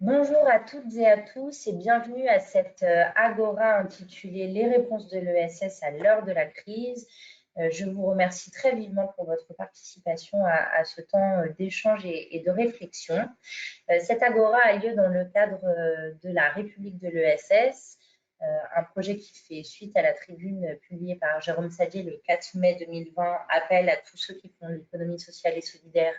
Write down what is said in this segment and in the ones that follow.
Bonjour à toutes et à tous et bienvenue à cette agora intitulée Les réponses de l'ESS à l'heure de la crise. Je vous remercie très vivement pour votre participation à ce temps d'échange et de réflexion. Cette agora a lieu dans le cadre de la République de l'ESS, un projet qui fait suite à la tribune publiée par Jérôme Sadier le 4 mai 2020, appel à tous ceux qui font l'économie sociale et solidaire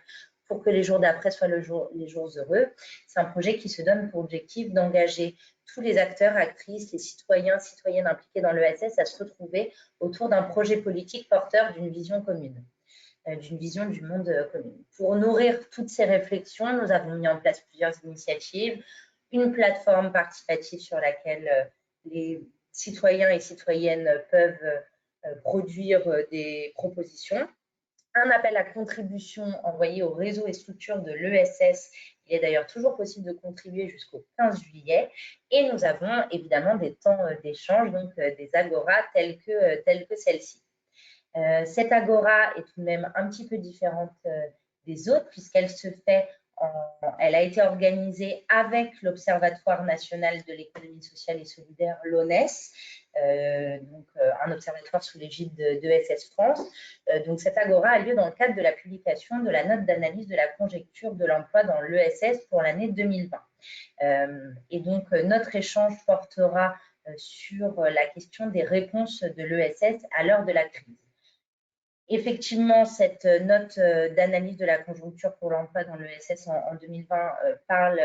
pour que les jours d'après soient les jours heureux. C'est un projet qui se donne pour objectif d'engager tous les acteurs, actrices, les citoyens, citoyennes impliqués dans l'ESS à se retrouver autour d'un projet politique porteur d'une vision commune, d'une vision du monde commune. Pour nourrir toutes ces réflexions, nous avons mis en place plusieurs initiatives, une plateforme participative sur laquelle les citoyens et citoyennes peuvent produire des propositions, un appel à contribution envoyé au réseau et structures de l'ESS. Il est d'ailleurs toujours possible de contribuer jusqu'au 15 juillet. Et nous avons évidemment des temps d'échange, donc des agoras telles que celle-ci. Cette agora est tout de même un petit peu différente des autres puisqu'elle se fait elle a été organisée avec l'Observatoire national de l'économie sociale et solidaire, l'ONES, un observatoire sous l'égide d'ESS France. Donc cette agora a lieu dans le cadre de la publication de la note d'analyse de la conjoncture de l'emploi dans l'ESS pour l'année 2020. Et donc notre échange portera sur la question des réponses de l'ESS à l'heure de la crise. Effectivement, cette note d'analyse de la conjoncture pour l'emploi dans l'ESS en 2020 parle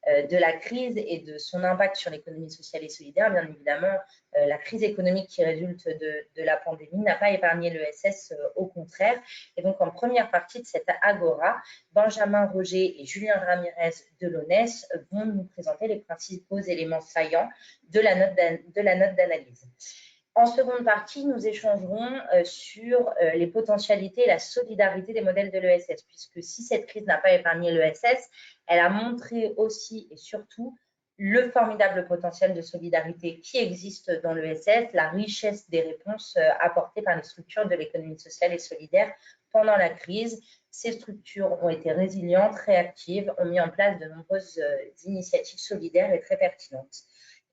de la crise et de son impact sur l'économie sociale et solidaire. Bien évidemment, la crise économique qui résulte de la pandémie n'a pas épargné l'ESS, au contraire. Et donc, en première partie de cette agora, Benjamin Roger et Julien Ramirez de l'ONES vont nous présenter les principaux éléments saillants de la note d'analyse. En seconde partie, nous échangerons sur les potentialités et la solidarité des modèles de l'ESS, puisque si cette crise n'a pas épargné l'ESS, elle a montré aussi et surtout le formidable potentiel de solidarité qui existe dans l'ESS, la richesse des réponses apportées par les structures de l'économie sociale et solidaire pendant la crise. Ces structures ont été résilientes, réactives, ont mis en place de nombreuses initiatives solidaires et très pertinentes.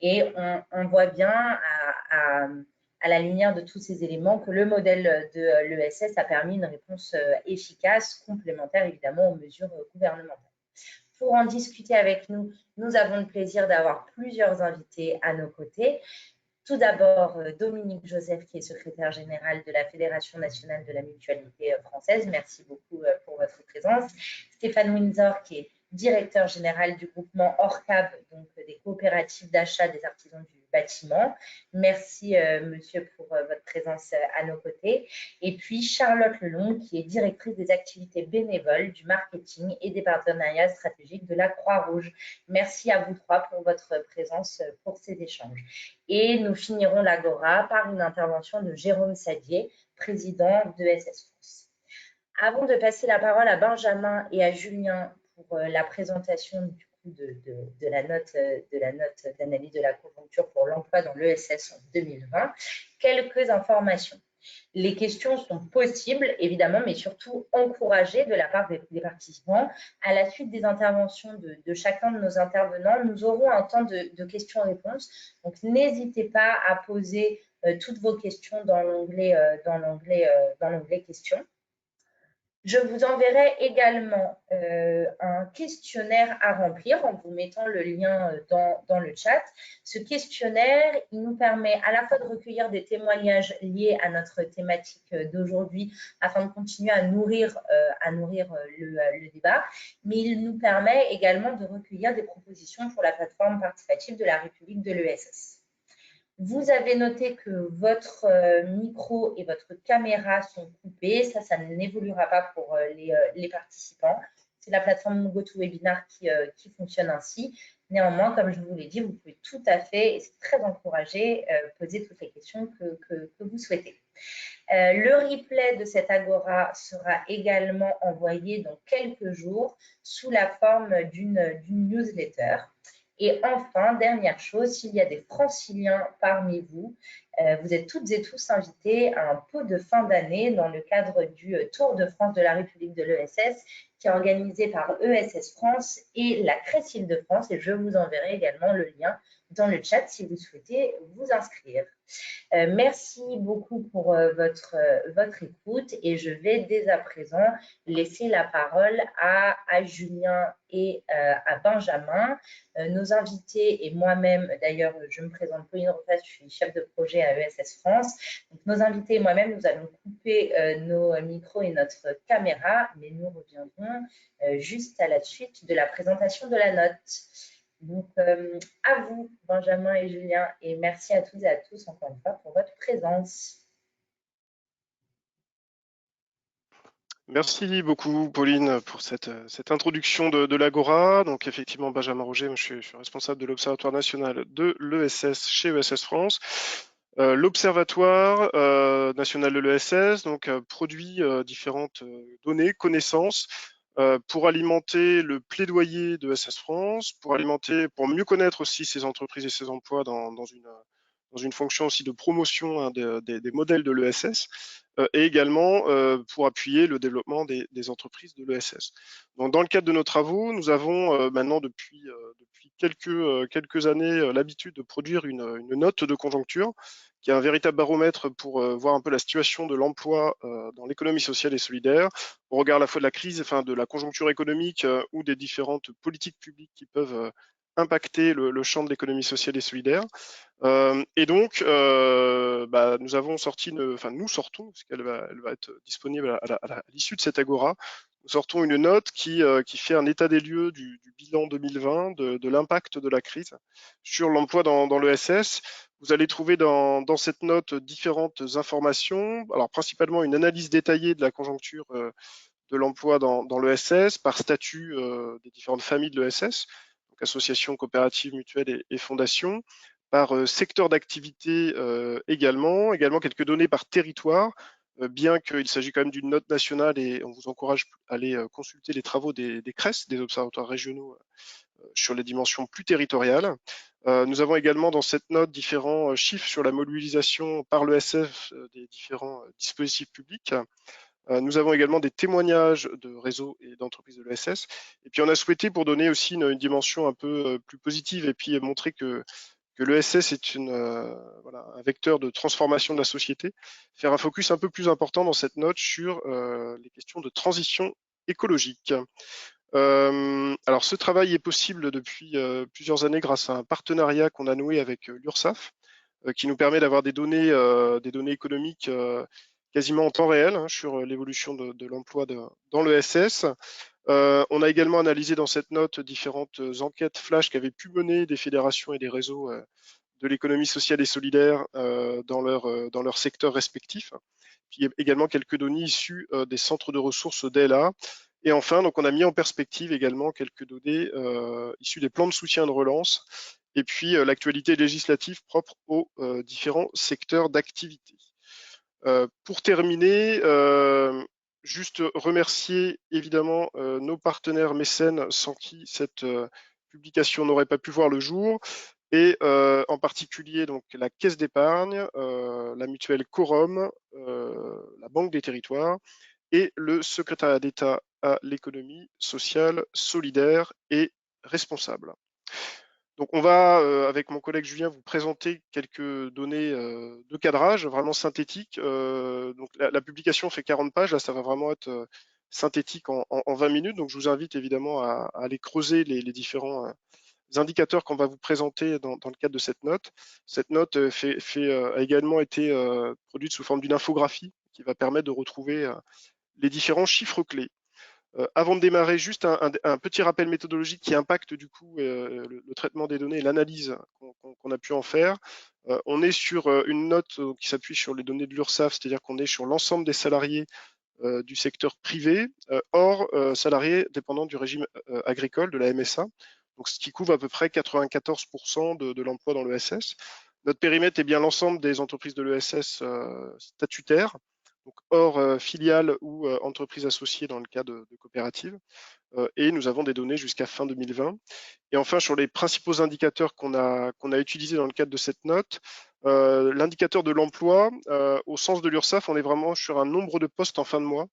Et on voit bien à la lumière de tous ces éléments que le modèle de l'ESS a permis une réponse efficace, complémentaire évidemment aux mesures gouvernementales. Pour en discuter avec nous, nous avons le plaisir d'avoir plusieurs invités à nos côtés. Tout d'abord, Dominique Joseph, qui est secrétaire général de la Fédération nationale de la mutualité française. Merci beaucoup pour votre présence. Stéphane Windsor, qui est directeur général du groupement ORCAB, donc des coopératives d'achat des artisans du bâtiment. Merci, monsieur, pour votre présence à nos côtés. Et puis, Charlotte Lelong, qui est directrice des activités bénévoles, du marketing et des partenariats stratégiques de la Croix-Rouge. Merci à vous trois pour votre présence pour ces échanges. Et nous finirons l'agora par une intervention de Jérôme Sadier, président de ESS France. Avant de passer la parole à Benjamin et à Julien pour la présentation du coup de la note d'analyse de la conjoncture pour l'emploi dans l'ESS en 2020, quelques informations. Les questions sont possibles, évidemment, mais surtout encouragées de la part des participants. À la suite des interventions de chacun de nos intervenants, nous aurons un temps de questions-réponses. Donc, n'hésitez pas à poser toutes vos questions dans l'onglet questions. Je vous enverrai également un questionnaire à remplir en vous mettant le lien dans le chat. Ce questionnaire, il nous permet à la fois de recueillir des témoignages liés à notre thématique d'aujourd'hui afin de continuer à nourrir le débat, mais il nous permet également de recueillir des propositions pour la plateforme participative de la République de l'ESS. Vous avez noté que votre micro et votre caméra sont coupés. Ça n'évoluera pas pour les participants. C'est la plateforme GoToWebinar qui fonctionne ainsi. Néanmoins, comme je vous l'ai dit, vous pouvez tout à fait, et c'est très encouragé, poser toutes les questions que vous souhaitez. Le replay de cette agora sera également envoyé dans quelques jours sous la forme d'une newsletter. Et enfin, dernière chose, s'il y a des franciliens parmi vous, Vous êtes toutes et tous invités à un pot de fin d'année dans le cadre du Tour de France de la République de l'ESS qui est organisé par ESS France et la Crèce Île-de-France et je vous enverrai également le lien dans le chat si vous souhaitez vous inscrire. Merci beaucoup pour votre écoute et je vais dès à présent laisser la parole à Julien et à Benjamin. Nos invités et moi-même, d'ailleurs, je me présente Pauline Ropas, je suis chef de projet à ESS France. Donc, nos invités et moi-même, nous allons couper nos micros et notre caméra, mais nous reviendrons juste à la suite de la présentation de la note. Donc, à vous, Benjamin et Julien, et merci à toutes et à tous, encore une fois, pour votre présence. Merci beaucoup, Pauline, pour cette introduction de l'Agora. Donc, effectivement, Benjamin Roger, moi, je suis responsable de l'Observatoire national de l'ESS chez ESS France. L'Observatoire national de l'ESS produit différentes données, connaissances pour alimenter le plaidoyer de ESS France, pour mieux connaître aussi ces entreprises et ces emplois dans une fonction aussi de promotion hein, des modèles de l'ESS et également pour appuyer le développement des entreprises de l'ESS. Donc, dans le cadre de nos travaux, nous avons maintenant depuis quelques années l'habitude de produire une note de conjoncture qui est un véritable baromètre pour voir un peu la situation de l'emploi dans l'économie sociale et solidaire, au regard à la fois de la crise, enfin de la conjoncture économique ou des différentes politiques publiques qui peuvent impacter le champ de l'économie sociale et solidaire. Et donc, nous avons sorti, nous sortons, parce qu'elle va être disponible à l'issue de cette Agora, nous sortons une note qui fait un état des lieux du bilan 2020, de l'impact de la crise sur l'emploi dans l'ESS. Vous allez trouver dans cette note différentes informations, alors principalement une analyse détaillée de la conjoncture de l'emploi dans l'ESS par statut des différentes familles de l'ESS, donc associations, coopératives, mutuelles et fondations, par secteur d'activité également quelques données par territoire, bien qu'il s'agit quand même d'une note nationale et on vous encourage à aller consulter les travaux des CRES, des observatoires régionaux, sur les dimensions plus territoriales. Nous avons également dans cette note différents chiffres sur la mobilisation par l'ESF des différents dispositifs publics. Nous avons également des témoignages de réseaux et d'entreprises de l'ESS. Et puis on a souhaité, pour donner aussi une dimension un peu plus positive et puis montrer que l'ESS est un vecteur de transformation de la société, faire un focus un peu plus important dans cette note sur les questions de transition écologique. Alors ce travail est possible depuis plusieurs années grâce à un partenariat qu'on a noué avec l'URSSAF, qui nous permet d'avoir des données économiques quasiment en temps réel hein, sur l'évolution de l'emploi dans l'ESS. On a également analysé dans cette note différentes enquêtes flash qu'avaient pu mener des fédérations et des réseaux de l'économie sociale et solidaire dans leur secteur respectif. Puis également quelques données issues des centres de ressources DLA. Et enfin, donc on a mis en perspective également quelques données issues des plans de soutien et de relance et puis l'actualité législative propre aux différents secteurs d'activité. Pour terminer, juste remercier évidemment nos partenaires mécènes sans qui cette publication n'aurait pas pu voir le jour, et en particulier donc la Caisse d'épargne, la mutuelle Corum, la Banque des Territoires et le Secrétariat d'État à l'économie sociale, solidaire et responsable. Donc on va, avec mon collègue Julien, vous présenter quelques données de cadrage vraiment synthétiques. Donc la publication fait 40 pages, là ça va vraiment être synthétique en 20 minutes. Donc je vous invite évidemment à aller creuser les différents indicateurs qu'on va vous présenter dans le cadre de cette note. Cette note a également été produite sous forme d'une infographie qui va permettre de retrouver les différents chiffres clés. Avant de démarrer, juste un petit rappel méthodologique qui impacte du coup le traitement des données et l'analyse qu'on a pu en faire. On est sur une note qui s'appuie sur les données de l'URSSAF, c'est-à-dire qu'on est sur l'ensemble des salariés du secteur privé, hors salariés dépendants du régime agricole, de la MSA, donc ce qui couvre à peu près 94% de l'emploi dans l'ESS. Notre périmètre est bien l'ensemble des entreprises de l'ESS statutaires, donc hors filiale ou entreprise associée dans le cas de coopératives. Et nous avons des données jusqu'à fin 2020. Et enfin, sur les principaux indicateurs qu'on a utilisés dans le cadre de cette note, l'indicateur de l'emploi, au sens de l'URSSAF, on est vraiment sur un nombre de postes en fin de mois,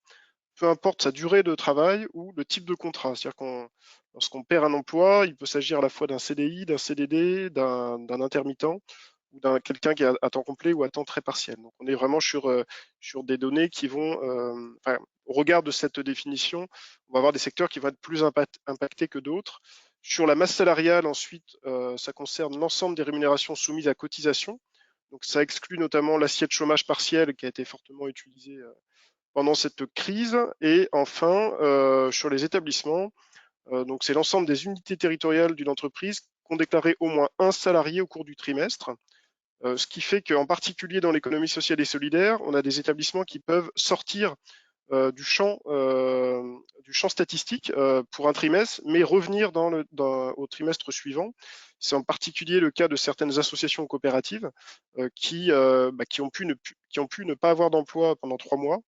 peu importe sa durée de travail ou le type de contrat. C'est-à-dire lorsqu'on perd un emploi, il peut s'agir à la fois d'un CDI, d'un CDD, d'un intermittent ou d'un quelqu'un qui est à temps complet ou à temps très partiel. Donc on est vraiment sur des données qui vont, au regard de cette définition, on va avoir des secteurs qui vont être plus impactés que d'autres. Sur la masse salariale, ensuite, ça concerne l'ensemble des rémunérations soumises à cotisation. Donc ça exclut notamment l'assiette chômage partiel qui a été fortement utilisée pendant cette crise. Et enfin, sur les établissements, donc c'est l'ensemble des unités territoriales d'une entreprise qui ont déclaré au moins un salarié au cours du trimestre. Ce qui fait qu'en particulier dans l'économie sociale et solidaire, on a des établissements qui peuvent sortir du champ statistique pour un trimestre, mais revenir au trimestre suivant. C'est en particulier le cas de certaines associations coopératives qui ont pu ne pas avoir d'emploi pendant 3 mois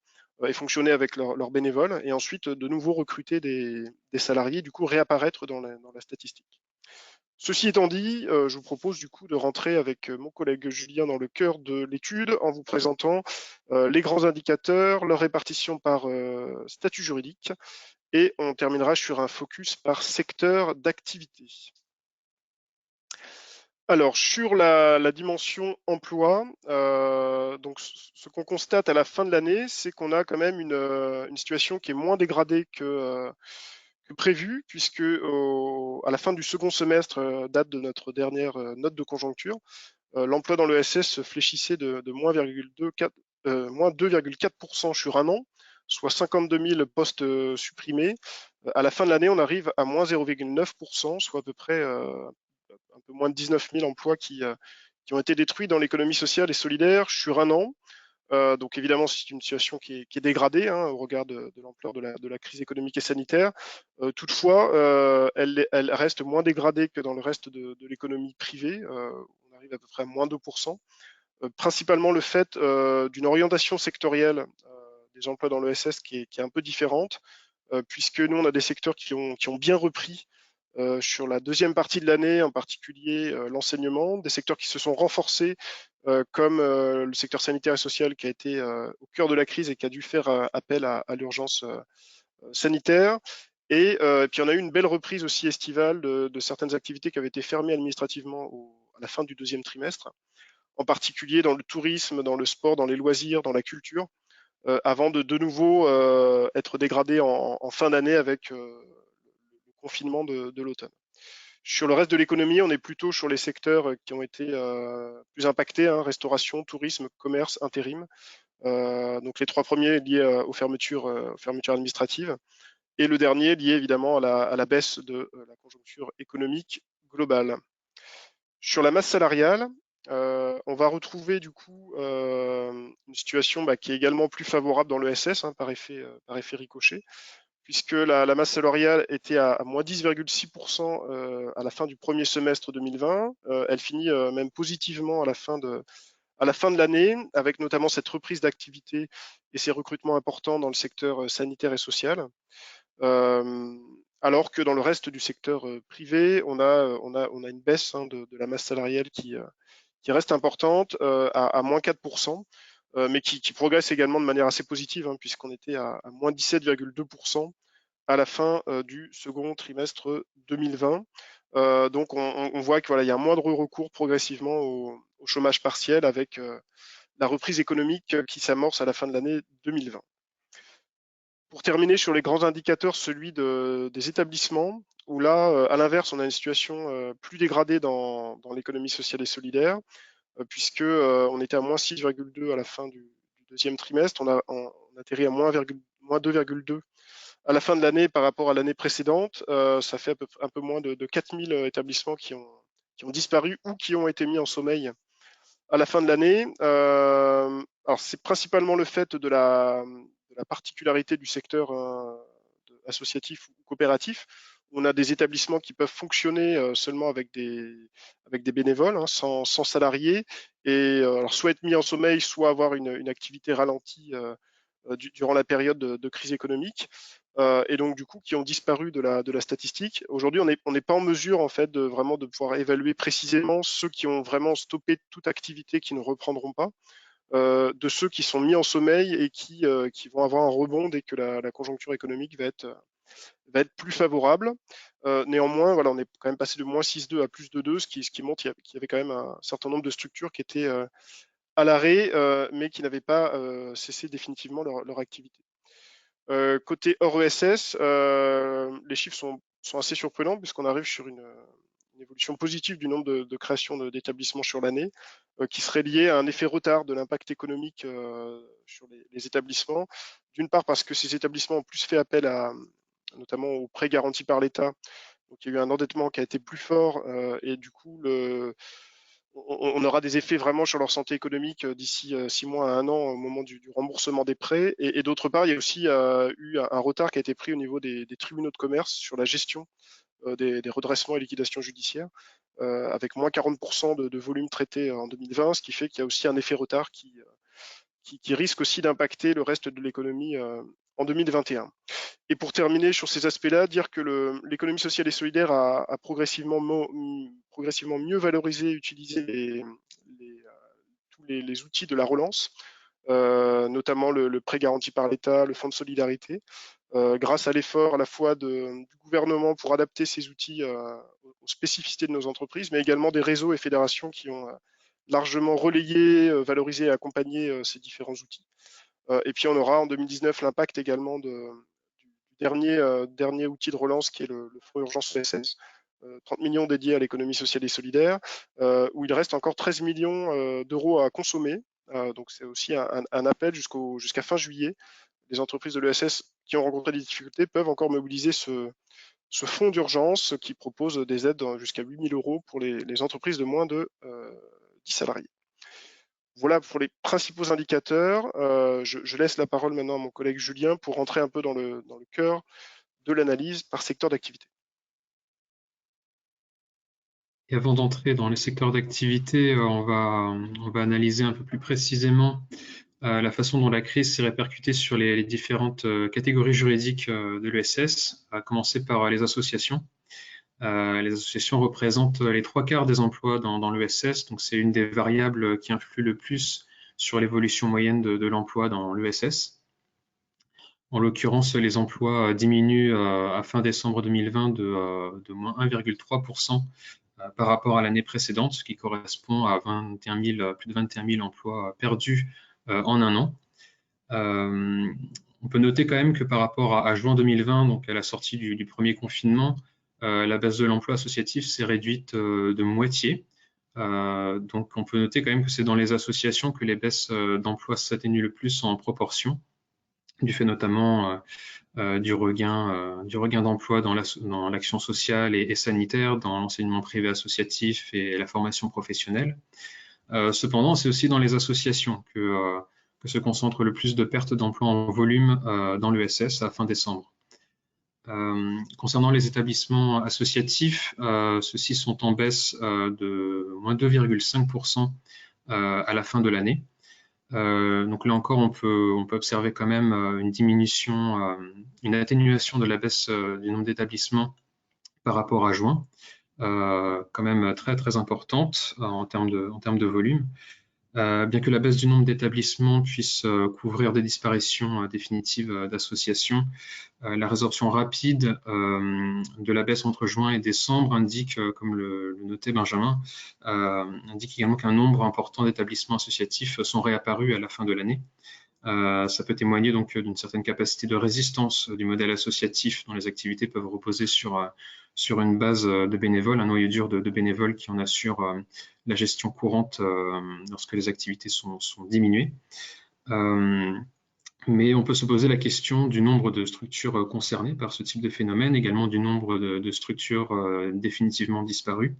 et fonctionner avec leurs bénévoles, et ensuite de nouveau recruter des salariés, du coup réapparaître dans la statistique. Ceci étant dit, je vous propose du coup de rentrer avec mon collègue Julien dans le cœur de l'étude en vous présentant les grands indicateurs, leur répartition par statut juridique, et on terminera sur un focus par secteur d'activité. Alors, sur la dimension emploi, donc ce qu'on constate à la fin de l'année, c'est qu'on a quand même une situation qui est moins dégradée que prévu, puisque à la fin du second semestre, date de notre dernière note de conjoncture, l'emploi dans l'ESS se fléchissait de moins 2,4% sur un an, soit 52 000 postes supprimés. À la fin de l'année, on arrive à moins 0,9%, soit à peu près un peu moins de 19 000 emplois qui ont été détruits dans l'économie sociale et solidaire sur un an. Donc évidemment, c'est une situation qui est dégradée au regard de l'ampleur de la crise économique et sanitaire. Toutefois, elle reste moins dégradée que dans le reste de l'économie privée. On arrive à peu près à moins 2%. Principalement le fait d'une orientation sectorielle des emplois dans l'ESS qui est un peu différente, puisque nous, on a des secteurs qui ont bien repris sur la deuxième partie de l'année, en particulier l'enseignement, des secteurs qui se sont renforcés, comme le secteur sanitaire et social qui a été au cœur de la crise et qui a dû faire appel à l'urgence sanitaire. Et puis on a eu une belle reprise aussi estivale de certaines activités qui avaient été fermées administrativement à la fin du deuxième trimestre, en particulier dans le tourisme, dans le sport, dans les loisirs, dans la culture, avant de nouveau être dégradées en fin d'année avec le confinement de l'automne. Sur le reste de l'économie, on est plutôt sur les secteurs qui ont été plus impactés, restauration, tourisme, commerce, intérim. Donc les 3 premiers liés aux fermetures administratives, et le dernier lié évidemment à la baisse de la conjoncture économique globale. Sur la masse salariale, on va retrouver du coup une situation qui est également plus favorable dans l'ESS par effet ricochet, puisque la masse salariale était à moins 10,6% à la fin du premier semestre 2020. Elle finit même positivement à la fin de l'année, avec notamment cette reprise d'activité et ces recrutements importants dans le secteur sanitaire et social. Alors que dans le reste du secteur privé, on a une baisse de la masse salariale qui reste importante, à moins 4%, mais qui progresse également de manière assez positive, puisqu'on était à moins 17,2% à la fin du second trimestre 2020. Donc on voit qu'il y a un moindre recours progressivement au chômage partiel, avec la reprise économique qui s'amorce à la fin de l'année 2020. Pour terminer sur les grands indicateurs, celui des établissements, où là, à l'inverse, on a une situation plus dégradée dans l'économie sociale et solidaire, puisque on était à moins 6,2 à la fin du deuxième trimestre. On atterrit à moins 2,2 à la fin de l'année par rapport à l'année précédente. Ça fait un peu moins de 4000 établissements qui ont disparu ou qui ont été mis en sommeil à la fin de l'année. Alors c'est principalement le fait de la particularité du secteur associatif ou coopératif. On a des établissements qui peuvent fonctionner seulement avec des bénévoles, sans salariés, et alors soit être mis en sommeil, soit avoir une activité ralentie durant la période de crise économique, et donc du coup qui ont disparu de la statistique. Aujourd'hui, on n'est pas en mesure en fait de pouvoir évaluer précisément ceux qui ont vraiment stoppé toute activité qui ne reprendront pas, de ceux qui sont mis en sommeil et qui vont avoir un rebond dès que la conjoncture économique va être plus favorable. Néanmoins, voilà, on est quand même passé de moins 6,2 à plus de 2, ce qui montre qu'il y avait quand même un certain nombre de structures qui étaient à l'arrêt, mais qui n'avaient pas cessé définitivement leur activité. Côté hors ESS, les chiffres sont assez surprenants puisqu'on arrive sur une évolution positive du nombre de créations d'établissements sur l'année, qui serait liée à un effet retard de l'impact économique sur les établissements. D'une part parce que ces établissements ont plus fait appel notamment aux prêts garantis par l'État. Donc il y a eu un endettement qui a été plus fort, et du coup on aura des effets vraiment sur leur santé économique d'ici 6 mois à 1 an au moment du remboursement des prêts. Et d'autre part, il y a aussi eu un retard qui a été pris au niveau des tribunaux de commerce sur la gestion des redressements et liquidations judiciaires, avec moins 40% de volume traité en 2020, ce qui fait qu'il y a aussi un effet retard qui risque aussi d'impacter le reste de l'économie en 2021. Et pour terminer sur ces aspects-là, dire que l'économie sociale et solidaire a progressivement mieux valorisé et utilisé tous les outils de la relance, notamment le prêt garanti par l'État, le fonds de solidarité, grâce à l'effort à la fois du gouvernement pour adapter ces outils aux spécificités de nos entreprises, mais également des réseaux et fédérations qui ont largement relayé, valorisé et accompagné ces différents outils. Et puis on aura en 2019 l'impact également du dernier outil de relance qui est le Fonds Urgence ESS, 30 millions dédiés à l'économie sociale et solidaire, où il reste encore 13 millions d'euros à consommer. Donc c'est aussi un appel jusqu'à fin juillet. Les entreprises de l'ESS qui ont rencontré des difficultés peuvent encore mobiliser ce fonds d'urgence qui propose des aides jusqu'à 8 000 euros pour les entreprises de moins de 10 salariés. Voilà pour les principaux indicateurs. Je laisse la parole maintenant à mon collègue Julien pour rentrer un peu dans le cœur de l'analyse par secteur d'activité. Et avant d'entrer dans les secteurs d'activité, on va analyser un peu plus précisément la façon dont la crise s'est répercutée sur les différentes catégories juridiques de l'ESS, à commencer par les associations. Les associations représentent les 3/4 des emplois dans l'ESS, donc c'est une des variables qui influe le plus sur l'évolution moyenne de l'emploi dans l'ESS. En l'occurrence, les emplois diminuent à fin décembre 2020 de moins 1,3% par rapport à l'année précédente, ce qui correspond à plus de 21 000 emplois perdus en un an. On peut noter quand même que par rapport à juin 2020, donc à la sortie du premier confinement, la baisse de l'emploi associatif s'est réduite de moitié. Donc on peut noter quand même que c'est dans les associations que les baisses d'emploi s'atténuent le plus en proportion, du fait notamment du regain d'emploi dans l'action sociale et sanitaire, dans l'enseignement privé associatif et la formation professionnelle. Cependant, c'est aussi dans les associations que se concentrent le plus de pertes d'emploi en volume dans l'ESS à fin décembre. Concernant les établissements associatifs, ceux-ci sont en baisse de moins 2,5% à la fin de l'année. Donc là encore, on peut observer quand même une diminution, une atténuation de la baisse du nombre d'établissements par rapport à juin, quand même très très importante en termes de volume. Bien que la baisse du nombre d'établissements puisse couvrir des disparitions définitives d'associations, la résorption rapide de la baisse entre juin et décembre indique, comme le notait Benjamin, indique également qu'un nombre important d'établissements associatifs sont réapparus à la fin de l'année. Ça peut témoigner donc d'une certaine capacité de résistance du modèle associatif dont les activités peuvent reposer sur une base de bénévoles, un noyau dur de bénévoles qui en assure la gestion courante lorsque les activités sont diminuées. Mais on peut se poser la question du nombre de structures concernées par ce type de phénomène, également du nombre de structures définitivement disparues,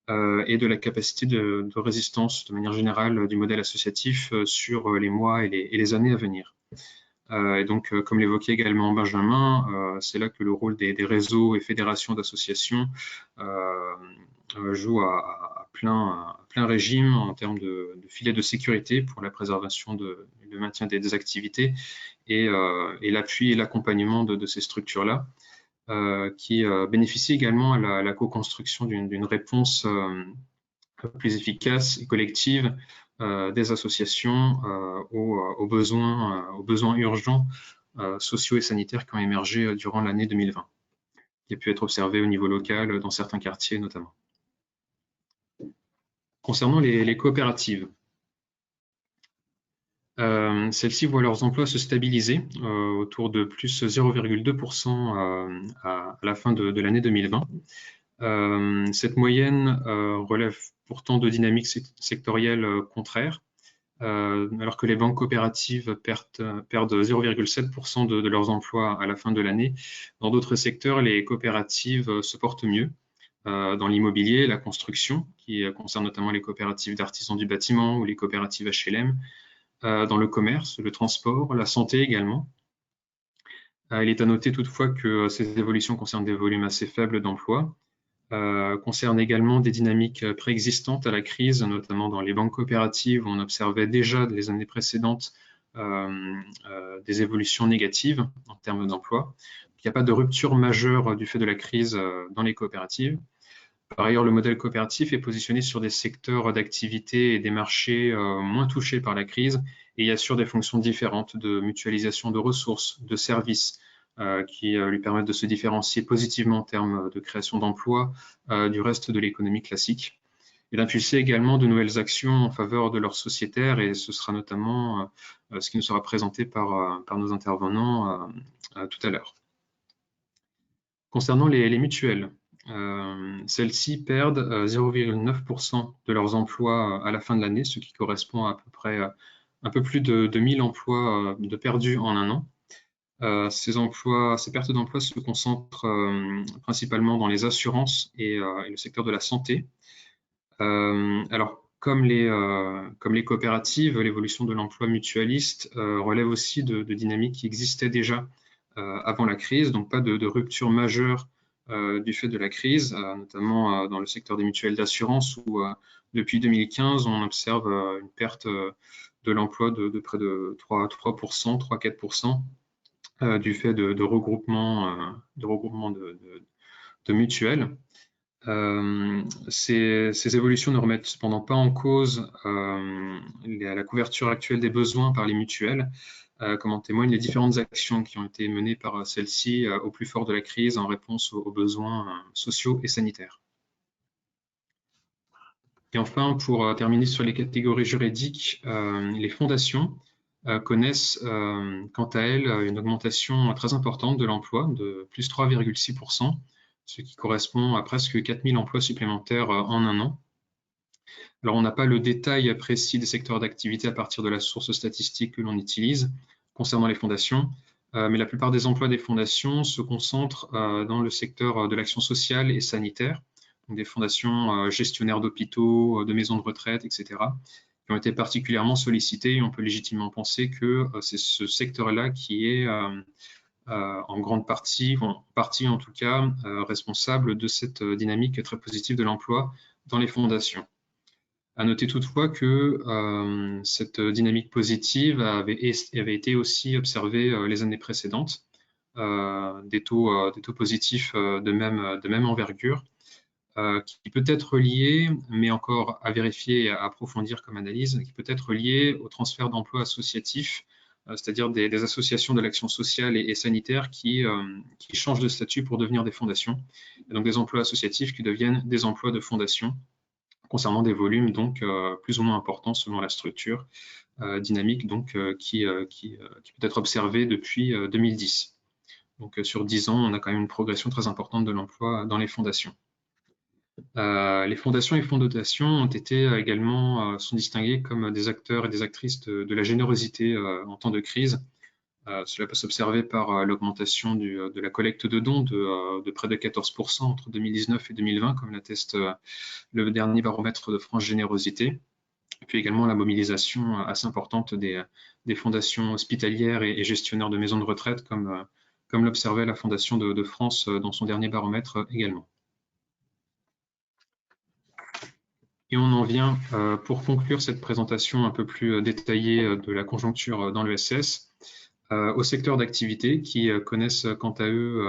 et de la capacité de résistance de manière générale du modèle associatif sur les mois et les années à venir. Et donc, comme l'évoquait également Benjamin, c'est là que le rôle des réseaux et fédérations d'associations joue à plein régime en termes de filet de sécurité pour la préservation le maintien des activités et l'appui et l'accompagnement de ces structures-là, qui bénéficient également à la co-construction d'une réponse plus efficace et collective des associations aux besoins urgents sociaux et sanitaires qui ont émergé durant l'année 2020, qui a pu être observé au niveau local dans certains quartiers notamment. Concernant les coopératives, celles-ci voient leurs emplois se stabiliser autour de plus 0,2% à la fin de l'année 2020. Cette moyenne relève pourtant de dynamiques sectorielles contraires, alors que les banques coopératives perdent 0,7% de leurs emplois à la fin de l'année. Dans d'autres secteurs, les coopératives se portent mieux. Dans l'immobilier, la construction, qui concerne notamment les coopératives d'artisans du bâtiment ou les coopératives HLM, dans le commerce, le transport, la santé également. Il est à noter toutefois que ces évolutions concernent des volumes assez faibles d'emplois, concernent également des dynamiques préexistantes à la crise, notamment dans les banques coopératives où on observait déjà les années précédentes des évolutions négatives en termes d'emploi. Il n'y a pas de rupture majeure du fait de la crise dans les coopératives. Par ailleurs, le modèle coopératif est positionné sur des secteurs d'activité et des marchés moins touchés par la crise et y assure des fonctions différentes de mutualisation de ressources, de services qui lui permettent de se différencier positivement en termes de création d'emplois du reste de l'économie classique et d'impulser également de nouvelles actions en faveur de leurs sociétaires, et ce sera notamment ce qui nous sera présenté par nos intervenants tout à l'heure. Concernant les mutuelles, celles-ci perdent 0,9% de leurs emplois à la fin de l'année, ce qui correspond à peu près un peu plus de 1000 emplois de perdus en un an. Ces pertes d'emplois se concentrent principalement dans les assurances et le secteur de la santé. Alors, comme les coopératives, l'évolution de l'emploi mutualiste relève aussi de dynamiques qui existaient déjà avant la crise, donc pas de rupture majeure du fait de la crise, notamment dans le secteur des mutuelles d'assurance où depuis 2015, on observe une perte de l'emploi de près de 3%, 3-4% du fait de regroupements de mutuelles. Ces évolutions ne remettent cependant pas en cause la couverture actuelle des besoins par les mutuelles, comme en témoignent les différentes actions qui ont été menées par celles-ci au plus fort de la crise en réponse aux besoins sociaux et sanitaires. Et enfin, pour terminer sur les catégories juridiques, les fondations connaissent quant à elles une augmentation très importante de l'emploi de plus 3,6%, ce qui correspond à presque 4000 emplois supplémentaires en un an. Alors, on n'a pas le détail précis des secteurs d'activité à partir de la source statistique que l'on utilise concernant les fondations, mais la plupart des emplois des fondations se concentrent dans le secteur de l'action sociale et sanitaire, donc des fondations gestionnaires d'hôpitaux, de maisons de retraite, etc., qui ont été particulièrement sollicitées, et on peut légitimement penser que c'est ce secteur-là qui est en grande partie, en tout cas, responsable de cette dynamique très positive de l'emploi dans les fondations. À noter toutefois que cette dynamique positive avait été aussi observée les années précédentes, des taux positifs de même envergure, qui peut être lié, mais encore à vérifier et à approfondir comme analyse, qui peut être lié au transfert d'emplois associatifs, c'est-à-dire des associations de l'action sociale et sanitaire qui changent de statut pour devenir des fondations, et donc des emplois associatifs qui deviennent des emplois de fondation, concernant des volumes donc plus ou moins importants selon la structure dynamique donc, qui peut être observée depuis 2010. Donc sur 10 ans, on a quand même une progression très importante de l'emploi dans les fondations. Les fondations et fondations ont été également sont distinguées comme des acteurs et des actrices de la générosité en temps de crise. Cela peut s'observer par l'augmentation de la collecte de dons de près de 14% entre 2019 et 2020, comme l'atteste le dernier baromètre de France Générosité. Et puis également la mobilisation assez importante des fondations hospitalières et gestionnaires de maisons de retraite, comme l'observait la Fondation de France dans son dernier baromètre également. Et on en vient, pour conclure cette présentation un peu plus détaillée de la conjoncture dans l'ESS, aux secteurs d'activité qui connaissent quant à eux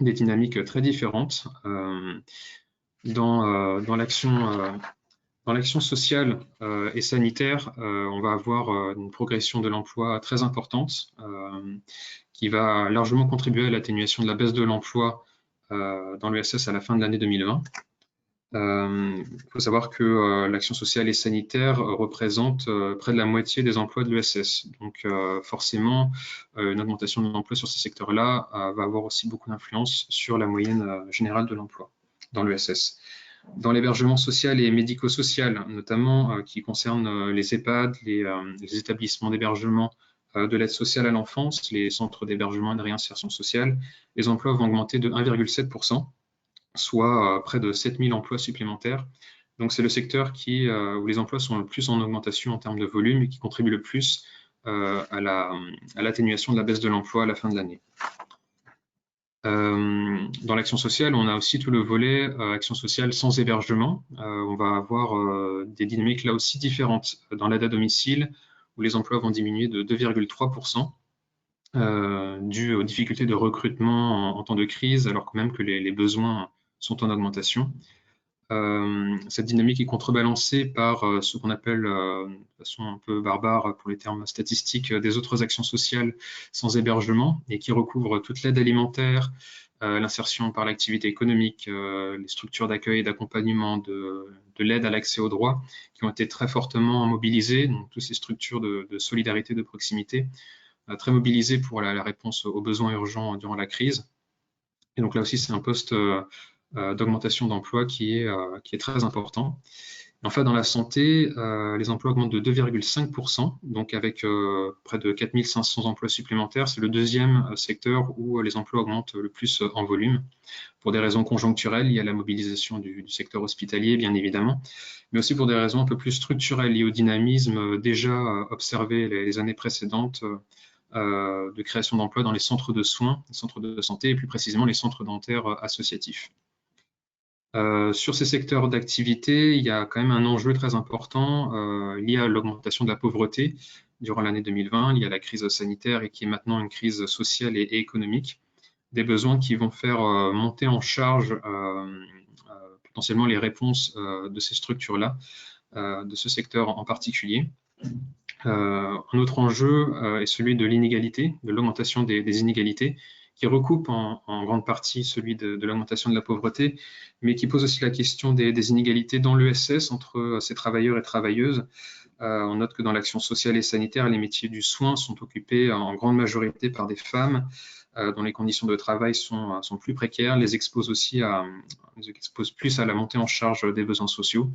des dynamiques très différentes. Dans l'action sociale et sanitaire, on va avoir une progression de l'emploi très importante qui va largement contribuer à l'atténuation de la baisse de l'emploi dans l'ESS à la fin de l'année 2020. Il faut savoir que l'action sociale et sanitaire représente près de la moitié des emplois de l'ESS. Donc forcément, une augmentation de l'emploi sur ces secteurs-là va avoir aussi beaucoup d'influence sur la moyenne générale de l'emploi dans l'ESS. Dans l'hébergement social et médico-social, notamment qui concerne les EHPAD, les établissements d'hébergement de l'aide sociale à l'enfance, les centres d'hébergement et de réinsertion sociale, les emplois vont augmenter de 1,7%. soit près de 7000 emplois supplémentaires. Donc c'est le secteur où les emplois sont le plus en augmentation en termes de volume et qui contribue le plus à l'atténuation de la baisse de l'emploi à la fin de l'année. Dans l'action sociale, on a aussi tout le volet action sociale sans hébergement. On va avoir des dynamiques là aussi différentes dans l'aide à domicile, où les emplois vont diminuer de 2,3%. Dû aux difficultés de recrutement en temps de crise, alors même que les besoins sont en augmentation. Cette dynamique est contrebalancée par ce qu'on appelle, de façon un peu barbare pour les termes statistiques, des autres actions sociales sans hébergement et qui recouvrent toute l'aide alimentaire, l'insertion par l'activité économique, les structures d'accueil et d'accompagnement, de l'aide à l'accès aux droits, qui ont été très fortement mobilisées, donc toutes ces structures de solidarité, de proximité, très mobilisées pour la réponse aux besoins urgents durant la crise. Et donc là aussi, c'est un poste d'augmentation d'emploi qui est très important. Et enfin, dans la santé, les emplois augmentent de 2,5%, donc avec près de 4500 emplois supplémentaires. C'est le deuxième secteur où les emplois augmentent le plus en volume, pour des raisons conjoncturelles liées à la mobilisation du secteur hospitalier, bien évidemment, mais aussi pour des raisons un peu plus structurelles liées au dynamisme déjà observé les années précédentes de création d'emplois dans les centres de soins, les centres de santé et plus précisément les centres dentaires associatifs. Sur ces secteurs d'activité, il y a quand même un enjeu très important lié à l'augmentation de la pauvreté durant l'année 2020, lié à la crise sanitaire et qui est maintenant une crise sociale et économique. Des besoins qui vont faire monter en charge potentiellement les réponses de ces structures-là, de ce secteur en particulier. Un autre enjeu est celui de l'inégalité, de l'augmentation des inégalités, qui recoupe en grande partie celui de l'augmentation de la pauvreté, mais qui pose aussi la question des inégalités dans l'ESS entre ces travailleurs et travailleuses. On note que dans l'action sociale et sanitaire, les métiers du soin sont occupés en grande majorité par des femmes dont les conditions de travail sont plus précaires, les exposent plus à la montée en charge des besoins sociaux.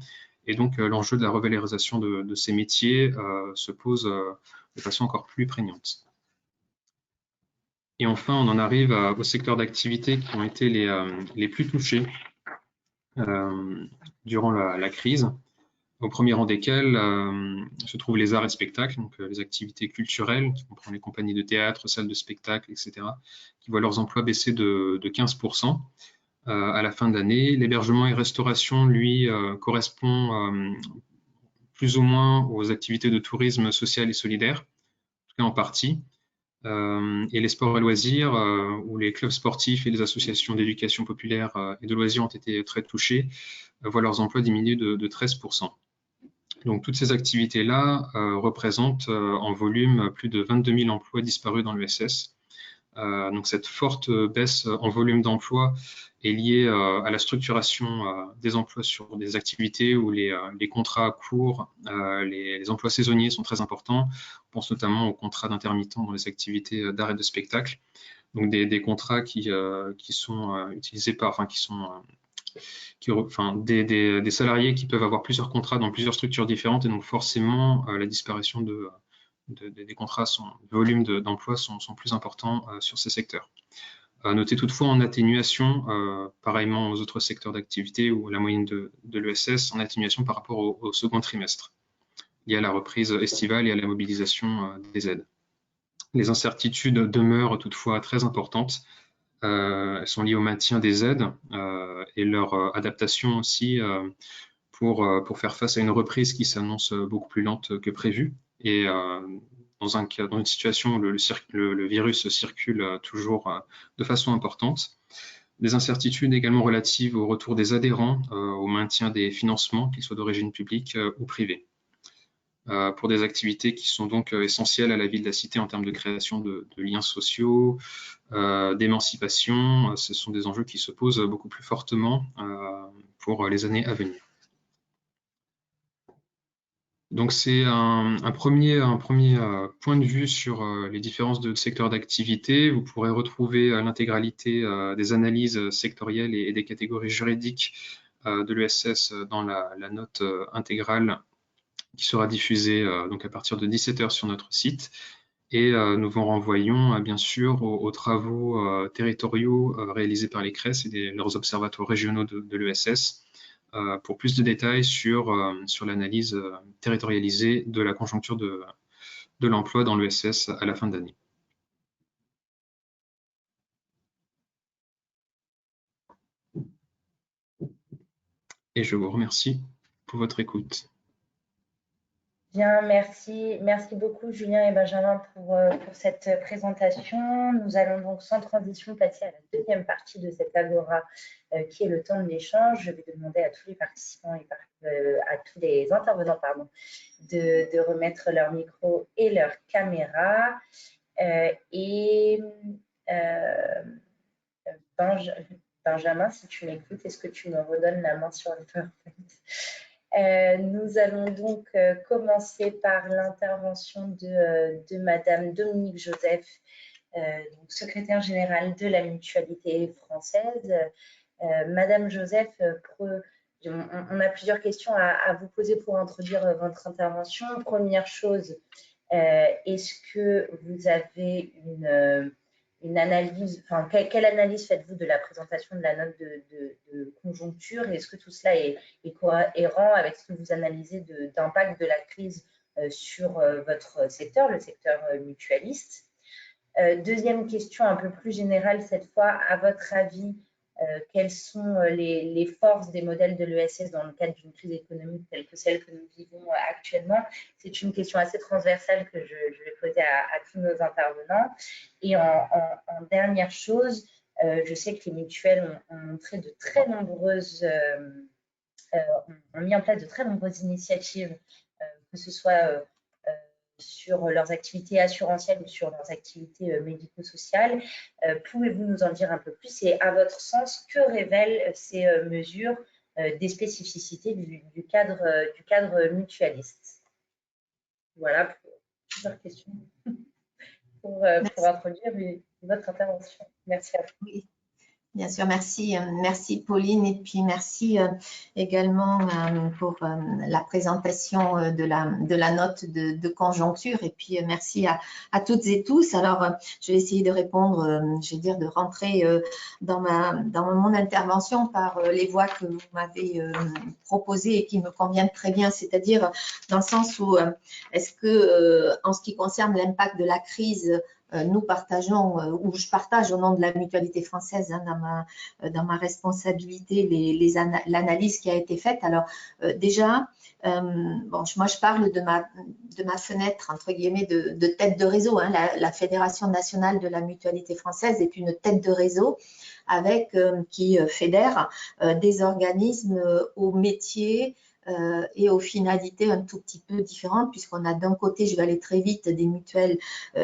Et donc, l'enjeu de la revalorisation de ces métiers se pose de façon encore plus prégnante. Et enfin, on en arrive aux secteurs d'activité qui ont été les plus touchés durant la crise, au premier rang desquels se trouvent les arts et spectacles, donc les activités culturelles, qui comprennent les compagnies de théâtre, salles de spectacle, etc., qui voient leurs emplois baisser de 15%. À la fin de l'année. L'hébergement et restauration, lui, correspond plus ou moins aux activités de tourisme social et solidaire, en tout cas en partie. Et les sports et loisirs, où les clubs sportifs et les associations d'éducation populaire et de loisirs ont été très touchés, voient leurs emplois diminuer de 13%. Donc toutes ces activités-là représentent en volume plus de 22 000 emplois disparus dans l'ESS. Donc cette forte baisse en volume d'emploi est liée à la structuration des emplois sur des activités où les contrats courts, les emplois saisonniers sont très importants. On pense notamment aux contrats d'intermittents dans les activités d'art et de spectacle. Donc des contrats qui sont utilisés des salariés qui peuvent avoir plusieurs contrats dans plusieurs structures différentes et donc forcément la disparition des contrats, le volume d'emplois sont plus importants sur ces secteurs. Notez toutefois en atténuation, pareillement aux autres secteurs d'activité où la moyenne de l'ESS en atténuation par rapport au second trimestre, lié à la reprise estivale et à la mobilisation des aides. Les incertitudes demeurent toutefois très importantes. Elles sont liées au maintien des aides et leur adaptation aussi pour faire face à une reprise qui s'annonce beaucoup plus lente que prévu. Et dans une situation où le virus circule toujours de façon importante. Des incertitudes également relatives au retour des adhérents, au maintien des financements, qu'ils soient d'origine publique ou privée, pour des activités qui sont donc essentielles à la vie de la cité en termes de création de liens sociaux, d'émancipation. Ce sont des enjeux qui se posent beaucoup plus fortement pour les années à venir. Donc c'est un premier point de vue sur les différences de secteurs d'activité. Vous pourrez retrouver l'intégralité des analyses sectorielles et des catégories juridiques de l'ESS dans la note intégrale qui sera diffusée donc à partir de 17 h sur notre site. Et nous vous renvoyons bien sûr aux travaux territoriaux réalisés par les CRES et leurs observatoires régionaux de l'ESS pour plus de détails sur l'analyse territorialisée de la conjoncture de l'emploi dans l'ESS à la fin de l'année. Et je vous remercie pour votre écoute. Bien, merci. Merci beaucoup, Julien et Benjamin, pour cette présentation. Nous allons donc sans transition passer à la deuxième partie de cette agora, qui est le temps de l'échange. Je vais demander à tous les participants et à tous les intervenants de remettre leur micro et leur caméra. Benjamin, si tu m'écoutes, est-ce que tu me redonnes la main sur le PowerPoint ? Nous allons donc commencer par l'intervention de Madame Dominique Joseph, donc secrétaire générale de la Mutualité française. Madame Joseph, on a plusieurs questions à vous poser pour introduire votre intervention. Première chose, est-ce que vous avez une analyse, enfin, quelle analyse faites-vous de la présentation de la note de conjoncture? Est-ce que tout cela est cohérent avec ce que vous analysez d'impact de la crise sur votre secteur, le secteur mutualiste? Deuxième question un peu plus générale cette fois, à votre avis, quelles sont les forces des modèles de l'ESS dans le cadre d'une crise économique telle que celle que nous vivons actuellement? C'est une question assez transversale que je vais poser à tous nos intervenants. Et en dernière chose, je sais que les mutuelles ont montré de très nombreuses, ont mis en place de très nombreuses initiatives, que ce soit sur leurs activités assurantielles ou sur leurs activités médico-sociales. Pouvez-vous nous en dire un peu plus et à votre sens, que révèlent ces mesures des spécificités du cadre mutualiste? Voilà pour plusieurs questions pour introduire votre intervention. Merci à vous. Oui. Bien sûr, merci Pauline et puis merci également pour la présentation de la note de conjoncture et puis merci à toutes et tous. Alors, je vais essayer de répondre, je vais dire de rentrer dans mon intervention par les voies que vous m'avez proposées et qui me conviennent très bien, c'est-à-dire dans le sens où est-ce que en ce qui concerne l'impact de la crise, nous partageons, ou je partage au nom de la Mutualité française dans ma responsabilité l'analyse qui a été faite. Alors déjà, bon, moi je parle de ma fenêtre entre guillemets de tête de réseau. Hein. La Fédération nationale de la Mutualité française est une tête de réseau avec qui fédère des organismes aux métiers et aux finalités un tout petit peu différentes, puisqu'on a d'un côté, je vais aller très vite, des mutuelles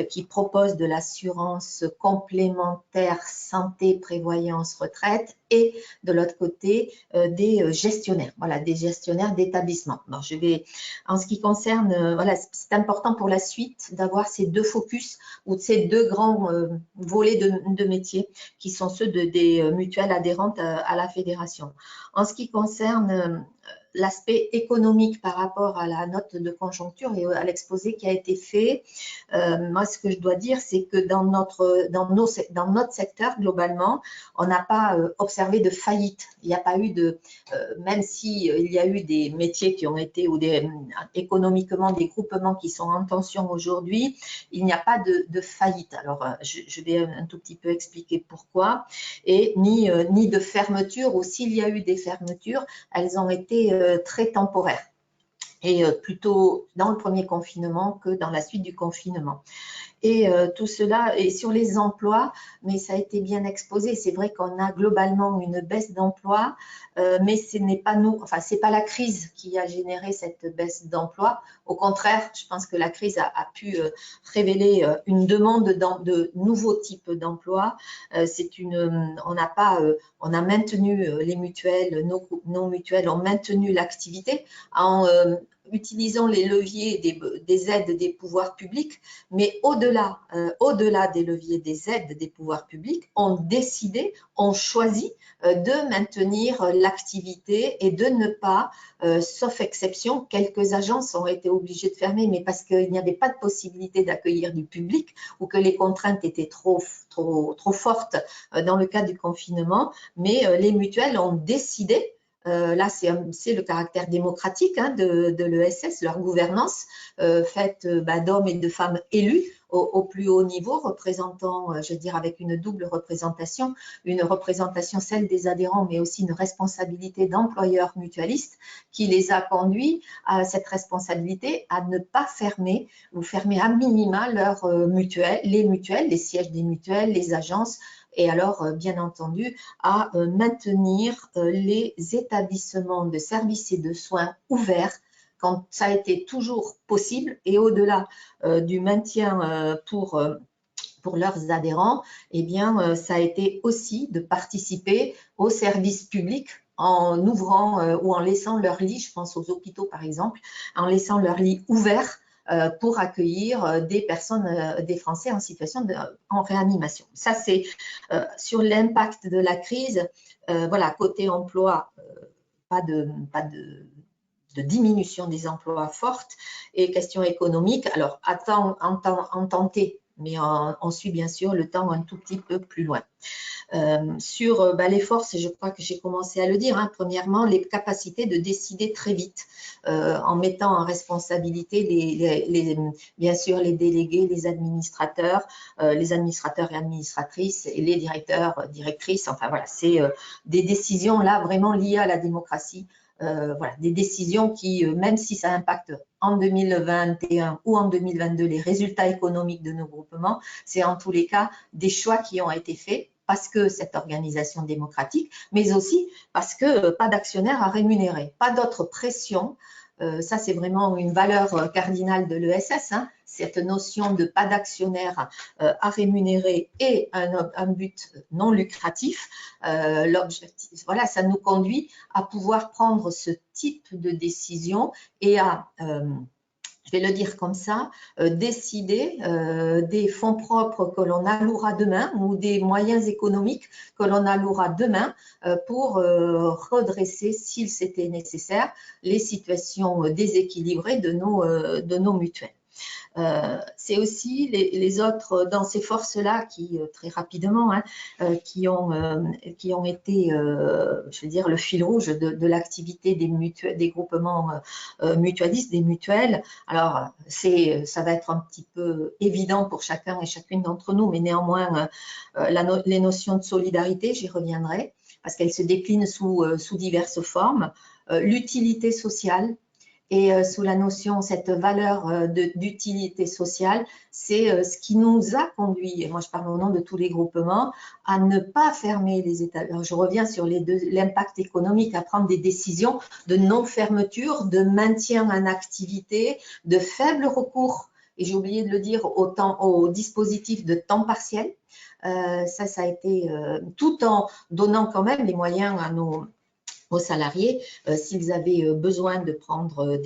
qui proposent de l'assurance complémentaire santé, prévoyance, retraite, et de l'autre côté, des gestionnaires, voilà, des gestionnaires d'établissement. Alors, je vais, en ce qui concerne, voilà, c'est important pour la suite d'avoir ces deux focus ou ces deux grands volets de métiers qui sont ceux des mutuelles adhérentes à la fédération. En ce qui concerne l'aspect économique par rapport à la note de conjoncture et à l'exposé qui a été fait, moi ce que je dois dire c'est que dans notre secteur globalement, on n'a pas observé de faillite. Il n'y a pas eu de, même si il y a eu des métiers qui ont été ou économiquement des groupements qui sont en tension aujourd'hui, il n'y a pas de faillite. Alors je vais un tout petit peu expliquer pourquoi, et ni de fermeture, ou s'il y a eu des fermetures, elles ont été très temporaire. Et plutôt dans le premier confinement que dans la suite du confinement. Et tout cela, et sur les emplois, mais ça a été bien exposé. C'est vrai qu'on a globalement une baisse d'emploi, mais ce n'est pas nous, enfin, c'est pas la crise qui a généré cette baisse d'emploi. Au contraire, je pense que la crise a pu révéler une demande de nouveaux types d'emplois. On a maintenu les mutuelles, nos mutuelles ont maintenu l'activité en utilisant les leviers des aides des pouvoirs publics, mais au-delà des leviers des aides des pouvoirs publics, ont choisi de maintenir l'activité et de ne pas, sauf exception, quelques agences ont été obligées de fermer, mais parce qu'il n'y avait pas de possibilité d'accueillir du public ou que les contraintes étaient trop fortes dans le cadre du confinement, mais les mutuelles ont décidé. Là, c'est le caractère démocratique de l'ESS, leur gouvernance faite d'hommes et de femmes élus au plus haut niveau, représentant, je veux dire, avec une double représentation, une représentation celle des adhérents, mais aussi une responsabilité d'employeurs mutualistes qui les a conduits à cette responsabilité à ne pas fermer ou fermer à minima leurs mutuelles, les sièges des mutuelles, les agences, et alors, bien entendu, à maintenir les établissements de services et de soins ouverts quand ça a été toujours possible et au-delà du maintien pour leurs adhérents, eh bien, ça a été aussi de participer aux services publics en ouvrant ou en laissant leurs lits, je pense aux hôpitaux par exemple, en laissant leurs lits ouverts pour accueillir des personnes, des Français en situation en réanimation. Ça, c'est sur l'impact de la crise. Voilà, côté emploi, pas de diminution des emplois forte. Et question économique, alors en tenter, mais on suit bien sûr le temps un tout petit peu plus loin. Sur les forces, je crois que j'ai commencé à le dire, premièrement, les capacités de décider très vite en mettant en responsabilité bien sûr les délégués, les administrateurs et administratrices et les directeurs, directrices. Enfin voilà, c'est des décisions là vraiment liées à la démocratie. Voilà, des décisions qui, même si ça impacte en 2021 ou en 2022 les résultats économiques de nos groupements, c'est en tous les cas des choix qui ont été faits parce que cette organisation démocratique, mais aussi parce que pas d'actionnaires à rémunérer, pas d'autres pressions. Ça, c'est vraiment une valeur cardinale de l'ESS, cette notion de pas d'actionnaires à rémunérer et un but non lucratif. L'objectif, voilà, ça nous conduit à pouvoir prendre ce type de décision et à je vais le dire comme ça, décider des fonds propres que l'on allouera demain ou des moyens économiques que l'on allouera demain pour redresser, s'il c'était nécessaire, les situations déséquilibrées de nos mutuelles. C'est aussi les autres, dans ces forces-là qui, très rapidement, qui ont été, je veux dire, le fil rouge de l'activité des groupements mutualistes, des mutuelles. Alors, ça va être un petit peu évident pour chacun et chacune d'entre nous, mais néanmoins, les notions de solidarité, j'y reviendrai, parce qu'elles se déclinent sous diverses formes. L'utilité sociale, et sous la notion, cette valeur d'utilité sociale, c'est ce qui nous a conduit, et moi je parle au nom de tous les groupements, à ne pas fermer les établissements. Je reviens sur l'impact économique, à prendre des décisions de non-fermeture, de maintien en activité, de faible recours, et j'ai oublié de le dire, au dispositif de temps partiel. Ça a été tout en donnant quand même les moyens aux salariés, s'ils avaient besoin de prendre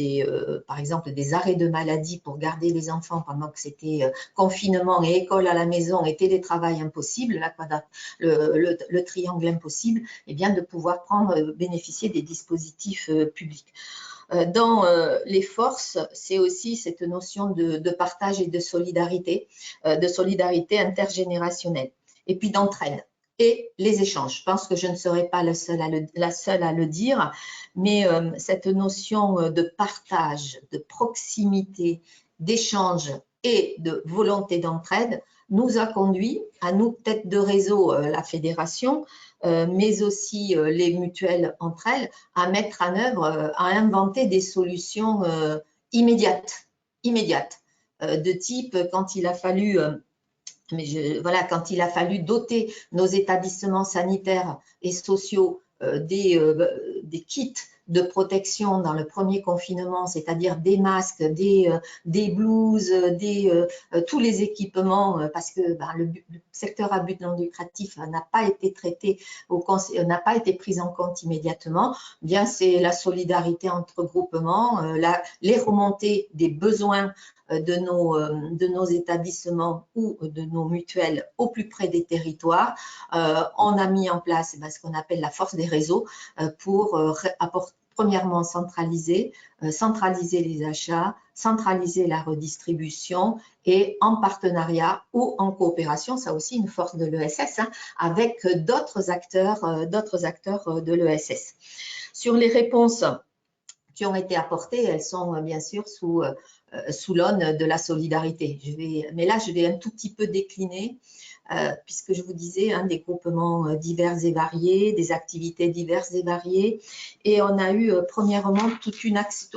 par exemple des arrêts de maladie pour garder les enfants pendant que c'était confinement et école à la maison et télétravail impossible, le triangle impossible, et bien de pouvoir bénéficier des dispositifs publics. Dans les forces, c'est aussi cette notion de partage et de solidarité intergénérationnelle, et puis d'entraide. Et les échanges. Je pense que je ne serai pas la seule à le dire, mais cette notion de partage, de proximité, d'échange et de volonté d'entraide nous a conduit, à nous, tête de réseau, la fédération, mais aussi les mutuelles entre elles, à mettre en œuvre, à inventer des solutions immédiates, de type quand il a fallu quand il a fallu doter nos établissements sanitaires et sociaux des kits de protection dans le premier confinement, c'est-à-dire des masques, des blouses, tous les équipements, parce que le secteur à but non lucratif n'a pas été traité, n'a pas été pris en compte immédiatement. Bien, c'est la solidarité entre groupements, les remontées des besoins de nos établissements ou de nos mutuelles au plus près des territoires. On a mis en place ce qu'on appelle la force des réseaux pour premièrement centraliser les achats, centraliser la redistribution et en partenariat ou en coopération, ça aussi une force de l'ESS, avec d'autres acteurs de l'ESS. Sur les réponses qui ont été apportées, elles sont bien sûr sous l'aune de la solidarité. Mais là, je vais un tout petit peu décliner, puisque je vous disais, des groupements divers et variés, des activités diverses et variées. Et on a eu, premièrement,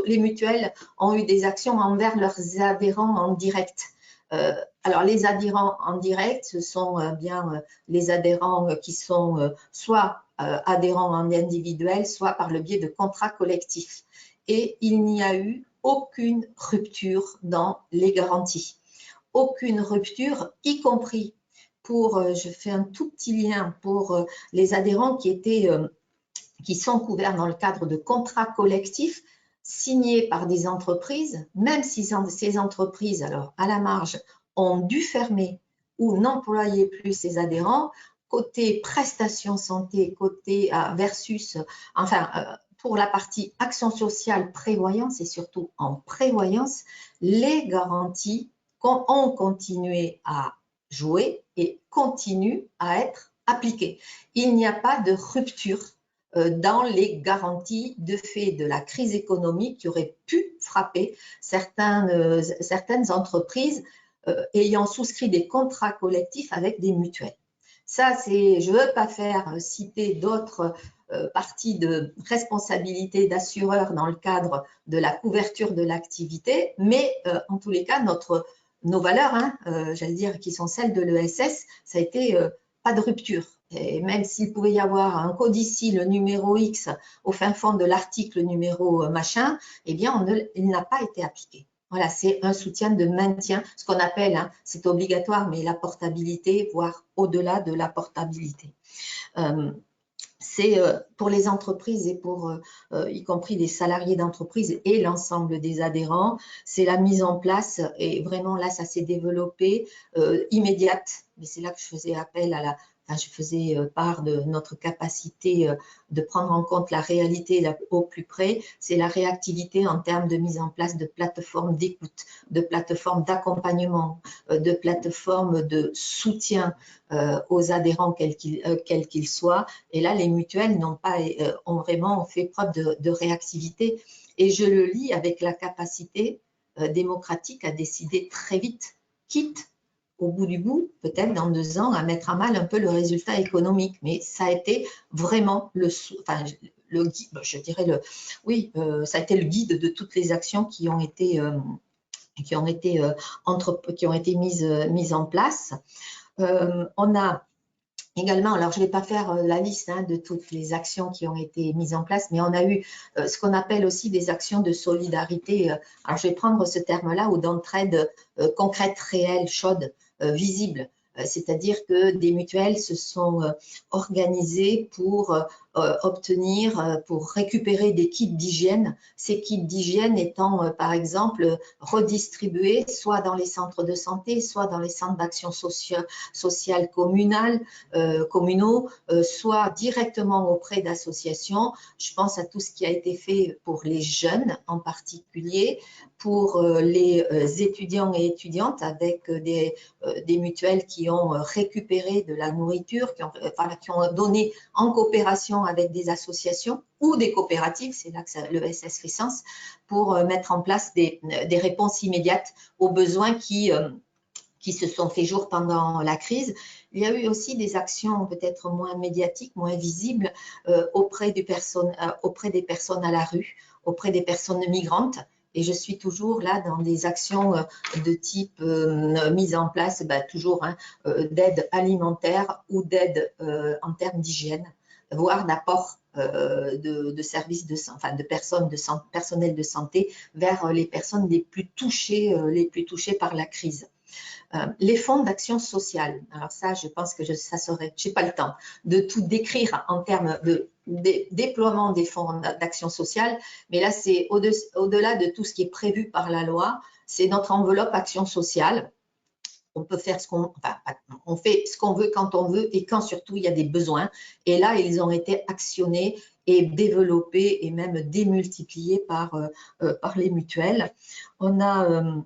les mutuelles ont eu des actions envers leurs adhérents en direct. Alors, les adhérents en direct, ce sont bien les adhérents qui sont soit adhérents en individuel, soit par le biais de contrats collectifs. Et il n'y a eu aucune rupture dans les garanties. Aucune rupture, y compris je fais un tout petit lien pour les adhérents qui sont couverts dans le cadre de contrats collectifs signés par des entreprises, même si ces entreprises, alors à la marge, ont dû fermer ou n'employer plus ces adhérents, côté prestations santé, côté versus, pour la partie action sociale, prévoyance et surtout en prévoyance, les garanties ont continué à jouer et continuent à être appliquées. Il n'y a pas de rupture dans les garanties de fait de la crise économique qui aurait pu frapper certaines entreprises ayant souscrit des contrats collectifs avec des mutuelles. Ça, je ne veux pas citer d'autres parties de responsabilité d'assureur dans le cadre de la couverture de l'activité, mais en tous les cas, nos valeurs, j'allais dire, qui sont celles de l'ESS, ça a été pas de rupture. Et même s'il pouvait y avoir un codicie, le numéro X, au fin fond de l'article numéro machin, eh bien, il n'a pas été appliqué. Voilà, c'est un soutien de maintien, ce qu'on appelle, c'est obligatoire, mais la portabilité, voire au-delà de la portabilité. C'est pour les entreprises et pour y compris des salariés d'entreprise et l'ensemble des adhérents, c'est la mise en place et vraiment là ça s'est développé immédiate, mais c'est là que je faisais appel à je faisais part de notre capacité de prendre en compte la réalité au plus près, c'est la réactivité en termes de mise en place de plateformes d'écoute, de plateformes d'accompagnement, de plateformes de soutien aux adhérents quels qu'ils soient. Et là, les mutuelles ont vraiment fait preuve de réactivité. Et je le lis avec la capacité démocratique à décider très vite, quitte au bout du bout, peut-être dans 2 ans, à mettre à mal un peu le résultat économique. Mais ça a été vraiment ça a été le guide de toutes les actions qui ont été mises en place. On a également, alors je ne vais pas faire la liste de toutes les actions qui ont été mises en place, mais on a eu ce qu'on appelle aussi des actions de solidarité. Alors je vais prendre ce terme-là ou d'entraide concrète, réelle, chaude, visible. C'est-à-dire que des mutuelles se sont organisées pour pour récupérer des kits d'hygiène. Ces kits d'hygiène étant, par exemple, redistribués soit dans les centres de santé, soit dans les centres d'action sociale communaux, soit directement auprès d'associations. Je pense à tout ce qui a été fait pour les jeunes en particulier, pour les étudiants et étudiantes avec des mutuelles qui ont récupéré de la nourriture, qui ont donné en coopération avec des associations ou des coopératives, c'est là que l'ESS fait sens, pour mettre en place des réponses immédiates aux besoins qui qui se sont fait jour pendant la crise. Il y a eu aussi des actions peut-être moins médiatiques, moins visibles auprès des personnes à la rue, auprès des personnes migrantes. Et je suis toujours là dans des actions de type mise en place, toujours d'aide alimentaire ou d'aide en termes d'hygiène, voire d'apport de services de personnes, personnel de santé vers les personnes les plus touchées par la crise. Les fonds d'action sociale, alors ça, je pense que je n'ai pas le temps de tout décrire en termes de déploiement des fonds d'action sociale, mais là, c'est au-delà de tout ce qui est prévu par la loi, c'est notre enveloppe action sociale. On peut faire on fait ce qu'on veut quand on veut et quand surtout il y a des besoins. Et là, ils ont été actionnés et développés et même démultipliés par les mutuelles. On a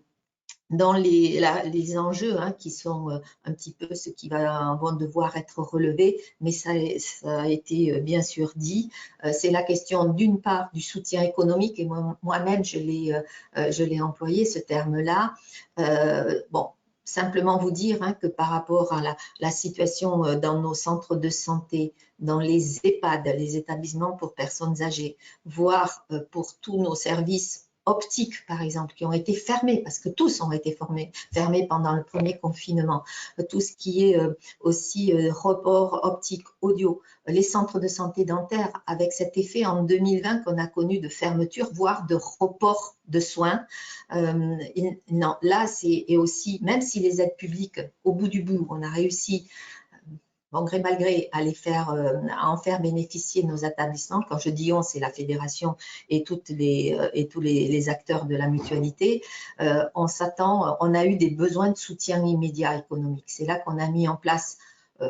dans les enjeux qui sont un petit peu ce qui vont devoir être relevés, mais ça a été bien sûr dit, c'est la question d'une part du soutien économique, et moi-même je l'ai employé ce terme-là. Bon, simplement vous dire que par rapport à la situation dans nos centres de santé, dans les EHPAD, les établissements pour personnes âgées, voire pour tous nos services optiques, par exemple, qui ont été fermés, parce que tous ont été fermés pendant le premier confinement, tout ce qui est aussi report optique, audio, les centres de santé dentaire, avec cet effet en 2020 qu'on a connu de fermeture, voire de report de soins. Non, là, et aussi, même si les aides publiques, au bout du bout, on a réussi, bon gré mal gré, à en faire bénéficier nos établissements. Quand je dis on, c'est la fédération et tous les acteurs de la mutualité. On a eu des besoins de soutien immédiat économique. C'est là qu'on a mis en place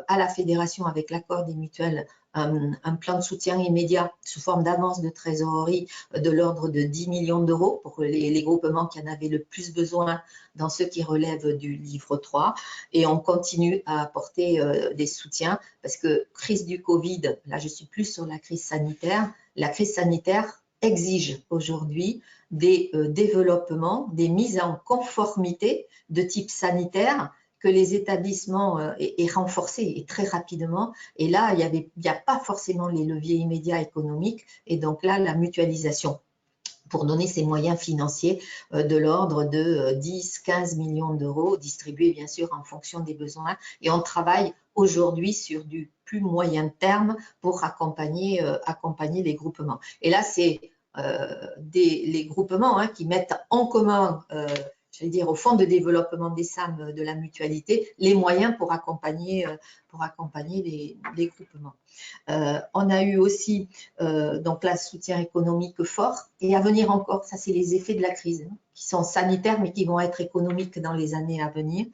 à la fédération, avec l'accord des mutuelles, un plan de soutien immédiat sous forme d'avance de trésorerie de l'ordre de 10 millions d'euros pour les groupements qui en avaient le plus besoin dans ceux qui relèvent du livre 3. Et on continue à apporter des soutiens parce que crise du Covid, là je suis plus sur la crise sanitaire. La crise sanitaire exige aujourd'hui des développements, des mises en conformité de type sanitaire que les établissements aient renforcé et très rapidement. Et là, il n'y a pas forcément les leviers immédiats économiques. Et donc là, la mutualisation pour donner ces moyens financiers de l'ordre de 10-15 millions d'euros, distribués bien sûr en fonction des besoins. Et on travaille aujourd'hui sur du plus moyen terme pour accompagner les groupements. Et là, c'est les groupements qui mettent en commun je vais dire, au fonds de développement des SAM de la mutualité, les moyens pour accompagner les groupements. On a eu aussi donc là, soutien économique fort, et à venir encore, ça c'est les effets de la crise, qui sont sanitaires, mais qui vont être économiques dans les années à venir.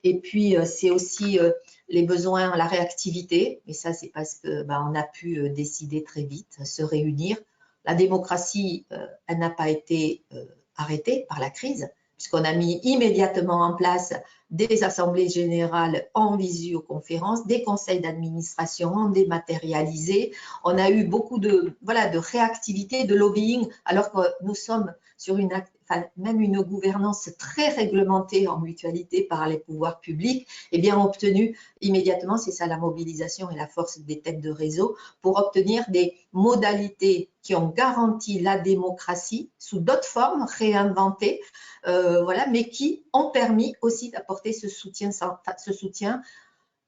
Et puis, c'est aussi les besoins, la réactivité, et ça c'est parce que on a pu décider très vite, se réunir. La démocratie, elle n'a pas été arrêtée par la crise, puisqu'on a mis immédiatement en place des assemblées générales en visioconférence, des conseils d'administration dématérialisés. On a eu beaucoup de réactivité, de lobbying, alors que nous sommes sur même une gouvernance très réglementée en mutualité par les pouvoirs publics, et bien obtenu immédiatement, c'est ça la mobilisation et la force des têtes de réseau, pour obtenir des modalités qui ont garanti la démocratie sous d'autres formes réinventées, mais qui ont permis aussi d'apporter ce soutien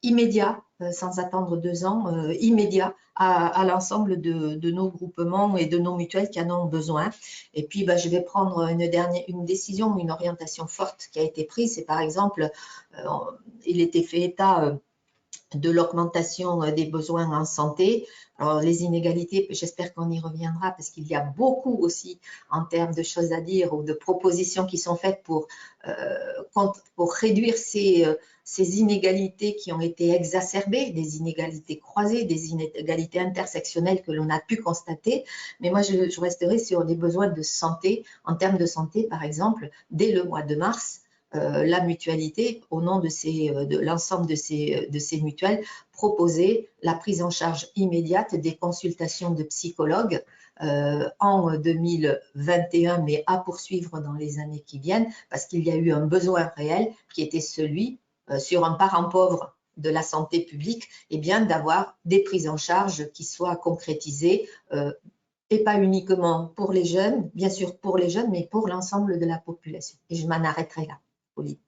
immédiat, sans attendre 2 ans, immédiat à l'ensemble de nos groupements et de nos mutuelles qui en ont besoin. Et puis, je vais prendre une décision, une orientation forte qui a été prise. C'est par exemple, il était fait état de l'augmentation des besoins en santé. Alors, les inégalités, j'espère qu'on y reviendra parce qu'il y a beaucoup aussi en termes de choses à dire ou de propositions qui sont faites pour réduire ces inégalités qui ont été exacerbées, des inégalités croisées, des inégalités intersectionnelles que l'on a pu constater. Mais moi, je resterai sur des besoins de santé. En termes de santé, par exemple, dès le mois de mars, la mutualité, au nom de l'ensemble de ces mutuelles, proposer la prise en charge immédiate des consultations de psychologues en 2021, mais à poursuivre dans les années qui viennent, parce qu'il y a eu un besoin réel qui était celui, sur un parent pauvre de la santé publique, eh bien d'avoir des prises en charge qui soient concrétisées, et pas uniquement pour les jeunes, bien sûr pour les jeunes, mais pour l'ensemble de la population. Et je m'en arrêterai là, Pauline.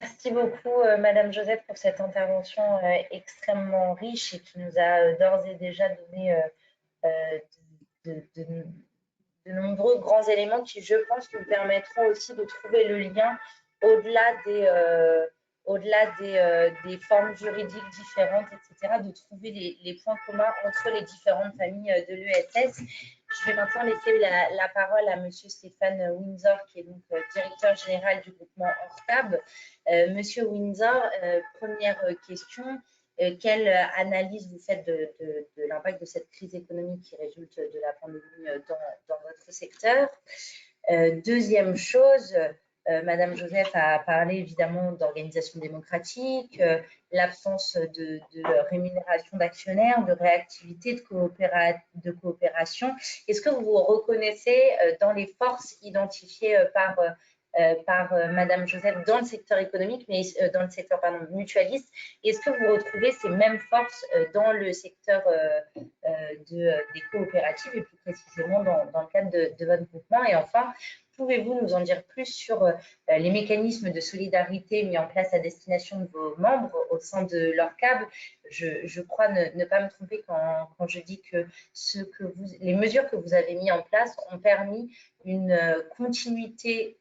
Merci beaucoup, Madame Joseph, pour cette intervention extrêmement riche et qui nous a d'ores et déjà donné de nombreux grands éléments qui, je pense, nous permettront aussi de trouver le lien au-delà des formes juridiques différentes, etc., de trouver les points communs entre les différentes familles de l'ESS. Je vais maintenant laisser la parole à Monsieur Stéphane Windsor, qui est donc directeur général du groupement ORCAB. Monsieur Windsor, première question. Quelle analyse vous faites de l'impact de cette crise économique qui résulte de la pandémie dans votre secteur? Deuxième chose, Madame Joseph a parlé évidemment d'organisation démocratique, l'absence de rémunération d'actionnaires, de réactivité, de coopération. Est-ce que vous vous reconnaissez dans les forces identifiées par Madame Joseph dans le secteur économique, mais dans le secteur mutualiste? Est-ce que vous retrouvez ces mêmes forces dans le secteur des coopératives et plus précisément dans le cadre de votre groupement? Et enfin, pouvez-vous nous en dire plus sur les mécanismes de solidarité mis en place à destination de vos membres au sein de l'ORCAB? Je crois ne pas me tromper quand je dis que les mesures que vous avez mises en place ont permis une continuité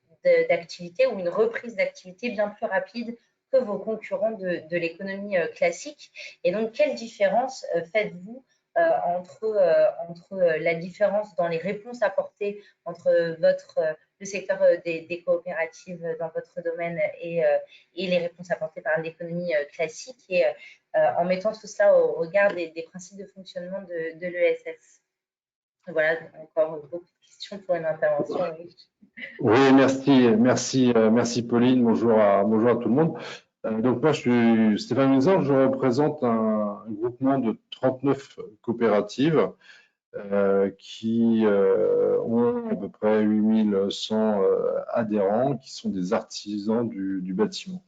d'activité ou une reprise d'activité bien plus rapide que vos concurrents de l'économie classique. Et donc, quelle différence faites-vous entre la différence dans les réponses apportées entre le secteur des coopératives dans votre domaine et les réponses apportées par l'économie classique, et en mettant tout cela au regard des principes de fonctionnement de l'ESS? Voilà, encore beaucoup de questions pour une intervention. Oui, merci Pauline, bonjour à tout le monde. Donc moi je suis Stéphane Windsor, je représente un groupement de 39 coopératives qui ont à peu près 8100 adhérents, qui sont des artisans du bâtiment.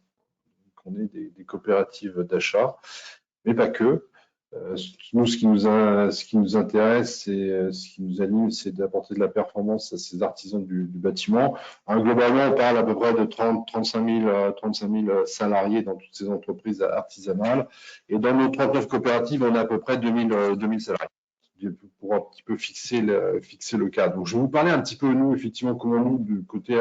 Donc on est des coopératives d'achat, mais pas que. Nous, ce qui nous intéresse et ce qui nous anime, c'est d'apporter de la performance à ces artisans du bâtiment. Globalement, on parle à peu près de 35 000 salariés dans toutes ces entreprises artisanales. Et dans nos 39 coopératives, on a à peu près 2000 salariés, pour un petit peu fixer le cadre. Donc, je vais vous parler un petit peu, nous, effectivement, comment nous, du côté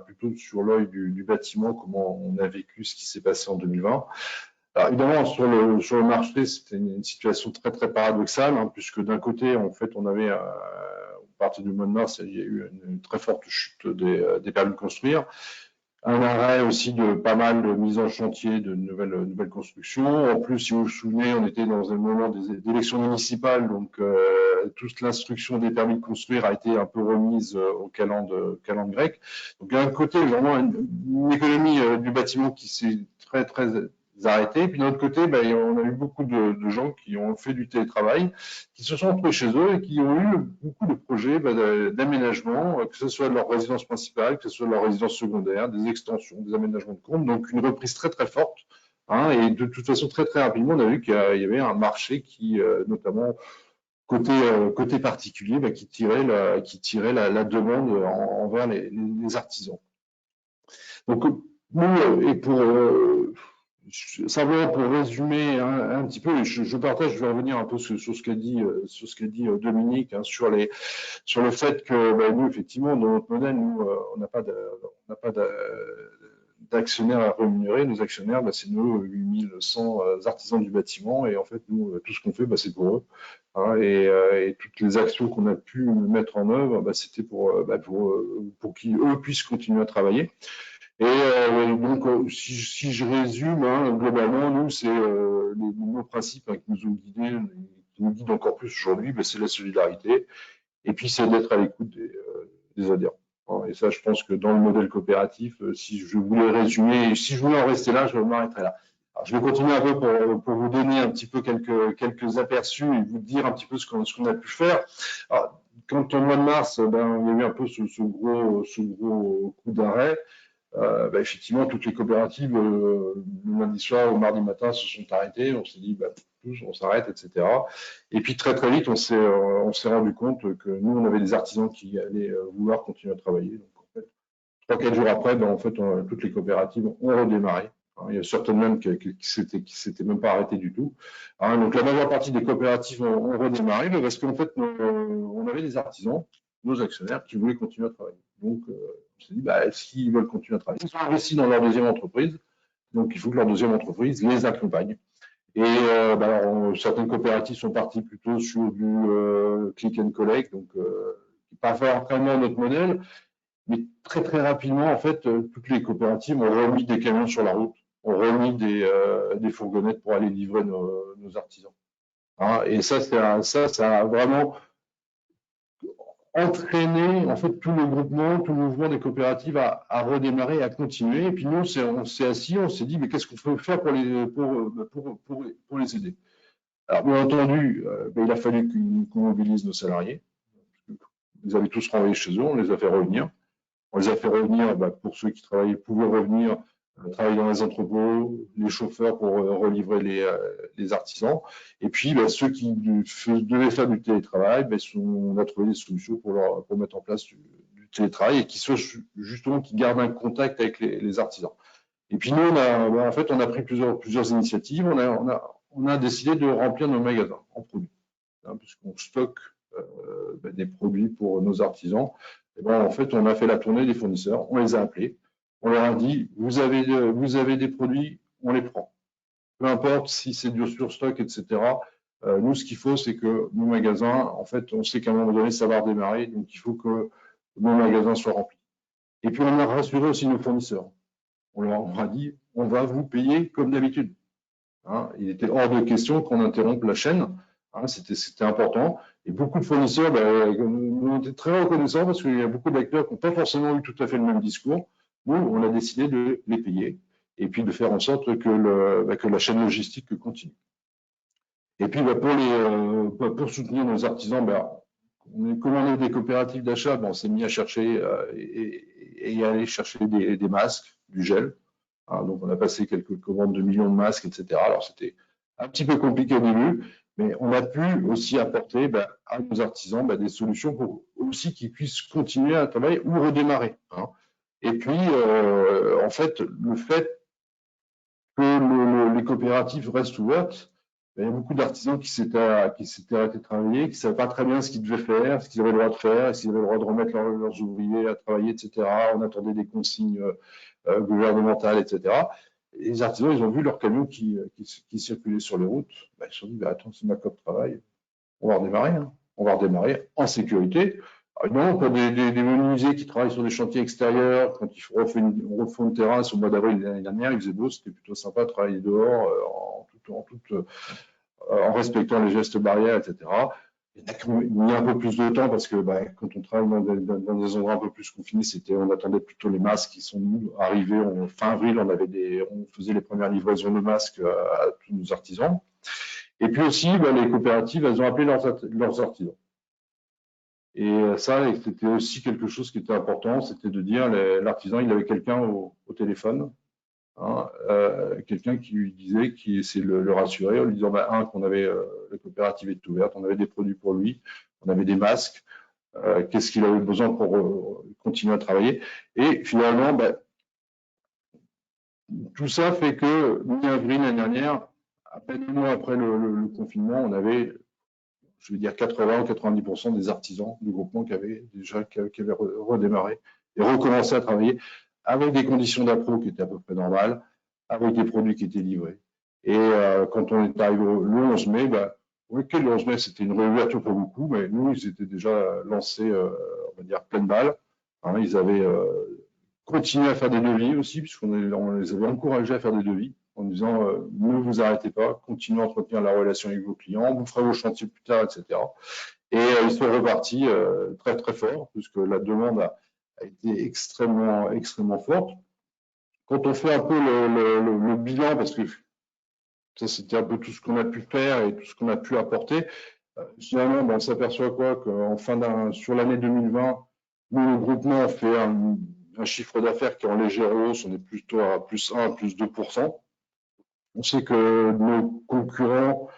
plutôt sur l'œil du bâtiment, comment on a vécu ce qui s'est passé en 2020. Alors, évidemment, sur le marché, c'était une situation très, très paradoxale, hein, puisque d'un côté, en fait, on avait, à partir du mois de mars, il y a eu une très forte chute des permis de construire, un arrêt aussi de pas mal de mises en chantier de nouvelles constructions. En plus, si vous vous souvenez, on était dans un moment des élections municipales, donc toute l'instruction des permis de construire a été un peu remise au calendrier grec. Donc, d'un côté, vraiment une économie du bâtiment qui s'est très, très arrêtés. Puis d'un autre côté, on a eu beaucoup de gens qui ont fait du télétravail, qui se sont retrouvés chez eux et qui ont eu beaucoup de projets d'aménagement, que ce soit de leur résidence principale, que ce soit de leur résidence secondaire, des extensions, des aménagements de compte. Donc une reprise très très forte. Hein, et de toute façon, très très rapidement, on a vu qu'il y avait un marché qui, notamment côté particulier, qui tirait la demande envers les artisans. Donc nous, et pour simplement pour résumer un petit peu, je partage, je vais revenir un peu sur ce qu'a dit Dominique, hein, sur le fait que nous, effectivement, dans notre modèle, nous, on n'a pas d'actionnaires à rémunérer. Nos actionnaires, c'est nos 8100 artisans du bâtiment, et en fait, nous, tout ce qu'on fait, c'est pour eux. Hein, et toutes les actions qu'on a pu mettre en œuvre, c'était pour qu'eux puissent continuer à travailler. Et donc, si je résume, hein, globalement, nous, c'est nos principes qui nous ont guidés, qui nous guident encore plus aujourd'hui, c'est la solidarité, et puis c'est d'être à l'écoute des adhérents. Et ça, je pense que dans le modèle coopératif, si je voulais résumer, si je voulais en rester là, je m'arrêterai là. Alors, je vais continuer un peu pour vous donner un petit peu quelques aperçus et vous dire un petit peu ce qu'on a pu faire. Alors, quand au mois de mars, il y a eu un peu ce gros coup d'arrêt, effectivement, toutes les coopératives, le lundi soir ou mardi matin, se sont arrêtées. On s'est dit, on s'arrête, etc. Et puis très vite, on s'est rendu compte que nous, on avait des artisans qui allaient vouloir continuer à travailler. Donc, en fait, 3-4 jours après, toutes les coopératives ont redémarré. Il y a certaines même qui s'étaient même pas arrêtées du tout. Donc la majeure partie des coopératives ont redémarré parce qu'en fait, on avait des artisans, nos actionnaires, qui voulaient continuer à travailler. Donc on s'est dit, s'ils veulent continuer à travailler, ils ont investi dans leur deuxième entreprise. Donc il faut que leur deuxième entreprise les accompagne. Et certaines coopératives sont parties plutôt sur du click and collect, donc pas vraiment notre modèle. Mais très rapidement, en fait, toutes les coopératives ont remis des camions sur la route, ont remis des fourgonnettes pour aller livrer nos artisans. Et ça a vraiment entraîné en fait tout le groupement, tout le mouvement des coopératives à redémarrer, à continuer. Et puis nous, on s'est assis, on s'est dit, mais qu'est-ce qu'on peut faire pour les aider? Alors, bien entendu, il a fallu qu'on mobilise nos salariés. Ils avaient tous renvoyé chez eux, on les a fait revenir. On les a fait revenir, pour ceux qui travaillaient, pouvaient revenir travailler dans les entrepôts, les chauffeurs pour relivrer les artisans. Et puis, ceux qui devaient faire du télétravail, on a trouvé des solutions pour mettre en place du télétravail et qui gardent un contact avec les artisans. Et puis, nous, on a pris plusieurs initiatives. On a décidé de remplir nos magasins en produits, puisqu'on stocke des produits pour nos artisans. Et en fait, on a fait la tournée des fournisseurs, on les a appelés, on leur a dit, vous avez des produits, on les prend. Peu importe si c'est du surstock, etc. Nous, ce qu'il faut, c'est que nos magasins, en fait, on sait qu'à un moment donné, ça va redémarrer, donc il faut que nos magasins soient remplis. Et puis, on a rassuré aussi nos fournisseurs. On leur a dit, on va vous payer comme d'habitude. Il était hors de question qu'on interrompe la chaîne. C'était important. Et beaucoup de fournisseurs nous étaient très reconnaissants parce qu'il y a beaucoup d'acteurs qui n'ont pas forcément eu tout à fait le même discours. Nous, on a décidé de les payer et puis de faire en sorte que la chaîne logistique continue. Et puis, pour soutenir nos artisans, comme on est des coopératives d'achat, on s'est mis à chercher et à aller chercher des masques, du gel. Donc, on a passé quelques commandes de millions de masques, etc. Alors, c'était un petit peu compliqué au début, mais on a pu aussi apporter à nos artisans des solutions pour aussi qu'ils puissent continuer à travailler ou redémarrer. Et puis, en fait, le fait que les coopératives restent ouvertes, il y a beaucoup d'artisans qui s'étaient arrêtés de travailler, qui ne savaient pas très bien ce qu'ils devaient faire, ce qu'ils avaient le droit de faire, s'ils avaient le droit de remettre leurs ouvriers à travailler, etc. On attendait des consignes gouvernementales, etc. Et les artisans, ils ont vu leurs camions qui circulaient sur les routes. Ils se sont dit, attends, c'est ma coop de travail, on va redémarrer. On va redémarrer en sécurité. Non, pour des menuisiers qui travaillent sur des chantiers extérieurs, quand ils refont le terrain sur le mois d'avril l'année dernière, il faisait beau, c'était plutôt sympa de travailler dehors en respectant les gestes barrières, etc. Il y en a qui ont mis un peu plus de temps parce que quand on travaille dans des endroits un peu plus confinés, on attendait plutôt les masques qui sont arrivés fin avril, on faisait les premières livraisons de masques à tous nos artisans. Et puis aussi, les coopératives, elles ont appelé leurs artisans. Et ça, c'était aussi quelque chose qui était important, c'était de dire l'artisan, il avait quelqu'un au téléphone, quelqu'un qui lui disait, qui essayait de le rassurer en lui disant, qu'on avait la coopérative est ouverte, on avait des produits pour lui, on avait des masques, qu'est-ce qu'il avait besoin pour continuer à travailler. Et finalement, tout ça fait que mi-avril l'année dernière, à peine un mois après le confinement, on avait, je veux dire, 80 ou 90% des artisans du groupement qui avaient redémarré et recommencé à travailler avec des conditions d'appro qui étaient à peu près normales, avec des produits qui étaient livrés. Et quand on est arrivé le 11 mai, le 11 mai, c'était une réouverture pour beaucoup, mais nous, ils étaient déjà lancés, on va dire, pleine balle. Ils avaient continué à faire des devis aussi, puisqu'on les avait encouragés à faire des devis, en disant ne vous arrêtez pas, continuez à entretenir la relation avec vos clients, vous ferez vos chantiers plus tard, etc. Et ils sont repartis très très fort, puisque la demande a été extrêmement forte. Quand on fait un peu le bilan, parce que ça c'était un peu tout ce qu'on a pu faire et tout ce qu'on a pu apporter, finalement, on s'aperçoit quoi sur l'année 2020, nous, le groupement, on fait un chiffre d'affaires qui est en légère hausse, on est plutôt à plus 1, plus 2%. On sait que nos concurrents,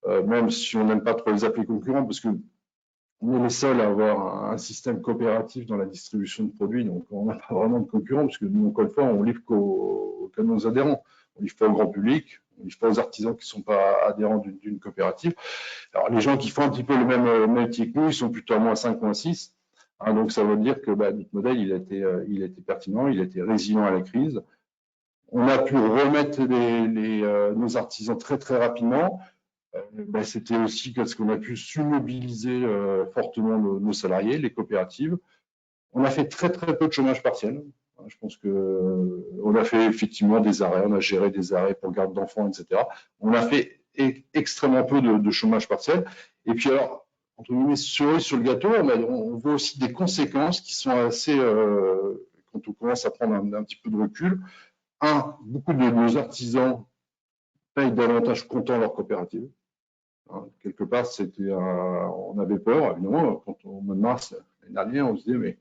même si on n'aime pas trop les appeler concurrents, parce que on est les seuls à avoir un système coopératif dans la distribution de produits, donc on n'a pas vraiment de concurrents, parce que nous, encore une fois, on livre qu'à nos adhérents. On livre pas au grand public, on livre pas aux artisans qui ne sont pas adhérents d'une coopérative. Alors, les gens qui font un petit peu le même métier que nous, ils sont plutôt à -5, -6. Hein, donc, ça veut dire que notre modèle, il a été pertinent, il a été résilient à la crise. On a pu remettre nos artisans très rapidement. C'était aussi parce qu'on a pu mobiliser fortement nos salariés, les coopératives. On a fait très peu de chômage partiel. Je pense qu'on a fait effectivement des arrêts, on a géré des arrêts pour garde d'enfants, etc. On a fait extrêmement peu de chômage partiel. Et puis alors, entre guillemets, cerise sur le gâteau, on voit aussi des conséquences qui sont assez, quand on commence à prendre un petit peu de recul. Beaucoup de nos artisans payent davantage comptant leur coopérative. Quelque part, on avait peur, évidemment, quand au mois de mars l'année dernière, on se disait, mais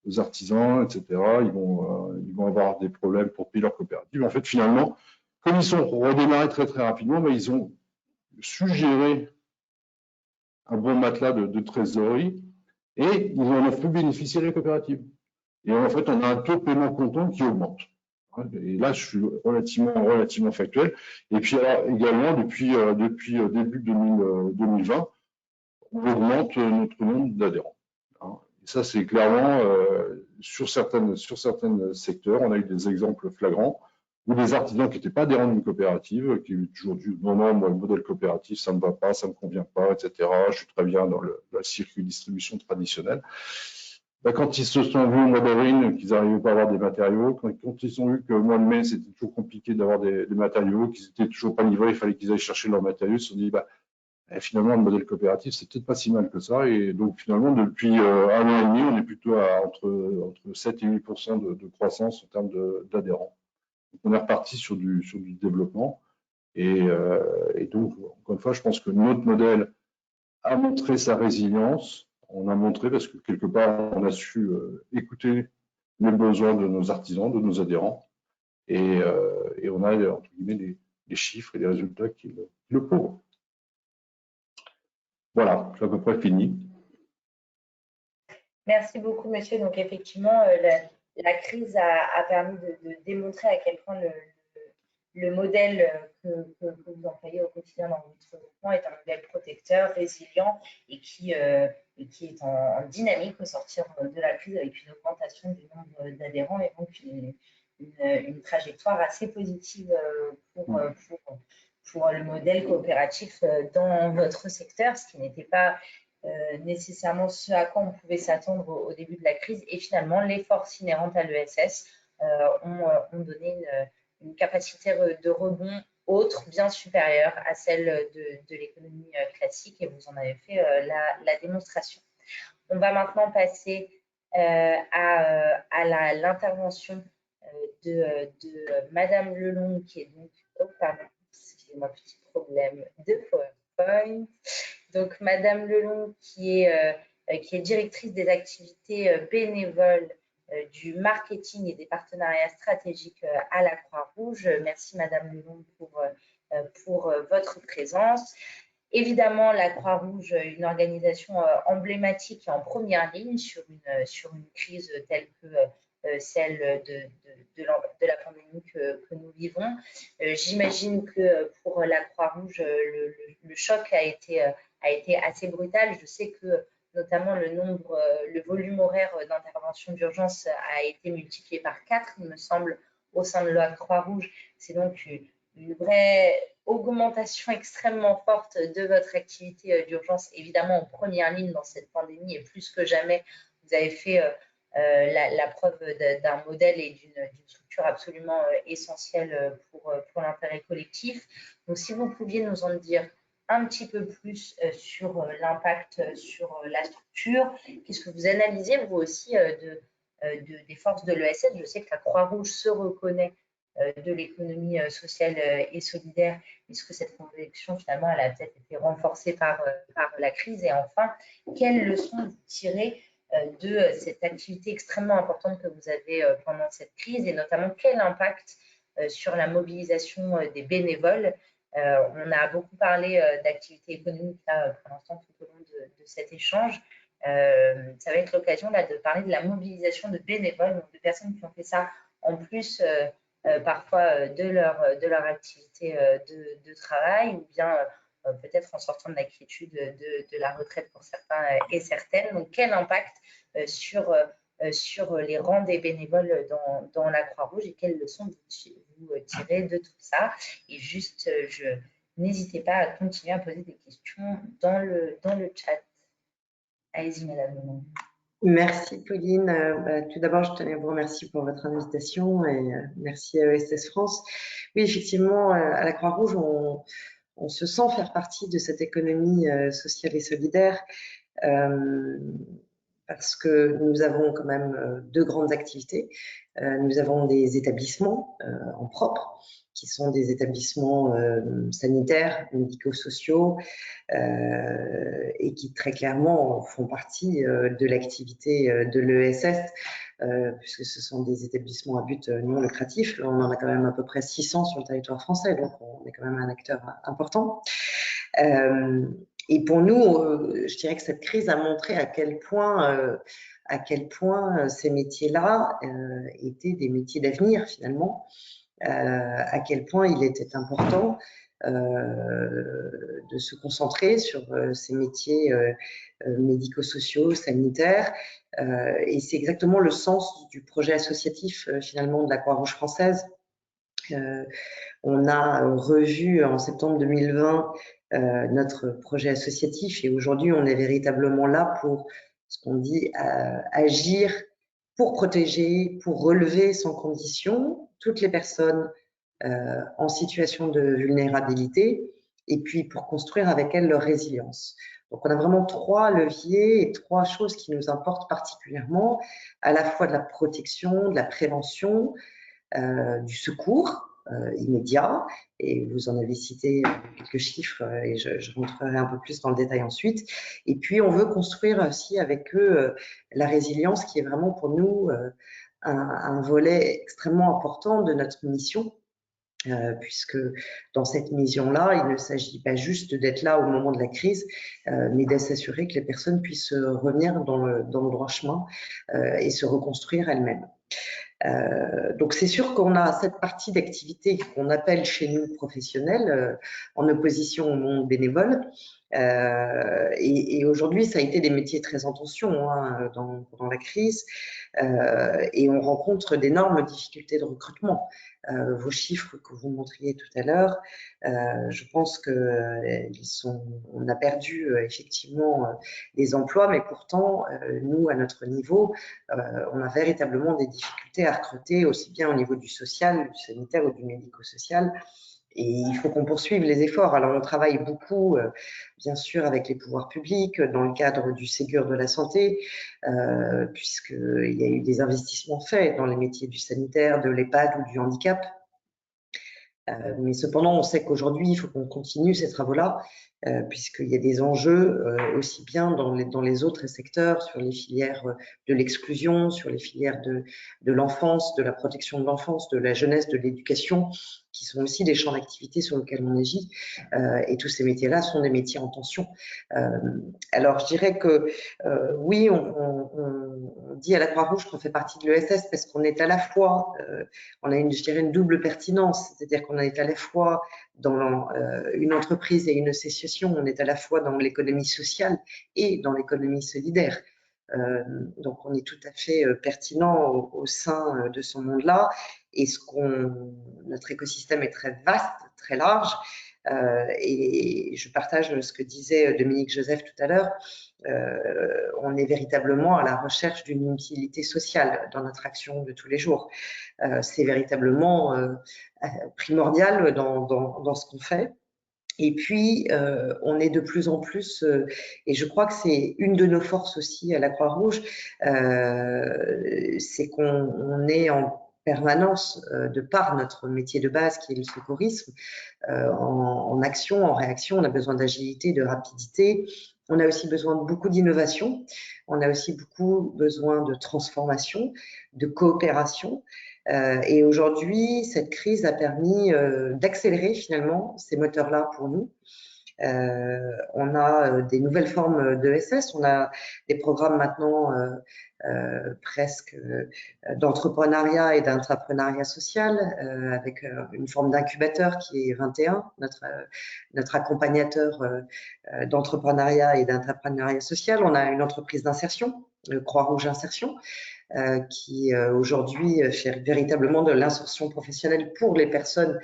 les artisans, etc., ils vont avoir des problèmes pour payer leur coopérative. En fait, finalement, comme ils sont redémarrés très rapidement, ils ont su gérer un bon matelas de trésorerie et ils en ont fait bénéficier les coopératives. Et en fait, on a un taux de paiement comptant qui augmente. Et là, je suis relativement factuel. Et puis, alors, également, depuis début 2020, on augmente notre nombre d'adhérents. Et ça, c'est clairement, sur certains secteurs, on a eu des exemples flagrants où des artisans qui n'étaient pas adhérents d'une coopérative, qui ont toujours dit non, moi, le modèle coopératif, ça ne me va pas, ça ne me convient pas, etc. Je suis très bien dans le circuit de distribution traditionnel. Quand ils se sont vus au mois d'avril qu'ils n'arrivaient pas à avoir des matériaux, quand ils ont vu qu'au mois de mai, c'était toujours compliqué d'avoir des matériaux, qu'ils n'étaient toujours pas livrés, il fallait qu'ils aillent chercher leurs matériaux, ils se sont dit, finalement, le modèle coopératif, c'est peut-être pas si mal que ça. Et donc, finalement, depuis 1 an et demi, on est plutôt à entre 7 et 8% de croissance en termes d'adhérents. Donc, on est reparti sur du développement. Et donc, encore une fois, je pense que notre modèle a montré sa résilience. On a montré parce que quelque part, on a su écouter les besoins de nos artisans, de nos adhérents. Et on a, entre guillemets, les chiffres et les résultats qui le prouvent. Voilà, c'est à peu près fini. Merci beaucoup, monsieur. Donc, effectivement, la crise a permis de démontrer à quel point le modèle que vous employez au quotidien dans votre groupement est un modèle protecteur, résilient et qui est en dynamique au sortir de la crise avec une augmentation du nombre d'adhérents et donc une trajectoire assez positive pour le modèle coopératif dans votre secteur, ce qui n'était pas nécessairement ce à quoi on pouvait s'attendre au début de la crise. Et finalement, les forces inhérentes à l'ESS ont donné une capacité de rebond autre, bien supérieure à celle de l'économie classique, et vous en avez fait la démonstration. On va maintenant passer à l'intervention de Madame Lelong, qui est donc, pardon, excusez-moi, petit problème de PowerPoint. Donc, Madame Lelong, qui est directrice des activités bénévoles du marketing et des partenariats stratégiques à la Croix-Rouge. Merci, Madame Lelong, pour votre présence. Évidemment, la Croix-Rouge, une organisation emblématique et en première ligne sur une crise telle que celle de la pandémie que nous vivons. J'imagine que pour la Croix-Rouge, le choc a été assez brutal. Je sais que notamment le volume horaire d'intervention d'urgence a été multiplié par 4, il me semble, au sein de la Croix-Rouge. C'est donc une vraie augmentation extrêmement forte de votre activité d'urgence, évidemment en première ligne dans cette pandémie, et plus que jamais, vous avez fait la preuve d'un modèle et d'une structure absolument essentielle pour l'intérêt collectif. Donc, si vous pouviez nous en dire un petit peu plus sur l'impact sur la structure, qu'est-ce que vous analysez vous aussi des forces de l'ESS. Je sais que la Croix-Rouge se reconnaît de l'économie sociale et solidaire, puisque cette conviction, finalement, elle a peut-être été renforcée par la crise. Et enfin, quelles leçons vous tirez de cette activité extrêmement importante que vous avez pendant cette crise, et notamment quel impact sur la mobilisation des bénévoles? On a beaucoup parlé d'activité économique là, pour l'instant tout au long de cet échange. Ça va être l'occasion là de parler de la mobilisation de bénévoles, donc de personnes qui ont fait ça en plus parfois de leur activité de travail, ou bien peut-être en sortant de la quiétude de la retraite pour certains et certaines. Donc quel impact sur les rangs des bénévoles dans la Croix-Rouge, et quelles leçons vous tirez de tout ça? Et juste, n'hésitez pas à continuer à poser des questions dans le chat. Allez-y, Madame. Merci Pauline. Tout d'abord, je tenais à vous remercier pour votre invitation et merci à ESS France. Oui, effectivement, à la Croix-Rouge, on se sent faire partie de cette économie sociale et solidaire parce que nous avons quand même deux grandes activités. Nous avons des établissements en propre, qui sont des établissements sanitaires, médico-sociaux, et qui très clairement font partie de l'activité de l'ESS, puisque ce sont des établissements à but non lucratif. Là, on en a quand même à peu près 600 sur le territoire français, donc on est quand même un acteur important. Et pour nous, je dirais que cette crise a montré à quel point ces métiers-là étaient des métiers d'avenir finalement, à quel point il était important de se concentrer sur ces métiers médico-sociaux, sanitaires. Et c'est exactement le sens du projet associatif finalement de la Croix-Rouge française. On a revu en septembre 2020 notre projet associatif, et aujourd'hui on est véritablement là pour ce qu'on dit agir pour protéger, pour relever sans condition toutes les personnes en situation de vulnérabilité, et puis pour construire avec elles leur résilience. Donc on a vraiment trois leviers et trois choses qui nous importent particulièrement, à la fois de la protection, de la prévention, du secours immédiat, et vous en avez cité quelques chiffres et je rentrerai un peu plus dans le détail ensuite. Et puis on veut construire aussi avec eux la résilience, qui est vraiment pour nous un volet extrêmement important de notre mission, puisque dans cette mission-là, il ne s'agit pas juste d'être là au moment de la crise, mais de s'assurer que les personnes puissent revenir dans le droit chemin et se reconstruire elles-mêmes. Donc c'est sûr qu'on a cette partie d'activité qu'on appelle chez nous professionnelle, en opposition au monde bénévole, et aujourd'hui ça a été des métiers très en tension pendant la crise, et on rencontre d'énormes difficultés de recrutement. Vos chiffres que vous montriez tout à l'heure, je pense que on a perdu effectivement des emplois, mais pourtant nous à notre niveau on a véritablement des difficultés à recruter, aussi bien au niveau du social, du sanitaire ou du médico-social. Et il faut qu'on poursuive les efforts. Alors, on travaille beaucoup, bien sûr, avec les pouvoirs publics, dans le cadre du Ségur de la santé, puisqu'il y a eu des investissements faits dans les métiers du sanitaire, de l'EHPAD ou du handicap. Mais cependant, on sait qu'aujourd'hui, il faut qu'on continue ces travaux-là, puisqu'il y a des enjeux aussi bien dans les autres secteurs, sur les filières de l'exclusion, sur les filières de l'enfance, de la protection de l'enfance, de la jeunesse, de l'éducation, qui sont aussi des champs d'activité sur lesquels on agit. Et tous ces métiers-là sont des métiers en tension. Alors, je dirais que oui, on dit à la Croix-Rouge qu'on fait partie de l'ESS parce qu'on est à la fois, on a je dirais une double pertinence, c'est-à-dire qu'on est à la fois dans une entreprise et une association, on est à la fois dans l'économie sociale et dans l'économie solidaire. Donc on est tout à fait pertinent au sein de ce monde-là, et notre écosystème est très vaste, très large, et je partage ce que disait Dominique Joseph tout à l'heure. On est véritablement à la recherche d'une utilité sociale dans notre action de tous les jours. C'est véritablement primordial dans ce qu'on fait. Et puis, on est de plus en plus, et je crois que c'est une de nos forces aussi à la Croix-Rouge, c'est qu'on est en permanence, de par notre métier de base qui est le secourisme, en action, en réaction. On a besoin d'agilité, de rapidité. On a aussi besoin de beaucoup d'innovation. On a aussi beaucoup besoin de transformation, de coopération. Et aujourd'hui, cette crise a permis d'accélérer finalement ces moteurs-là pour nous. On a des nouvelles formes d'ESS, on a des programmes maintenant presque d'entrepreneuriat et d'intrapreneuriat social avec une forme d'incubateur qui est 21, notre accompagnateur d'entrepreneuriat et d'intrapreneuriat social. On a une entreprise d'insertion, Croix-Rouge Insertion, qui aujourd'hui fait véritablement de l'insertion professionnelle pour les personnes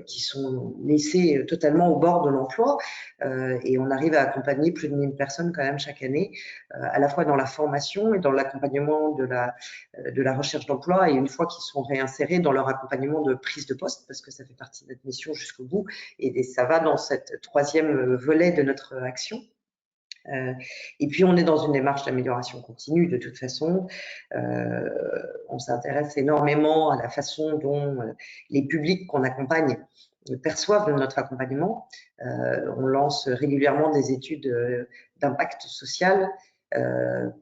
qui sont laissées totalement au bord de l'emploi, et on arrive à accompagner plus de 1000 personnes quand même chaque année, à la fois dans la formation et dans l'accompagnement de la recherche d'emploi, et une fois qu'ils sont réinsérés, dans leur accompagnement de prise de poste, parce que ça fait partie de notre mission jusqu'au bout, et ça va dans cette troisième volet de notre action. Et puis, on est dans une démarche d'amélioration continue de toute façon. On s'intéresse énormément à la façon dont les publics qu'on accompagne perçoivent notre accompagnement. On lance régulièrement des études d'impact social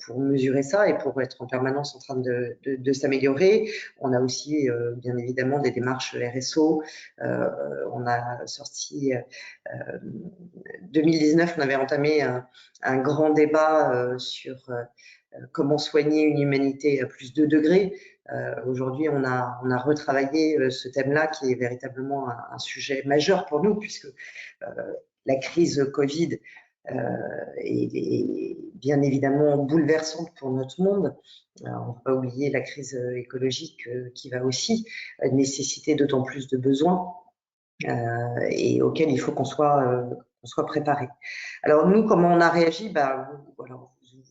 pour mesurer ça et pour être en permanence en train de s'améliorer. On a aussi bien évidemment des démarches RSO. On a sorti 2019, on avait entamé un grand débat sur comment soigner une humanité à plus 2 degrés. Aujourd'hui, on a retravaillé ce thème-là qui est véritablement un sujet majeur pour nous, puisque la crise Covid est bien évidemment bouleversante pour notre monde. On ne peut pas oublier la crise écologique qui va aussi nécessiter d'autant plus de besoins et auxquels il faut qu'on soit préparé. Alors nous, comment on a réagi?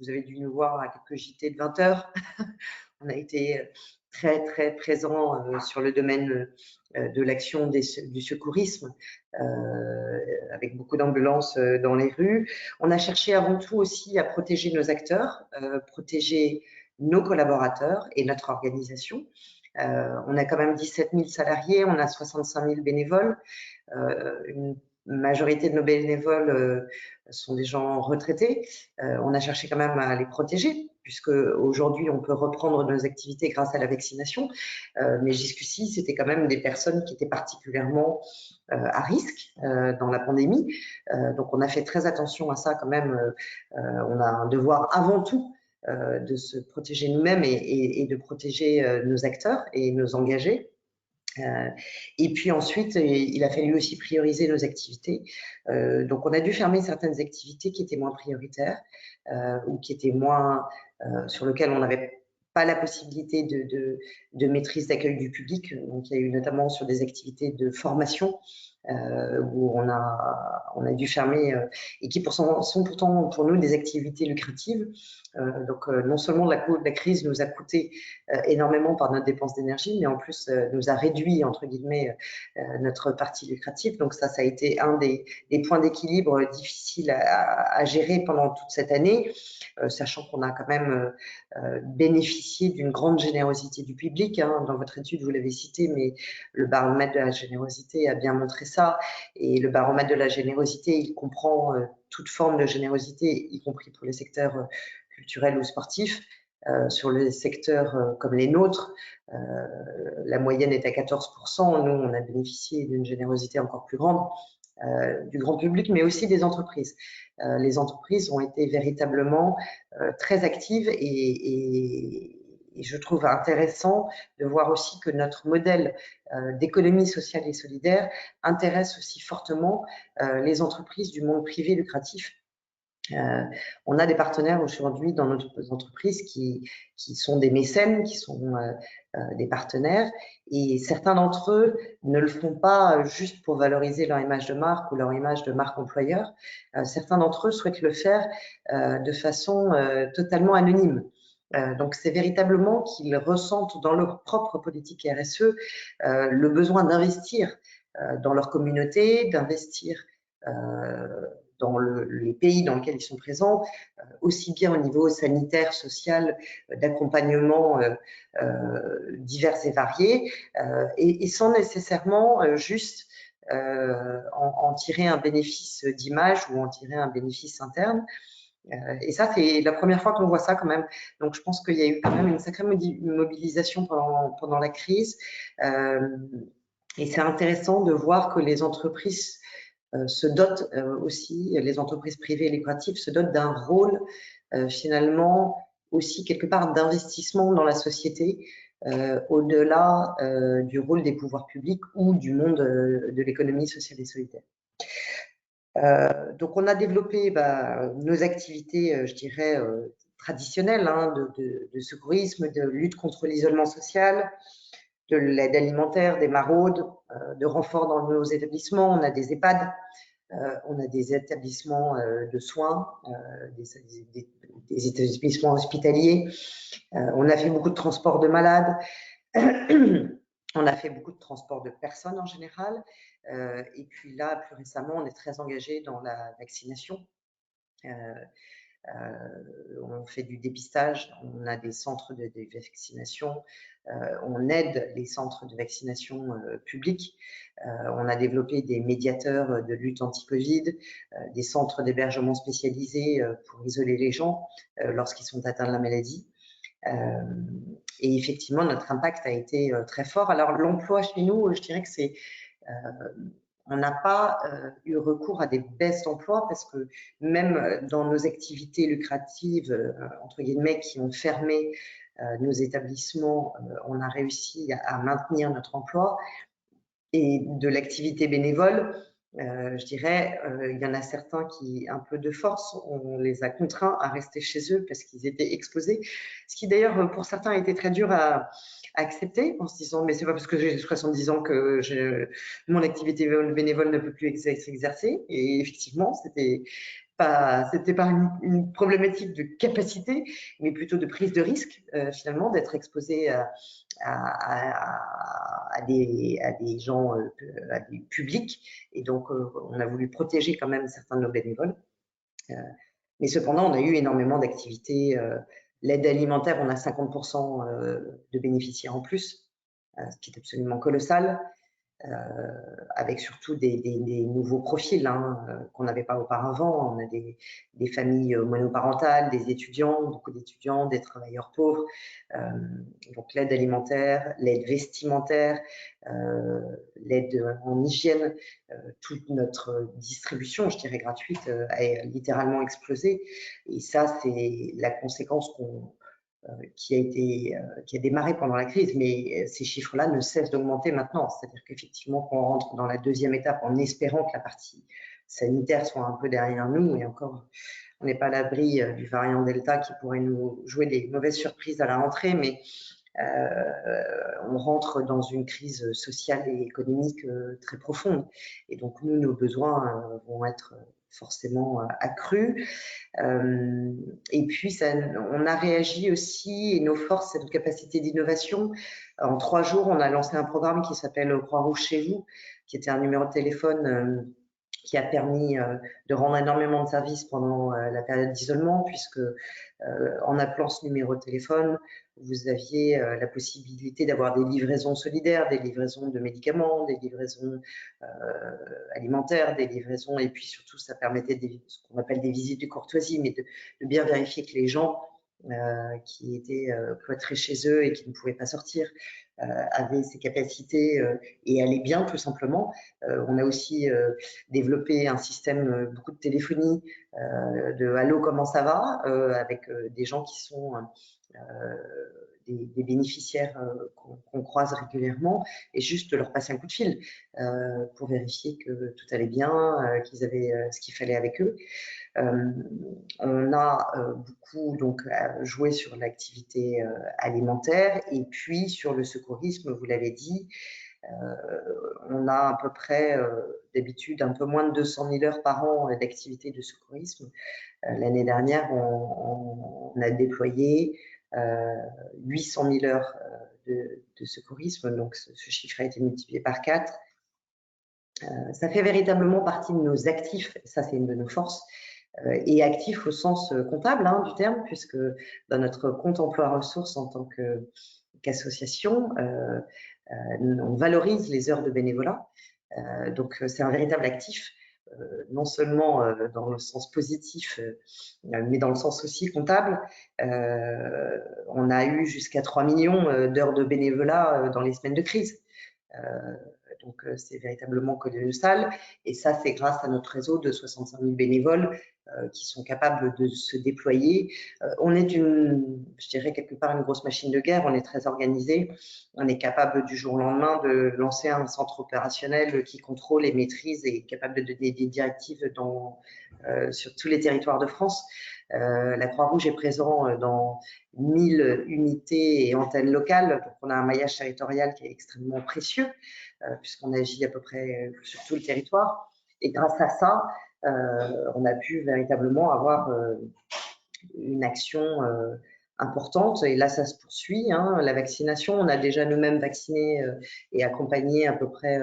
Vous avez dû nous voir à quelques JT de 20 heures. On a été très très présent sur le domaine de l'action du secourisme, avec beaucoup d'ambulances dans les rues. On a cherché avant tout aussi à protéger nos acteurs, protéger nos collaborateurs et notre organisation. On a quand même 17 000 salariés, on a 65 000 bénévoles. Une majorité de nos bénévoles sont des gens retraités. On a cherché quand même à les protéger, puisque aujourd'hui on peut reprendre nos activités grâce à la vaccination, mais jusqu'ici c'était quand même des personnes qui étaient particulièrement à risque dans la pandémie. Donc on a fait très attention à ça quand même. On a un devoir avant tout de se protéger nous-mêmes et de protéger nos acteurs et nos engagés. Et puis ensuite, il a fallu aussi prioriser nos activités. Donc, on a dû fermer certaines activités qui étaient moins prioritaires ou qui étaient moins sur lesquelles on n'avait pas la possibilité de maîtrise d'accueil du public. Donc, il y a eu notamment sur des activités de formation où on a dû fermer et qui sont pourtant pour nous des activités lucratives. Donc non seulement la crise nous a coûté énormément par notre dépense d'énergie, mais en plus nous a réduit entre guillemets notre partie lucrative. Donc ça a été un des points d'équilibre difficiles à gérer pendant toute cette année, sachant qu'on a quand même bénéficié d'une grande générosité du public. Dans votre étude, vous l'avez cité, mais le baromètre de la générosité a bien montré ça. Et le baromètre de la générosité, il comprend toute forme de générosité, y compris pour les secteurs culturels ou sportifs. Sur les secteurs comme les nôtres, la moyenne est à 14%. Nous, on a bénéficié d'une générosité encore plus grande du grand public, mais aussi des entreprises. Les entreprises ont été véritablement très actives et je trouve intéressant de voir aussi que notre modèle d'économie sociale et solidaire intéresse aussi fortement les entreprises du monde privé lucratif. On a des partenaires aujourd'hui dans notre entreprise qui sont des mécènes, qui sont des partenaires, et certains d'entre eux ne le font pas juste pour valoriser leur image de marque ou leur image de marque employeur. Certains d'entre eux souhaitent le faire de façon totalement anonyme. Donc, c'est véritablement qu'ils ressentent dans leur propre politique RSE le besoin d'investir dans leur communauté, d'investir dans les pays dans lesquels ils sont présents, aussi bien au niveau sanitaire, social, d'accompagnement divers et variés, et sans nécessairement juste en tirer un bénéfice d'image ou en tirer un bénéfice interne. Et ça, c'est la première fois qu'on voit ça quand même. Donc, je pense qu'il y a eu quand même une sacrée mobilisation pendant la crise. Et c'est intéressant de voir que les entreprises se dotent aussi, les entreprises privées et lucratives se dotent d'un rôle finalement aussi quelque part d'investissement dans la société, au-delà du rôle des pouvoirs publics ou du monde de l'économie sociale et solidaire. Donc, on a développé nos activités, je dirais, traditionnelles de secourisme, de lutte contre l'isolement social, de l'aide alimentaire, des maraudes, de renfort dans nos établissements. On a des EHPAD, on a des établissements de soins, des établissements hospitaliers. On a fait beaucoup de transport de malades. On a fait beaucoup de transport de personnes en général. Et puis là, plus récemment, on est très engagé dans la vaccination. On fait du dépistage, on a des centres de vaccination, on aide les centres de vaccination publics, on a développé des médiateurs de lutte anti-Covid, des centres d'hébergement spécialisés pour isoler les gens lorsqu'ils sont atteints de la maladie. Et effectivement, notre impact a été très fort. Alors, l'emploi chez nous, je dirais que c'est... on n'a pas eu recours à des baisses d'emploi parce que même dans nos activités lucratives, entre guillemets, qui ont fermé nos établissements, on a réussi à maintenir notre emploi. Et de l'activité bénévole, je dirais, il y en a certains qui, un peu de force, on les a contraints à rester chez eux parce qu'ils étaient exposés. Ce qui d'ailleurs, pour certains, a été très dur à accepter en se disant, mais c'est pas parce que j'ai 70 ans que mon activité bénévole ne peut plus s'exercer. Et effectivement, c'était pas une problématique de capacité, mais plutôt de prise de risque, finalement, d'être exposé à des gens, à des publics. Et donc, on a voulu protéger quand même certains de nos bénévoles. Mais cependant, on a eu énormément d'activités. L'aide alimentaire, on a 50% de bénéficiaires en plus, ce qui est absolument colossal. Avec surtout des nouveaux profils qu'on n'avait pas auparavant. On a des familles monoparentales, des étudiants, beaucoup d'étudiants, des travailleurs pauvres. Donc l'aide alimentaire, l'aide vestimentaire, l'aide en hygiène, toute notre distribution, je dirais gratuite, a littéralement explosé. Et ça, c'est la conséquence qui a démarré pendant la crise, mais ces chiffres-là ne cessent d'augmenter maintenant. C'est-à-dire qu'effectivement, qu'on rentre dans la deuxième étape en espérant que la partie sanitaire soit un peu derrière nous, et encore, on n'est pas à l'abri du variant Delta qui pourrait nous jouer des mauvaises surprises à la rentrée, mais on rentre dans une crise sociale et économique très profonde. Et donc, nous, nos besoins vont être forcément accrus. Et puis, on a réagi aussi, et nos forces, cette capacité d'innovation. En 3 jours, on a lancé un programme qui s'appelle Croix-Rouge chez vous, qui était un numéro de téléphone qui a permis de rendre énormément de services pendant la période d'isolement, puisque en appelant ce numéro de téléphone, vous aviez la possibilité d'avoir des livraisons solidaires, des livraisons de médicaments, des livraisons alimentaires, des livraisons, et puis surtout, ça permettait ce qu'on appelle des visites de courtoisie, mais de bien vérifier que les gens qui étaient cloîtrés chez eux et qui ne pouvaient pas sortir avaient ces capacités et allaient bien, tout simplement. On a aussi développé un système, beaucoup de téléphonie, de « Allô, comment ça va ?» avec des gens qui sont des bénéficiaires qu'on croise régulièrement, et juste de leur passer un coup de fil pour vérifier que tout allait bien, qu'ils avaient ce qu'il fallait avec eux. On a beaucoup donc joué sur l'activité alimentaire, et puis sur le secourisme, vous l'avez dit, on a à peu près d'habitude un peu moins de 200 000 heures par an d'activité de secourisme. L'année dernière, on a déployé 800 000 heures de secourisme, donc ce chiffre a été multiplié par 4. Ça fait véritablement partie de nos actifs, ça c'est une de nos forces, et actifs au sens comptable du terme, puisque dans notre compte emploi ressources en tant qu'association, on valorise les heures de bénévolat. Donc c'est un véritable actif, non seulement dans le sens positif, mais dans le sens aussi comptable. On a eu jusqu'à 3 millions d'heures de bénévolat dans les semaines de crise. Donc, c'est véritablement colossal. Et ça, c'est grâce à notre réseau de 65 000 bénévoles qui sont capables de se déployer. On est je dirais quelque part une grosse machine de guerre. On est très organisé. On est capable du jour au lendemain de lancer un centre opérationnel qui contrôle et maîtrise et est capable de donner des directives sur tous les territoires de France. La Croix-Rouge est présente dans 1000 unités et antennes locales. Donc, on a un maillage territorial qui est extrêmement précieux puisqu'on agit à peu près sur tout le territoire. Et grâce à ça, on a pu véritablement avoir une action importante. Et là, ça se poursuit. La vaccination, on a déjà nous-mêmes vacciné et accompagné à peu près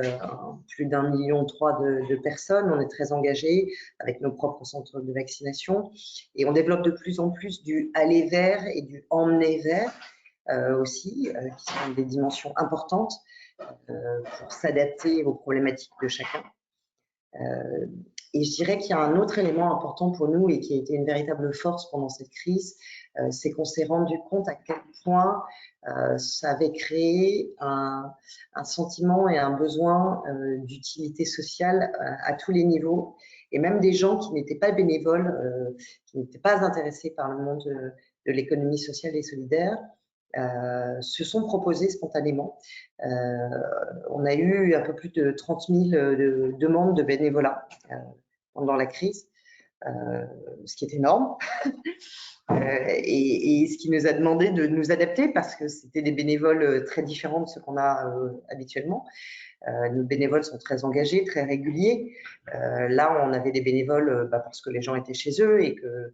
plus d'1,3 million de personnes. On est très engagés avec nos propres centres de vaccination. Et on développe de plus en plus du aller vers et du emmener vers aussi, qui sont des dimensions importantes pour s'adapter aux problématiques de chacun. Et je dirais qu'il y a un autre élément important pour nous et qui a été une véritable force pendant cette crise, c'est qu'on s'est rendu compte à quel point ça avait créé un sentiment et un besoin d'utilité sociale à tous les niveaux, et même des gens qui n'étaient pas bénévoles, qui n'étaient pas intéressés par le monde de l'économie sociale et solidaire, se sont proposés spontanément. On a eu un peu plus de 30 000 demandes de bénévolat pendant la crise, ce qui est énorme. Et ce qui nous a demandé de nous adapter parce que c'était des bénévoles très différents de ceux qu'on a habituellement. Nos bénévoles sont très engagés, très réguliers. Là, on avait des bénévoles parce que les gens étaient chez eux et que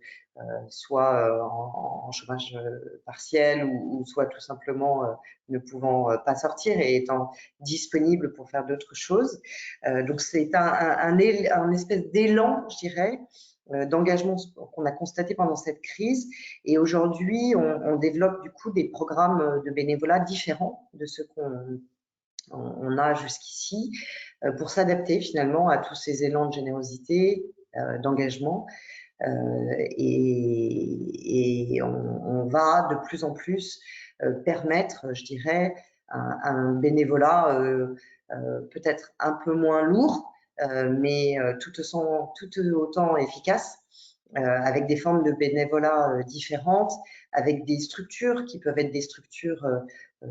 soit en chômage partiel ou soit tout simplement ne pouvant pas sortir et étant disponibles pour faire d'autres choses. Donc, c'est un espèce d'élan, je dirais, d'engagement qu'on a constaté pendant cette crise. Et aujourd'hui, on développe du coup des programmes de bénévolat différents de ceux qu'on a jusqu'ici pour s'adapter finalement à tous ces élans de générosité, d'engagement. Et on va de plus en plus permettre, je dirais, un bénévolat peut-être un peu moins lourd, mais tout autant efficace, avec des formes de bénévolat différentes, avec des structures qui peuvent être des structures,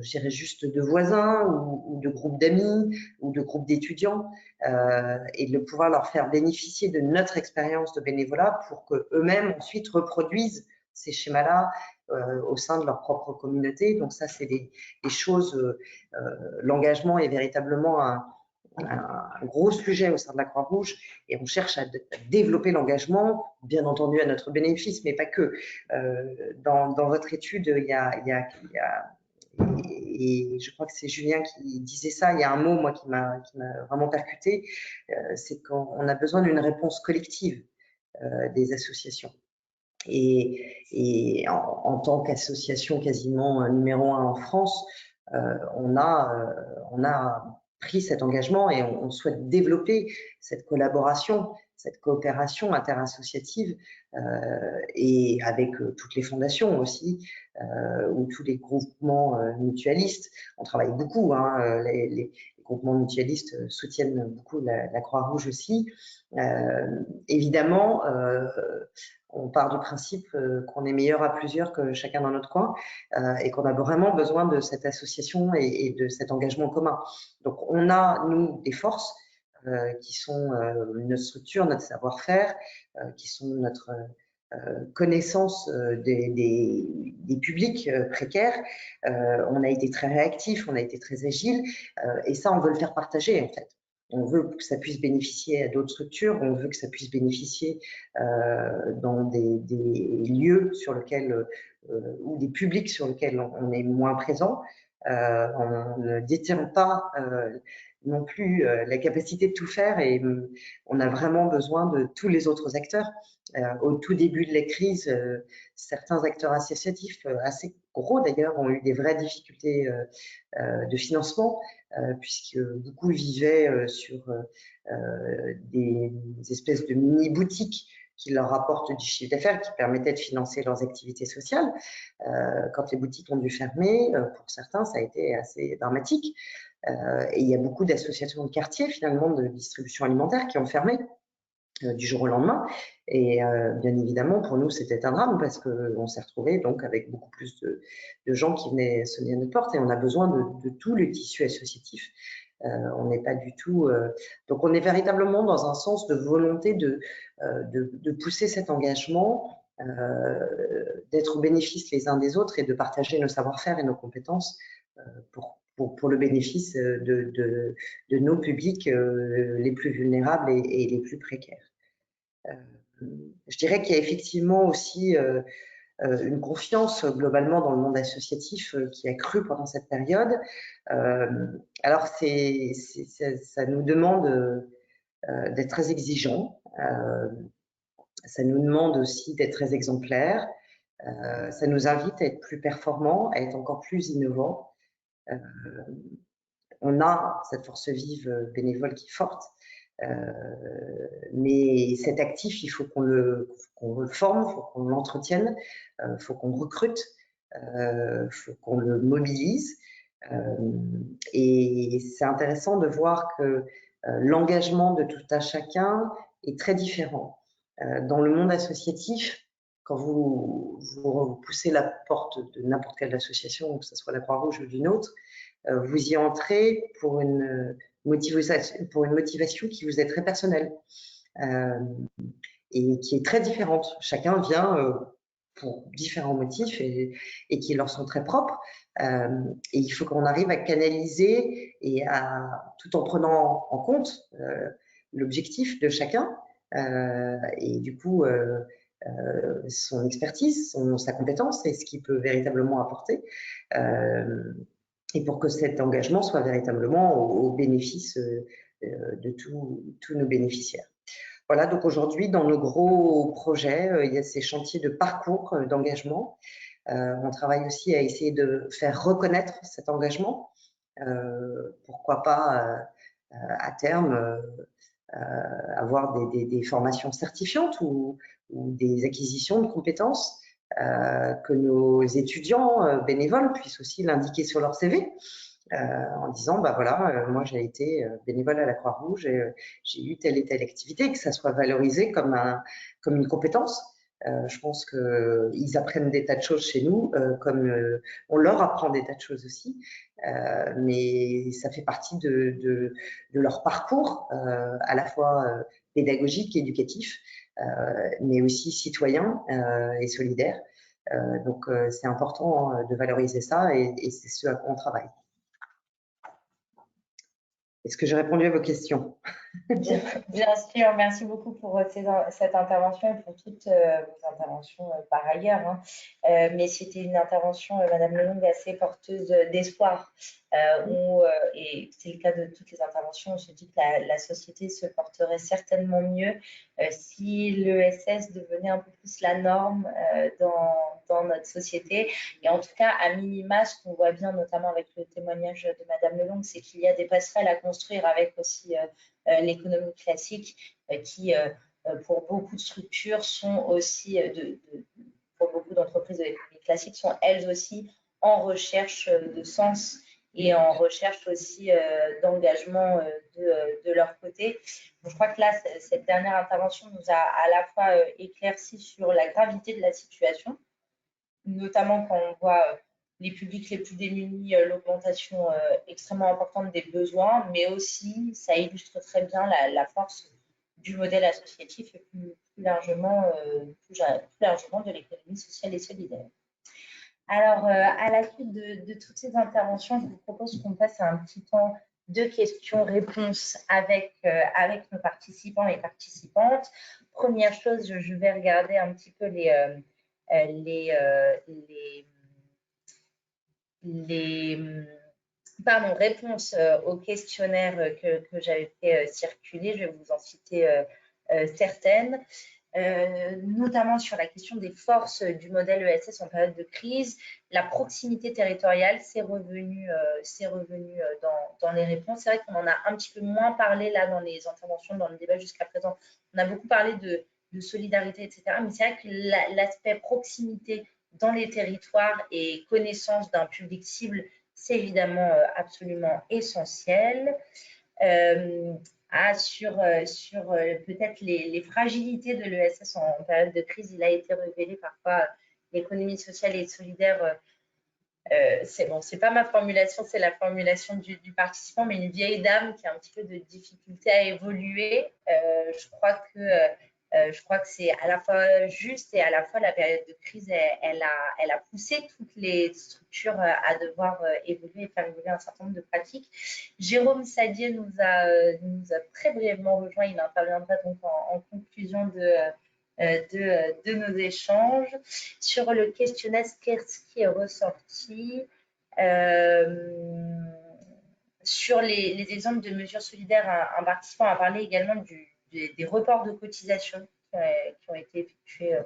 je dirais juste de voisins ou de groupes d'amis ou de groupes d'étudiants, et de pouvoir leur faire bénéficier de notre expérience de bénévolat pour qu'eux-mêmes ensuite reproduisent ces schémas-là au sein de leur propre communauté. Donc ça, c'est des choses, l'engagement est véritablement un gros sujet au sein de la Croix-Rouge et on cherche à développer l'engagement, bien entendu à notre bénéfice, mais pas que. Dans votre étude, il y a et je crois que c'est Julien qui disait ça, il y a un mot moi qui m'a vraiment percuté, c'est qu'on a besoin d'une réponse collective des associations. Et en tant qu'association quasiment numéro 1 en France, on a pris cet engagement et on souhaite développer cette collaboration, cette coopération interassociative et avec toutes les fondations aussi ou tous les groupements mutualistes. On travaille beaucoup, les groupements mutualistes soutiennent beaucoup la Croix-Rouge aussi. Évidemment, on part du principe qu'on est meilleur à plusieurs que chacun dans notre coin et qu'on a vraiment besoin de cette association et de cet engagement commun. Donc, on a, nous, des forces qui sont notre structure, notre savoir-faire, qui sont notre connaissance des publics précaires. On a été très réactifs, on a été très agiles et ça, on veut le faire partager en fait. On veut que ça puisse bénéficier à d'autres structures, on veut que ça puisse bénéficier dans des lieux sur lesquels, ou des publics sur lesquels on est moins présent. On ne détient pas non plus la capacité de tout faire et on a vraiment besoin de tous les autres acteurs. Au tout début de la crise, certains acteurs associatifs, assez gros d'ailleurs, ont eu des vraies difficultés de financement puisque beaucoup vivaient sur des espèces de mini-boutiques qui leur apportent du chiffre d'affaires, qui permettaient de financer leurs activités sociales. Quand les boutiques ont dû fermer, pour certains, ça a été assez dramatique. Et il y a beaucoup d'associations de quartier, finalement, de distribution alimentaire qui ont fermé du jour au lendemain. Et bien évidemment, pour nous, c'était un drame parce qu'on s'est retrouvés donc avec beaucoup plus de gens qui venaient sonner à notre porte et on a besoin de tout le tissu associatif. On n'est pas du tout… donc, on est véritablement dans un sens de volonté de pousser cet engagement, d'être au bénéfice les uns des autres et de partager nos savoir-faire et nos compétences pour le bénéfice de nos publics les plus vulnérables et les plus précaires. Je dirais qu'il y a effectivement aussi une confiance globalement dans le monde associatif qui a cru pendant cette période. Alors, ça nous demande d'être très exigeants, ça nous demande aussi d'être très exemplaires, ça nous invite à être plus performants, à être encore plus innovants. On a cette force vive bénévole qui est forte, mais cet actif, il faut qu'on le forme, il faut qu'on l'entretienne, il faut qu'on recrute, il faut qu'on le mobilise. Et c'est intéressant de voir que l'engagement de tout un chacun est très différent. Dans le monde associatif, quand vous poussez la porte de n'importe quelle association, que ce soit la Croix-Rouge ou d'une autre, vous y entrez pour une motivation qui vous est très personnelle et qui est très différente. Chacun vient pour différents motifs et qui leur sont très propres. Et il faut qu'on arrive à canaliser et tout en prenant en compte l'objectif de chacun et du coup son expertise, sa compétence et ce qu'il peut véritablement apporter. Et pour que cet engagement soit véritablement au bénéfice de tous nos bénéficiaires. Voilà, donc aujourd'hui, dans nos gros projets, il y a ces chantiers de parcours d'engagement. On travaille aussi à essayer de faire reconnaître cet engagement. Pourquoi pas, à terme, avoir des formations certifiantes ou des acquisitions de compétences, que nos étudiants bénévoles puissent aussi l'indiquer sur leur CV. En disant, bah voilà, moi j'ai été bénévole à la Croix-Rouge, j'ai eu telle et telle activité, que ça soit valorisé comme une compétence. Je pense qu'ils apprennent des tas de choses chez nous, comme on leur apprend des tas de choses aussi, mais ça fait partie de leur parcours, à la fois pédagogique, éducatif, mais aussi citoyen et solidaire. Donc c'est important de valoriser ça et c'est ce à quoi on travaille. Est-ce que j'ai répondu à vos questions? Bien sûr, merci beaucoup pour cette intervention et pour toutes vos interventions par ailleurs. Hein. Mais c'était une intervention, Madame Lelong, assez porteuse d'espoir. Et c'est le cas de toutes les interventions, on se dit que la société se porterait certainement mieux si l'ESS devenait un peu plus la norme dans notre société. Et en tout cas, à minima, ce qu'on voit bien, notamment avec le témoignage de Madame Lelong, c'est qu'il y a des passerelles à construire avec aussi l'économie classique qui, pour beaucoup de structures, sont aussi, pour beaucoup d'entreprises de l'économie classique, sont elles aussi en recherche de sens et en recherche aussi d'engagement de leur côté. Donc, je crois que là, cette dernière intervention nous a à la fois éclairci sur la gravité de la situation, notamment quand on voit les publics les plus démunis, l'augmentation extrêmement importante des besoins, mais aussi, ça illustre très bien la force du modèle associatif et plus largement de l'économie sociale et solidaire. Alors, à la suite de toutes ces interventions, je vous propose qu'on passe à un petit temps de questions-réponses avec nos participants et participantes. Première chose, je vais regarder un petit peu réponse au questionnaire que j'avais fait circuler. Je vais vous en citer certaines. Notamment sur la question des forces du modèle ESS en période de crise. La proximité territoriale, c'est revenu dans les réponses. C'est vrai qu'on en a un petit peu moins parlé là dans les interventions, dans le débat jusqu'à présent. On a beaucoup parlé de solidarité, etc. Mais c'est vrai que l'aspect proximité dans les territoires et connaissance d'un public cible, c'est évidemment absolument essentiel. Sur peut-être les fragilités de l'ESS en période de crise, il a été révélé parfois l'économie sociale et solidaire. C'est pas ma formulation, c'est la formulation du participant, mais une vieille dame qui a un petit peu de difficulté à évoluer. Je crois que c'est à la fois juste et à la fois la période de crise, elle a poussé toutes les structures à devoir évoluer et faire évoluer un certain nombre de pratiques. Jérôme Sadier nous a très brièvement rejoint. Il interviendra donc en conclusion de nos échanges. Sur le questionnaire, qu'est-ce qui est ressorti sur les exemples de mesures solidaires, un participant a parlé également des reports de cotisations qui ont été effectués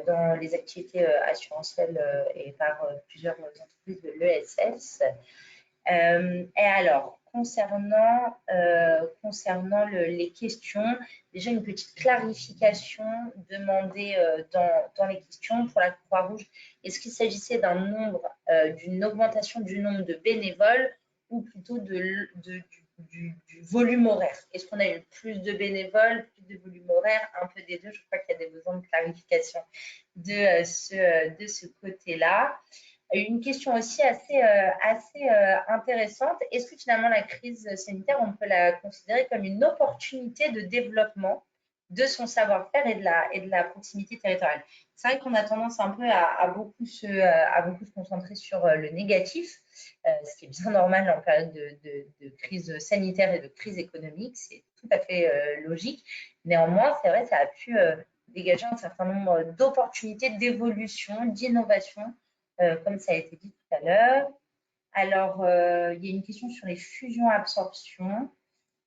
dans les activités assurantielles et par plusieurs entreprises de l'ESS. Et alors, concernant les questions, déjà une petite clarification demandée dans les questions pour la Croix-Rouge. Est-ce qu'il s'agissait d'une augmentation du nombre de bénévoles ou plutôt du volume horaire? Est-ce qu'on a eu plus de bénévoles, plus de volume horaire, un peu des deux? Je crois qu'il y a des besoins de clarification de ce côté-là. Une question aussi assez intéressante. Est-ce que finalement la crise sanitaire, on peut la considérer comme une opportunité de développement de son savoir-faire et de la proximité territoriale? C'est vrai qu'on a tendance un peu à beaucoup se concentrer sur le négatif, ce qui est bien normal en période de crise sanitaire et de crise économique. C'est tout à fait logique. Néanmoins, c'est vrai, ça a pu dégager un certain nombre d'opportunités d'évolution, d'innovation, comme ça a été dit tout à l'heure. Alors, il y a une question sur les fusions-absorptions.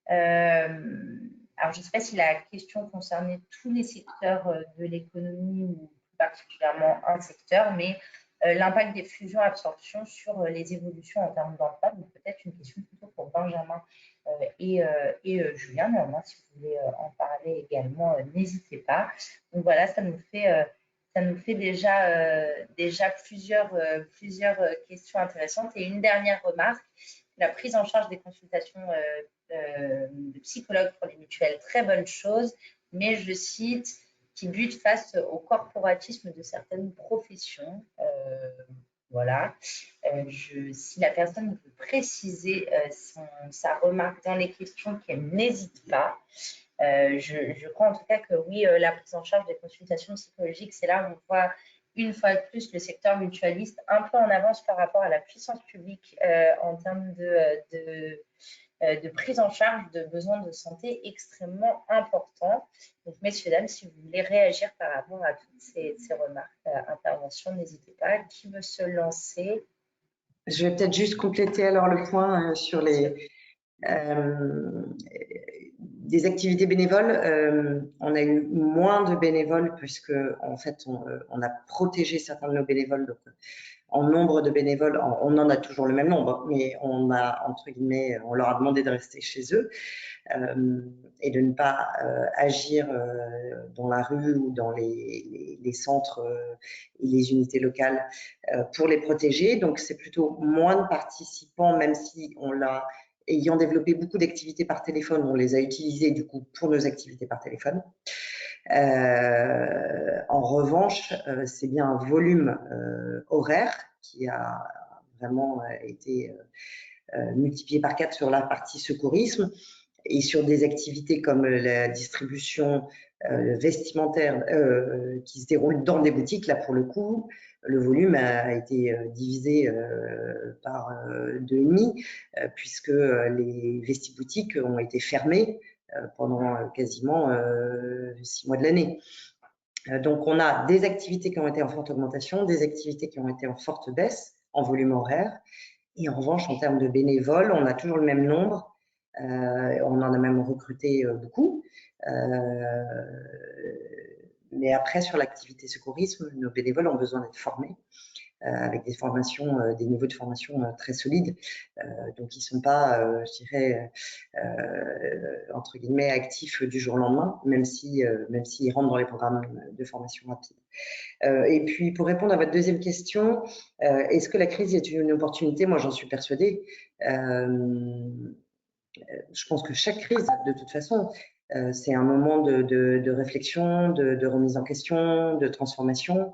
Alors, je ne sais pas si la question concernait tous les secteurs de l'économie ou plus particulièrement un secteur, mais l'impact des fusions-absorptions sur les évolutions en termes d'emploi. Donc, peut-être une question plutôt pour Benjamin et Julien. Néanmoins, si vous voulez en parler également, n'hésitez pas. Donc, voilà, ça nous fait déjà plusieurs questions intéressantes. Et une dernière remarque, la prise en charge des consultations de psychologues pour les mutuelles, très bonne chose, mais je cite, qui bute face au corporatisme de certaines professions. Voilà. Si la personne veut préciser sa remarque dans les questions, qu'elle n'hésite pas. Je crois en tout cas que oui, la prise en charge des consultations psychologiques, c'est là où on voit une fois de plus le secteur mutualiste un peu en avance par rapport à la puissance publique en termes de prise en charge de besoins de santé extrêmement importants. Donc, messieurs, dames, si vous voulez réagir par rapport à toutes ces remarques, interventions, n'hésitez pas. Qui veut se lancer? Je vais peut-être juste compléter alors le point sur des activités bénévoles. On a eu moins de bénévoles puisque en fait on a protégé certains de nos bénévoles. Donc, en nombre de bénévoles, on en a toujours le même nombre, mais on a, entre guillemets, on leur a demandé de rester chez eux et de ne pas agir dans la rue ou dans les centres et les unités locales pour les protéger. Donc, c'est plutôt moins de participants, même si on l'a, ayant développé beaucoup d'activités par téléphone, on les a utilisées du coup pour nos activités par téléphone. En revanche, c'est bien un volume horaire qui a vraiment été multiplié par 4 sur la partie secourisme et sur des activités comme la distribution vestimentaire qui se déroule dans des boutiques. Là, pour le coup, le volume a été divisé par 2,5 puisque les vestiboutiques ont été fermées pendant quasiment 6 mois de l'année. Donc, on a des activités qui ont été en forte augmentation, des activités qui ont été en forte baisse en volume horaire. Et en revanche, en termes de bénévoles, on a toujours le même nombre. On en a même recruté beaucoup. Mais après, sur l'activité secourisme, nos bénévoles ont besoin d'être formés avec des formations, des niveaux de formation très solides. Donc, ils ne sont pas, je dirais, entre guillemets, actifs du jour au lendemain, même s'ils rentrent dans les programmes de formation rapide. Et puis, pour répondre à votre deuxième question, est-ce que la crise est une opportunité? Moi, j'en suis persuadée. Je pense que chaque crise, de toute façon, c'est un moment de réflexion, de remise en question, de transformation.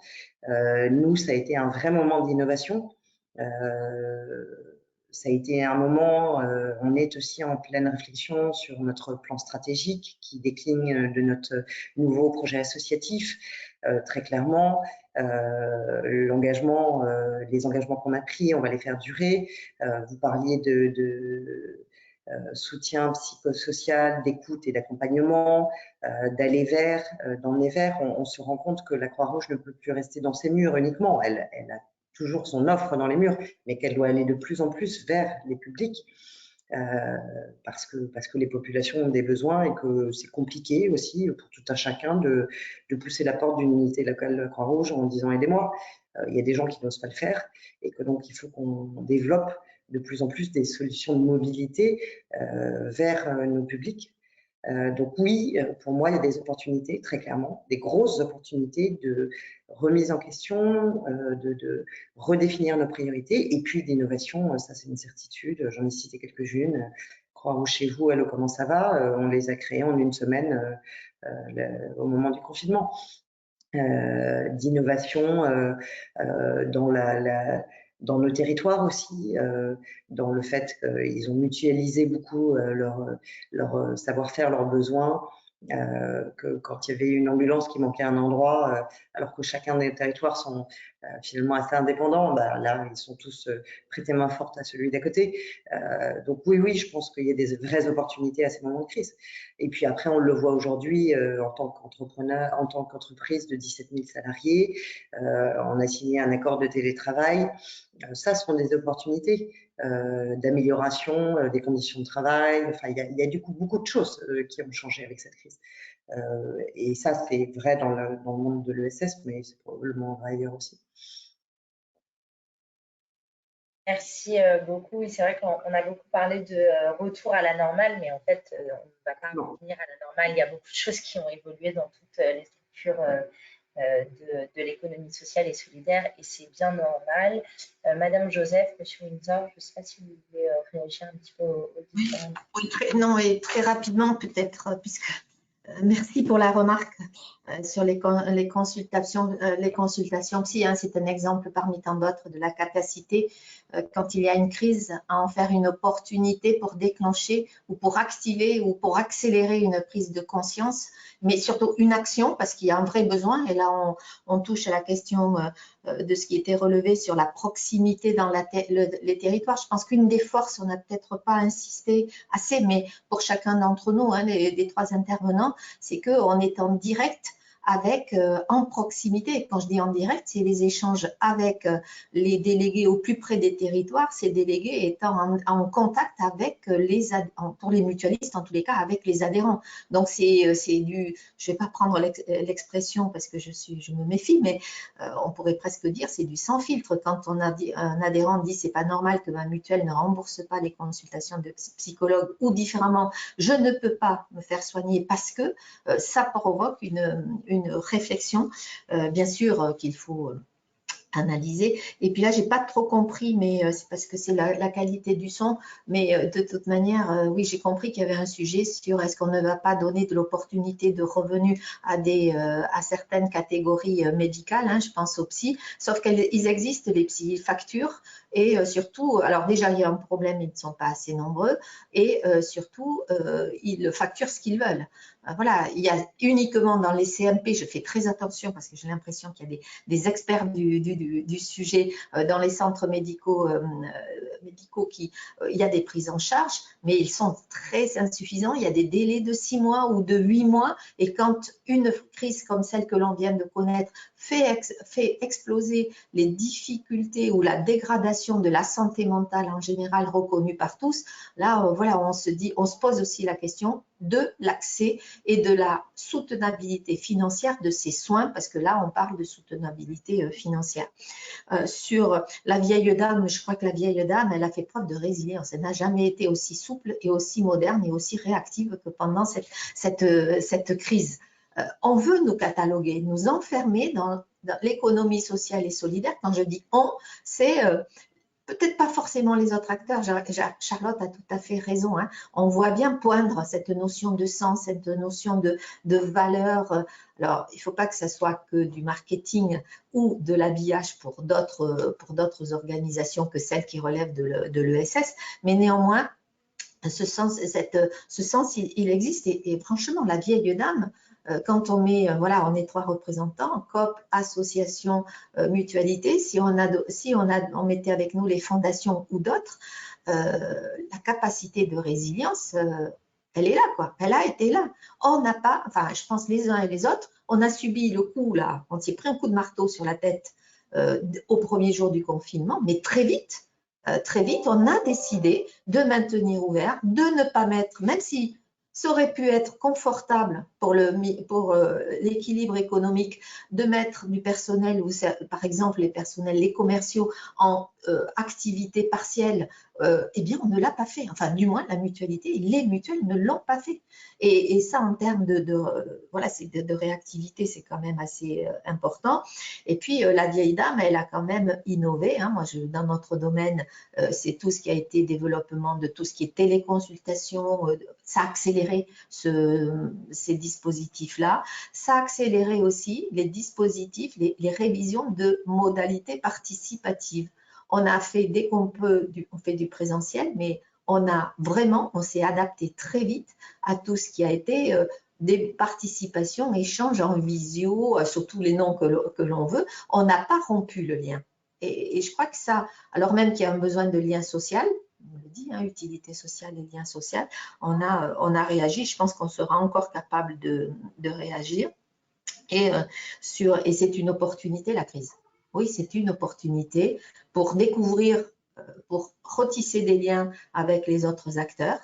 Nous, ça a été un vrai moment d'innovation. Ça a été un moment, on est aussi en pleine réflexion sur notre plan stratégique qui décline de notre nouveau projet associatif. Très clairement, les engagements qu'on a pris, on va les faire durer. Vous parliez de soutien psychosocial, d'écoute et d'accompagnement, d'aller vers, d'emmener vers. On se rend compte que la Croix-Rouge ne peut plus rester dans ses murs uniquement. Elle a toujours son offre dans les murs, mais qu'elle doit aller de plus en plus vers les publics. Parce que les populations ont des besoins et que c'est compliqué aussi pour tout un chacun de pousser la porte d'une unité locale de la Croix-Rouge en disant aidez-moi. Il y a des gens qui n'osent pas le faire et que donc il faut qu'on développe de plus en plus des solutions de mobilité vers nos publics. Donc oui, pour moi, il y a des opportunités, très clairement, des grosses opportunités de remise en question, de redéfinir nos priorités et puis d'innovation, ça c'est une certitude, j'en ai cité quelques-unes. Croix-Rouge chez vous, Hello, comment ça va? On les a créées en une semaine au moment du confinement. D'innovation dans nos territoires aussi, dans le fait qu'ils ont mutualisé beaucoup leur savoir-faire, leurs besoins, que quand il y avait une ambulance qui manquait à un endroit, alors que chacun des territoires sont finalement assez indépendants, bah, là, ils sont tous prêtés main forte à celui d'à côté. Donc oui, je pense qu'il y a des vraies opportunités à ces moments de crise. Et puis après, on le voit aujourd'hui en tant qu'entrepreneur, en tant qu'entreprise de 17 000 salariés, on a signé un accord de télétravail. Ça, ce sont des opportunités d'amélioration des conditions de travail. Enfin, il y a du coup beaucoup de choses qui ont changé avec cette crise. Et ça, c'est vrai dans le monde de l'ESS, mais c'est probablement vrai ailleurs aussi. Merci beaucoup. C'est vrai qu'on a beaucoup parlé de retour à la normale, mais en fait, on ne va pas revenir à la normale. Il y a beaucoup de choses qui ont évolué dans toutes les structures de l'économie sociale et solidaire, et c'est bien normal. Madame Joseph, Monsieur Windsor, je ne sais pas si vous voulez réagir un petit peu aux différents. Oui, très rapidement peut-être, puisque merci pour la remarque sur les consultations psy. Hein, c'est un exemple parmi tant d'autres de la capacité, quand il y a une crise, à en faire une opportunité pour déclencher ou pour activer ou pour accélérer une prise de conscience, mais surtout une action, parce qu'il y a un vrai besoin. Et là, on touche à la question de ce qui était relevé sur la proximité dans les territoires. Je pense qu'une des forces, on n'a peut-être pas insisté assez, mais pour chacun d'entre nous, hein, les trois intervenants, c'est qu'on est en direct avec, en proximité. Quand je dis en direct, c'est les échanges avec les délégués au plus près des territoires, ces délégués étant en contact avec pour les mutualistes, en tous les cas, avec les adhérents. Donc, c'est du, je ne vais pas prendre l'expression parce que je me méfie, mais on pourrait presque dire c'est du sans filtre. Quand un adhérent dit c'est pas normal que ma mutuelle ne rembourse pas les consultations de psychologue, ou différemment, je ne peux pas me faire soigner parce que ça provoque une réflexion, bien sûr qu'il faut analyser. Et puis là, j'ai pas trop compris, mais c'est parce que c'est la qualité du son. Mais de toute manière, oui, j'ai compris qu'il y avait un sujet sur est-ce qu'on ne va pas donner de l'opportunité de revenus à certaines catégories médicales. Hein, je pense aux psy, sauf qu'ils existent, les psy facturent. Et surtout, alors déjà, il y a un problème, ils ne sont pas assez nombreux. Et surtout, ils facturent ce qu'ils veulent. Voilà, il y a uniquement dans les CMP, je fais très attention parce que j'ai l'impression qu'il y a des experts du du sujet. Dans les centres médicaux, il y a des prises en charge, mais ils sont très insuffisants. Il y a des délais de 6 mois ou de 8 mois. Et quand une crise comme celle que l'on vient de connaître fait exploser les difficultés ou la dégradation de la santé mentale en général reconnue par tous, là, voilà, on se pose aussi la question de l'accès et de la soutenabilité financière de ces soins, parce que là, on parle de soutenabilité financière. Sur la vieille dame, je crois que la vieille dame, elle a fait preuve de résilience. Elle n'a jamais été aussi souple et aussi moderne et aussi réactive que pendant cette crise. On veut nous cataloguer, nous enfermer dans l'économie sociale et solidaire. Quand je dis on, c'est peut-être pas forcément les autres acteurs. Charlotte a tout à fait raison. Hein. On voit bien poindre cette notion de sens, cette notion de valeur. Alors, il ne faut pas que ça soit que du marketing ou de l'habillage pour d'autres organisations que celles qui relèvent de l'ESS, mais néanmoins, ce sens, il existe. Et franchement, la vieille dame, quand on met, voilà, on est 3 représentants, COP, association, mutualité, si on mettait avec nous les fondations ou d'autres, la capacité de résilience, elle est là, quoi. Elle a été là. On n'a pas, enfin, je pense les uns et les autres, on a subi le coup, là, on s'est pris un coup de marteau sur la tête au premier jour du confinement, mais très vite, on a décidé de maintenir ouvert, de ne pas mettre, même si ça aurait pu être confortable pour l'équilibre économique, de mettre du personnel, ou par exemple les commerciaux en activité partielle, eh bien on ne l'a pas fait. Enfin, du moins la mutualité, les mutuelles ne l'ont pas fait. Et ça, en termes de réactivité, c'est quand même assez important. Et puis la vieille dame, elle a quand même innové. Hein. Moi, dans notre domaine, c'est tout ce qui a été développement de tout ce qui est téléconsultation. Ça a accéléré ces dispositifs-là. Ça a accéléré aussi les dispositifs, les révisions de modalités participatives. On a fait, dès qu'on peut, on fait du présentiel, mais on s'est adapté très vite à tout ce qui a été des participations, échanges en visio, sur tous les noms que l'on veut. On n'a pas rompu le lien. Et je crois que ça, alors même qu'il y a un besoin de lien social, on le dit, hein, utilité sociale et lien social, on a réagi. Je pense qu'on sera encore capable de réagir. Et c'est une opportunité, la crise. Oui, c'est une opportunité pour découvrir, pour retisser des liens avec les autres acteurs.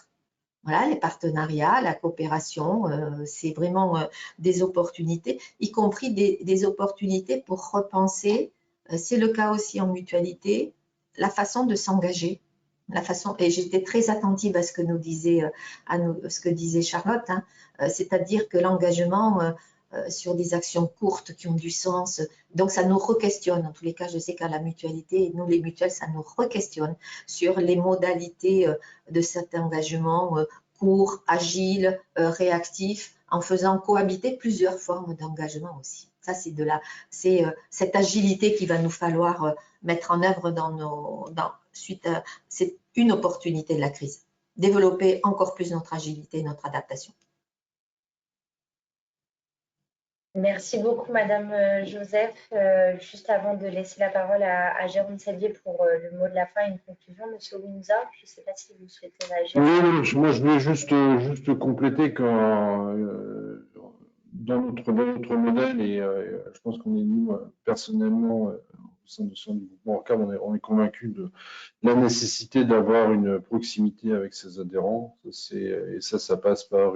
Voilà, les partenariats, la coopération, c'est vraiment des opportunités, y compris des opportunités pour repenser, c'est le cas aussi en mutualité, la façon de s'engager. Et j'étais très attentive à ce que ce que disait Charlotte, hein, c'est-à-dire que l'engagement sur des actions courtes qui ont du sens. Donc, ça nous re-questionne. En tous les cas, je sais qu'à la mutualité, nous, les mutuelles, ça nous re-questionne sur les modalités de cet engagement court, agile, réactif, en faisant cohabiter plusieurs formes d'engagement aussi. Ça, c'est cette agilité qu'il va nous falloir mettre en œuvre c'est une opportunité de la crise. Développer encore plus notre agilité, notre adaptation. Merci beaucoup, Madame Joseph. Juste avant de laisser la parole à Jérôme Sellier pour le mot de la fin et une conclusion, Monsieur Windsor, je ne sais pas si vous souhaitez réagir. Oui, moi je voulais juste compléter que dans notre modèle, et je pense qu'on est nous, personnellement, au sein du groupement ORCAM, on est convaincus de la nécessité d'avoir une proximité avec ses adhérents. Et ça passe par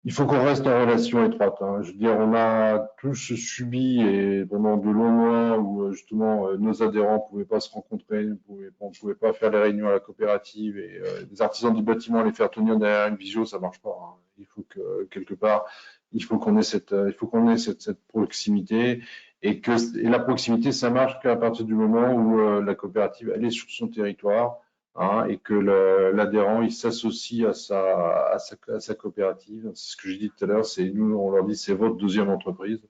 il faut qu'on reste en relation étroite. Hein. Je veux dire, on a tous subi et pendant de longs mois où justement nos adhérents ne pouvaient pas se rencontrer, on ne pouvait pas faire les réunions à la coopérative et les artisans du bâtiment, les faire tenir derrière une visio, ça ne marche pas. Hein. Il faut que quelque part, il faut qu'on ait cette proximité et la proximité, ça marche qu'à partir du moment où la coopérative elle est sur son territoire. Hein, et que l'adhérent il s'associe à sa coopérative. C'est ce que j'ai dit tout à l'heure, c'est nous on leur dit c'est votre deuxième entreprise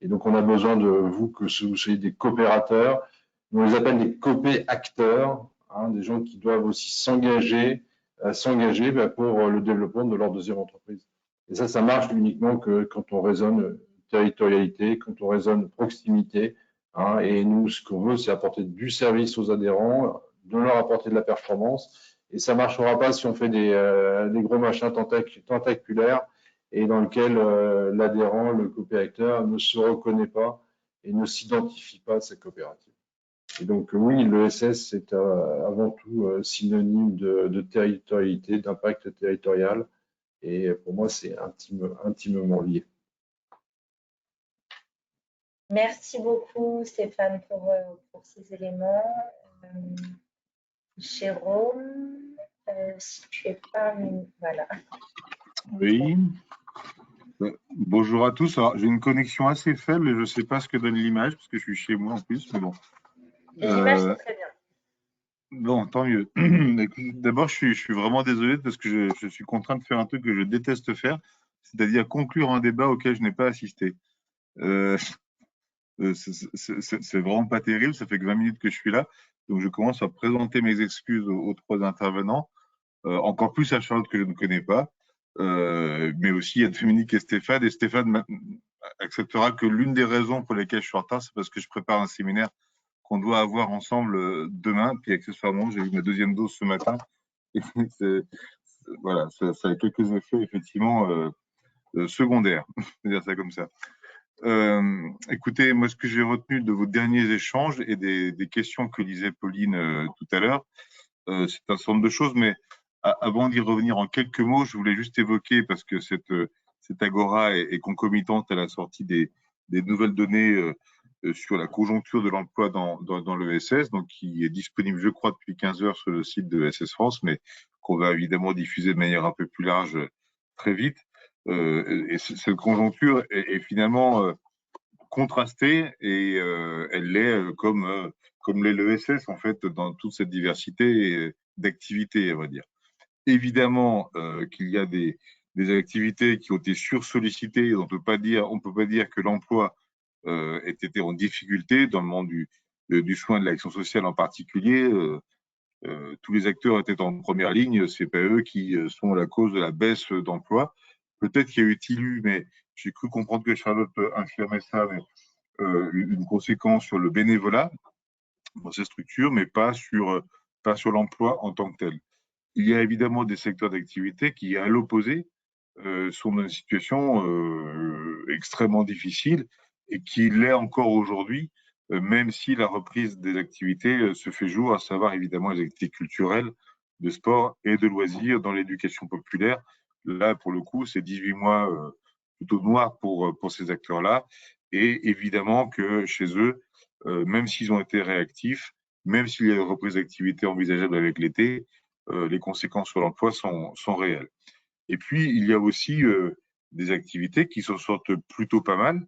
et donc on a besoin de vous que vous soyez des coopérateurs. On les appelle des copé-acteurs, hein, des gens qui doivent aussi s'engager pour le développement de leur deuxième entreprise. Et ça marche uniquement que quand on raisonne territorialité, quand on raisonne proximité, hein, et nous, ce qu'on veut, c'est apporter du service aux adhérents, de leur apporter de la performance. Et ça ne marchera pas si on fait des gros machins tentaculaires et dans lequel l'adhérent, le coopérateur, ne se reconnaît pas et ne s'identifie pas à sa coopérative. Et donc oui, l'ESS, c'est avant tout synonyme de territorialité, d'impact territorial. Et pour moi, c'est intimement lié. Merci beaucoup, Stéphane, pour ces éléments. Jérôme, si tu es parmi, voilà. Oui. Bonjour à tous. Alors, j'ai une connexion assez faible et je ne sais pas ce que donne l'image parce que je suis chez moi en plus, mais bon. L'image, c'est très bien. Bon, tant mieux. D'abord, je suis vraiment désolé parce que je suis contraint de faire un truc que je déteste faire, c'est-à-dire conclure un débat auquel je n'ai pas assisté. C'est vraiment pas terrible, ça fait que 20 minutes que je suis là, donc je commence à présenter mes excuses aux trois intervenants, encore plus à Charlotte que je ne connais pas, mais aussi à Dominique et Stéphane acceptera que l'une des raisons pour lesquelles je suis en retard, c'est parce que je prépare un séminaire qu'on doit avoir ensemble demain, puis accessoirement, j'ai eu ma deuxième dose ce matin, et voilà, ça a quelques effets effectivement secondaires, je vais dire ça comme ça. Écoutez, moi, ce que j'ai retenu de vos derniers échanges et des questions que lisait Pauline tout à l'heure, c'est un certain nombre de choses, mais avant d'y revenir en quelques mots, je voulais juste évoquer, parce que cette agora est concomitante à la sortie des nouvelles données sur la conjoncture de l'emploi dans l'ESS, donc qui est disponible, je crois, depuis 15 heures sur le site de ESS France, mais qu'on va évidemment diffuser de manière un peu plus large très vite. Et cette conjoncture est finalement contrastée et elle l'est comme l'est l'ESS en fait dans toute cette diversité d'activités, à vrai dire. Évidemment qu'il y a des activités qui ont été sursollicitées. On peut pas dire que l'emploi ait été en difficulté dans le monde du soin, de l'action sociale en particulier. Tous les acteurs étaient en première ligne, c'est pas eux qui sont la cause de la baisse d'emploi. Peut-être qu'il y a eu, mais j'ai cru comprendre que Charlotte infirmait ça, mais une conséquence sur le bénévolat dans ces structures, mais pas sur l'emploi en tant que tel. Il y a évidemment des secteurs d'activité qui, à l'opposé, sont dans une situation extrêmement difficile et qui l'est encore aujourd'hui, même si la reprise des activités se fait jour, à savoir évidemment les activités culturelles, de sport et de loisirs dans l'éducation populaire. Là, pour le coup, c'est 18 mois plutôt noirs pour ces acteurs-là. Et évidemment que chez eux, même s'ils ont été réactifs, même s'il y a une reprise d'activité envisageable avec l'été, les conséquences sur l'emploi sont réelles. Et puis, il y a aussi des activités qui s'en sortent plutôt pas mal,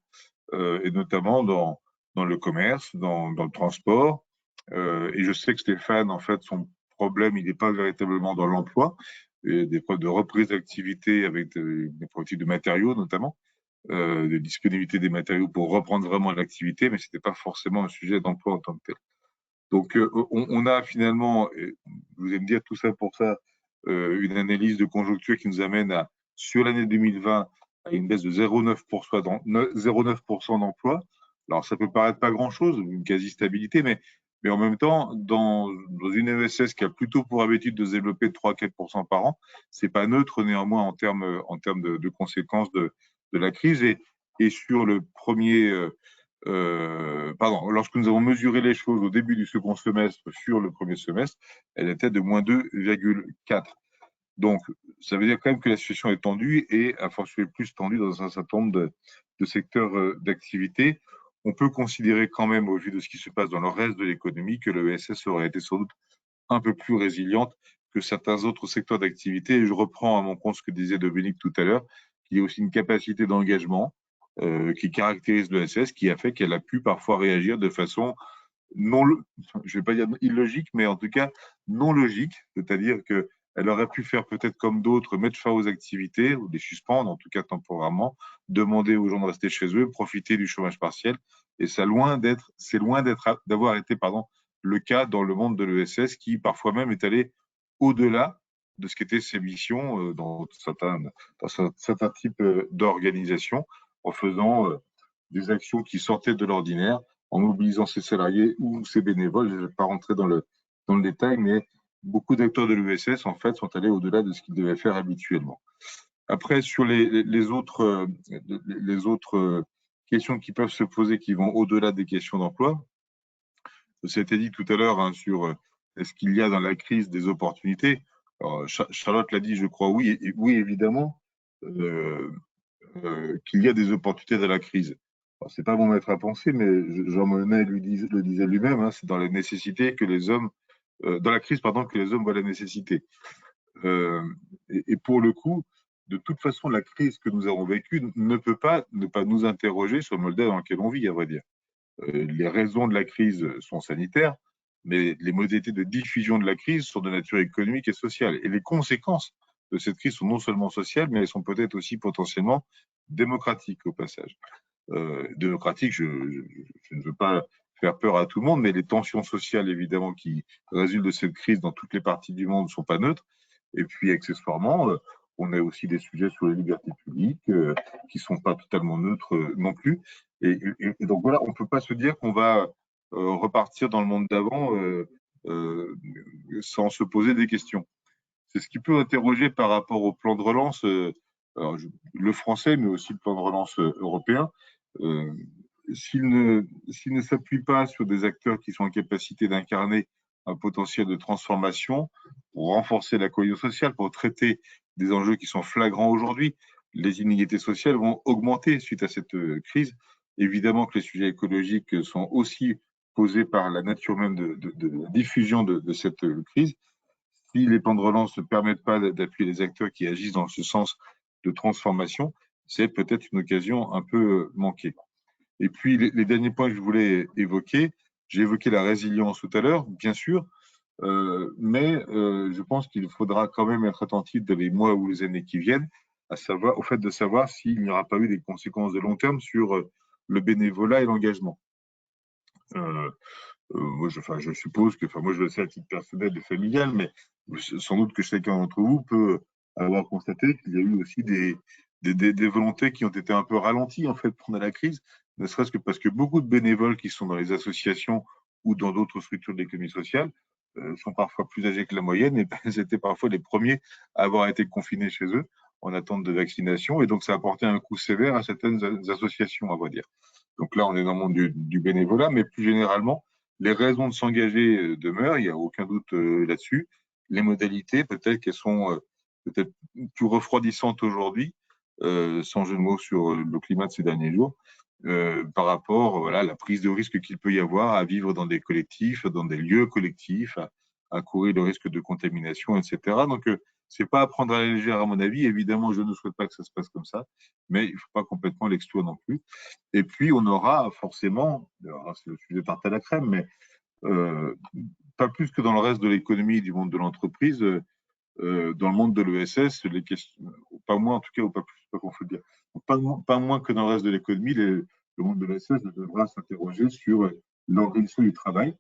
et notamment dans le commerce, dans le transport. Et je sais que Stéphane, en fait, son problème, il n'est pas véritablement dans l'emploi, des problèmes de reprise d'activité avec des problématiques de matériaux notamment, de disponibilité des matériaux pour reprendre vraiment l'activité, mais ce n'était pas forcément un sujet d'emploi en tant que tel. Donc, on a finalement, vous allez me dire tout ça pour ça, une analyse de conjoncture qui nous amène sur l'année 2020 à une baisse de 0,9% d'emploi. Alors, ça peut paraître pas grand-chose, une quasi-stabilité, mais en même temps, dans une ESS qui a plutôt pour habitude de se développer de 3-4% par an, c'est pas neutre néanmoins en termes de conséquences de la crise. Et sur le premier lorsque nous avons mesuré les choses au début du second semestre sur le premier semestre, elle était de moins 2,4. Donc, ça veut dire quand même que la situation est tendue et a fortiori plus tendue dans un certain nombre de secteurs d'activité. On peut considérer quand même, au vu de ce qui se passe dans le reste de l'économie, que l'ESS aurait été sans doute un peu plus résiliente que certains autres secteurs d'activité. Et je reprends à mon compte ce que disait Dominique tout à l'heure, qu'il y a aussi une capacité d'engagement qui caractérise l'ESS, qui a fait qu'elle a pu parfois réagir de façon non, je vais pas dire illogique, mais en tout cas non logique, c'est-à-dire qu'elle aurait pu faire peut-être comme d'autres, mettre fin aux activités ou les suspendre, en tout cas temporairement, demander aux gens de rester chez eux, profiter du chômage partiel, et c'est loin d'avoir été le cas dans le monde de l'ESS, qui parfois même est allé au-delà de ce qu'étaient ses missions dans certains types d'organisations, en faisant des actions qui sortaient de l'ordinaire en mobilisant ses salariés ou ses bénévoles. Je ne vais pas rentrer dans le détail, mais beaucoup d'acteurs de l'ESS, en fait, sont allés au-delà de ce qu'ils devaient faire habituellement. Après, sur les autres questions qui peuvent se poser, qui vont au-delà des questions d'emploi, c'était dit tout à l'heure hein, sur est-ce qu'il y a dans la crise des opportunités. Alors, Charlotte l'a dit, je crois, oui, oui évidemment, qu'il y a des opportunités dans la crise. C'est pas mon maître à penser, mais Jean Monnet le disait lui-même, hein, c'est dans la nécessité que les hommes, dans la crise, pardon, que les hommes voient la nécessité. Et pour le coup, de toute façon, la crise que nous avons vécue ne peut pas ne pas nous interroger sur le modèle dans lequel on vit, à vrai dire. Les raisons de la crise sont sanitaires, mais les modalités de diffusion de la crise sont de nature économique et sociale. Et les conséquences de cette crise sont non seulement sociales, mais elles sont peut-être aussi potentiellement démocratiques au passage. Démocratique, je ne veux pas faire peur à tout le monde, mais les tensions sociales, évidemment, qui résultent de cette crise dans toutes les parties du monde ne sont pas neutres. Et puis, accessoirement, on a aussi des sujets sur les libertés publiques qui ne sont pas totalement neutres non plus. Et donc voilà, on ne peut pas se dire qu'on va repartir dans le monde d'avant sans se poser des questions. C'est ce qui peut interroger par rapport au plan de relance, le français, mais aussi le plan de relance européen. S'il ne s'appuie pas sur des acteurs qui sont en capacité d'incarner un potentiel de transformation pour renforcer la cohésion sociale, pour traiter des enjeux qui sont flagrants aujourd'hui, les inégalités sociales vont augmenter suite à cette crise. Évidemment que les sujets écologiques sont aussi posés par la nature même de la diffusion de cette crise. Si les plans de relance ne permettent pas d'appuyer les acteurs qui agissent dans ce sens de transformation, c'est peut-être une occasion un peu manquée. Et puis, les derniers points que je voulais évoquer, j'ai évoqué la résilience tout à l'heure, bien sûr, mais je pense qu'il faudra quand même être attentif dans les mois ou les années qui viennent au fait de savoir s'il n'y aura pas eu des conséquences de long terme sur le bénévolat et l'engagement. Moi, je suppose que, moi, je le sais à titre personnel et familial, mais sans doute que chacun d'entre vous peut avoir constaté qu'il y a eu aussi des volontés qui ont été un peu ralenties, en fait, pendant la crise, ne serait-ce que parce que beaucoup de bénévoles qui sont dans les associations ou dans d'autres structures de l'économie sociale sont parfois plus âgés que la moyenne et ils étaient parfois les premiers à avoir été confinés chez eux en attente de vaccination. Et donc, ça a apporté un coup sévère à certaines associations, à vrai dire. Donc là, on est dans le monde du bénévolat, mais plus généralement, les raisons de s'engager demeurent, il n'y a aucun doute là-dessus. Les modalités, peut-être qu'elles sont peut-être plus refroidissantes aujourd'hui, sans jeu de mots sur le climat de ces derniers jours, par rapport voilà, à la prise de risque qu'il peut y avoir à vivre dans des collectifs, dans des lieux collectifs, à courir le risque de contamination, etc. Donc, c'est pas à prendre à la légère, à mon avis. Évidemment, je ne souhaite pas que ça se passe comme ça, mais il ne faut pas complètement l'exclure non plus. Et puis, on aura forcément, c'est le sujet tarte à la crème, mais pas plus que dans le reste de l'économie du monde de l'entreprise, dans le monde de l'ESS, les questions, pas moins en tout cas, ou pas plus, pas qu'on faut dire, pas moins que dans le reste de l'économie, le monde de l'ESS devra s'interroger sur l'organisation du travail,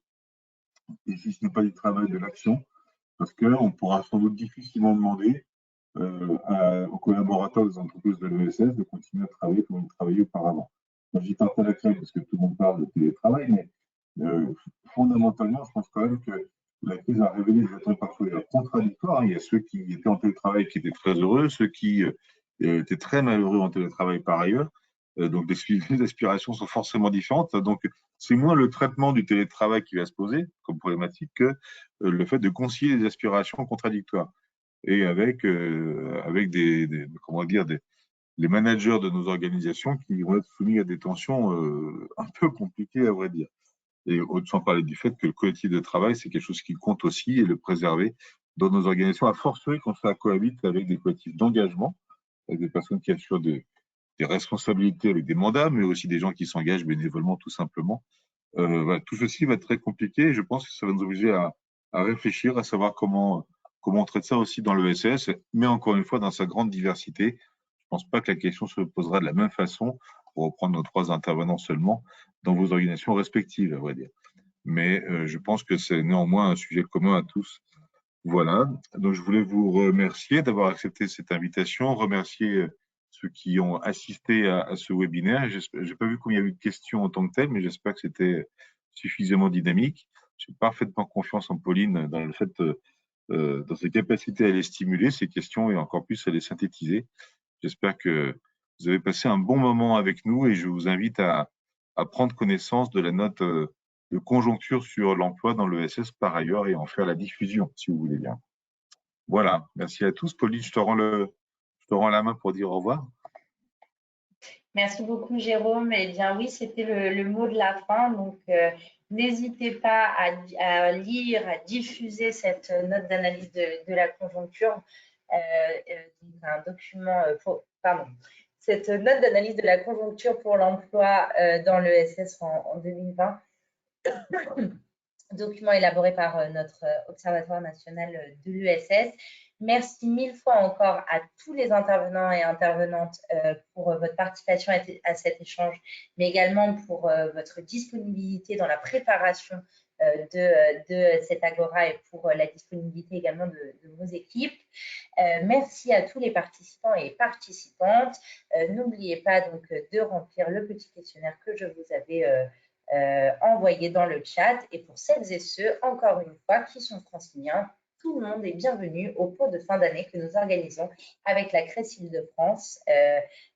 et si ce n'est pas du travail, de l'action, parce qu'on pourra sans doute difficilement demander aux collaborateurs des entreprises de l'ESS de continuer à travailler comme ils travaillaient auparavant. Moi, j'y tente à la crème parce que tout le monde parle de télétravail, mais fondamentalement, je pense quand même que la crise a révélé des attentes parfois contradictoires. Il y a ceux qui étaient en télétravail qui étaient très heureux, ceux qui étaient très malheureux en télétravail par ailleurs. Donc, les aspirations sont forcément différentes. Donc, c'est moins le traitement du télétravail qui va se poser comme problématique que le fait de concilier les aspirations contradictoires. Et avec comment dire, les managers de nos organisations qui vont être soumis à des tensions un peu compliquées, à vrai dire. Et sans parler du fait que le collectif de travail, c'est quelque chose qui compte aussi et le préserver dans nos organisations, à fortiori quand ça cohabite avec des collectifs d'engagement, avec des personnes qui assurent des responsabilités avec des mandats, mais aussi des gens qui s'engagent bénévolement tout simplement. Voilà, tout ceci va être très compliqué et je pense que ça va nous obliger à réfléchir, à savoir comment on traite ça aussi dans l'ESS, mais encore une fois, dans sa grande diversité. Je ne pense pas que la question se posera de la même façon, pour reprendre nos 3 intervenants seulement, dans vos organisations respectives, à vrai dire. Mais je pense que c'est néanmoins un sujet commun à tous. Voilà, donc je voulais vous remercier d'avoir accepté cette invitation, remercier ceux qui ont assisté à ce webinaire. Je n'ai pas vu combien il y a eu de questions en tant que telles, mais j'espère que c'était suffisamment dynamique. J'ai parfaitement confiance en Pauline dans le fait, dans ses capacités à les stimuler, ces questions, et encore plus à les synthétiser. J'espère que vous avez passé un bon moment avec nous et je vous invite à prendre connaissance de la note de conjoncture sur l'emploi dans l'ESS par ailleurs et en faire la diffusion, si vous voulez bien. Voilà, merci à tous. Pauline, je te rends la main pour dire au revoir. Merci beaucoup, Jérôme. Eh bien, oui, c'était le mot de la fin. Donc, n'hésitez pas à lire, à diffuser cette note d'analyse de la conjoncture. Un document, cette note d'analyse de la conjoncture pour l'emploi dans l'ESS en 2020. Document élaboré par notre Observatoire national de l'ESS. Merci mille fois encore à tous les intervenants et intervenantes pour votre participation à cet échange, mais également pour votre disponibilité dans la préparation de cette Agora et pour la disponibilité également de vos équipes. Merci à tous les participants et participantes. N'oubliez pas donc de remplir le petit questionnaire que je vous avais envoyé dans le chat. Et pour celles et ceux, encore une fois, qui sont franciliens, tout le monde est bienvenu au pot de fin d'année que nous organisons avec la CRES Île-de-France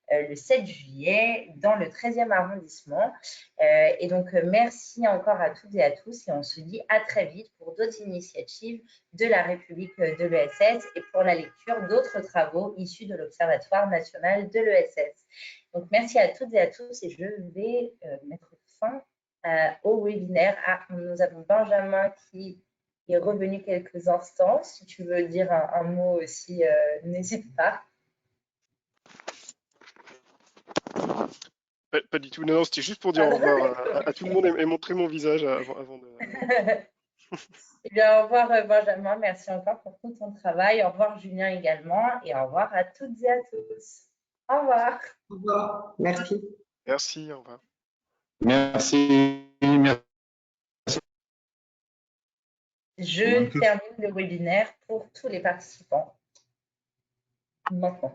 le 7 juillet dans le 13e arrondissement. Et donc, merci encore à toutes et à tous et on se dit à très vite pour d'autres initiatives de la République de l'ESS et pour la lecture d'autres travaux issus de l'Observatoire national de l'ESS. Donc, merci à toutes et à tous et je vais mettre fin au webinaire. Nous avons Benjamin qui est revenu quelques instants. Si tu veux dire un mot aussi, n'hésite pas. Pas du tout. Non, c'était juste pour dire au revoir à tout le monde et montrer mon visage avant de... Eh bien, au revoir Benjamin. Merci encore pour tout ton travail. Au revoir Julien également. Et au revoir à toutes et à tous. Au revoir. Au revoir. Merci. Merci, au revoir. Merci. Je termine le webinaire pour tous les participants maintenant.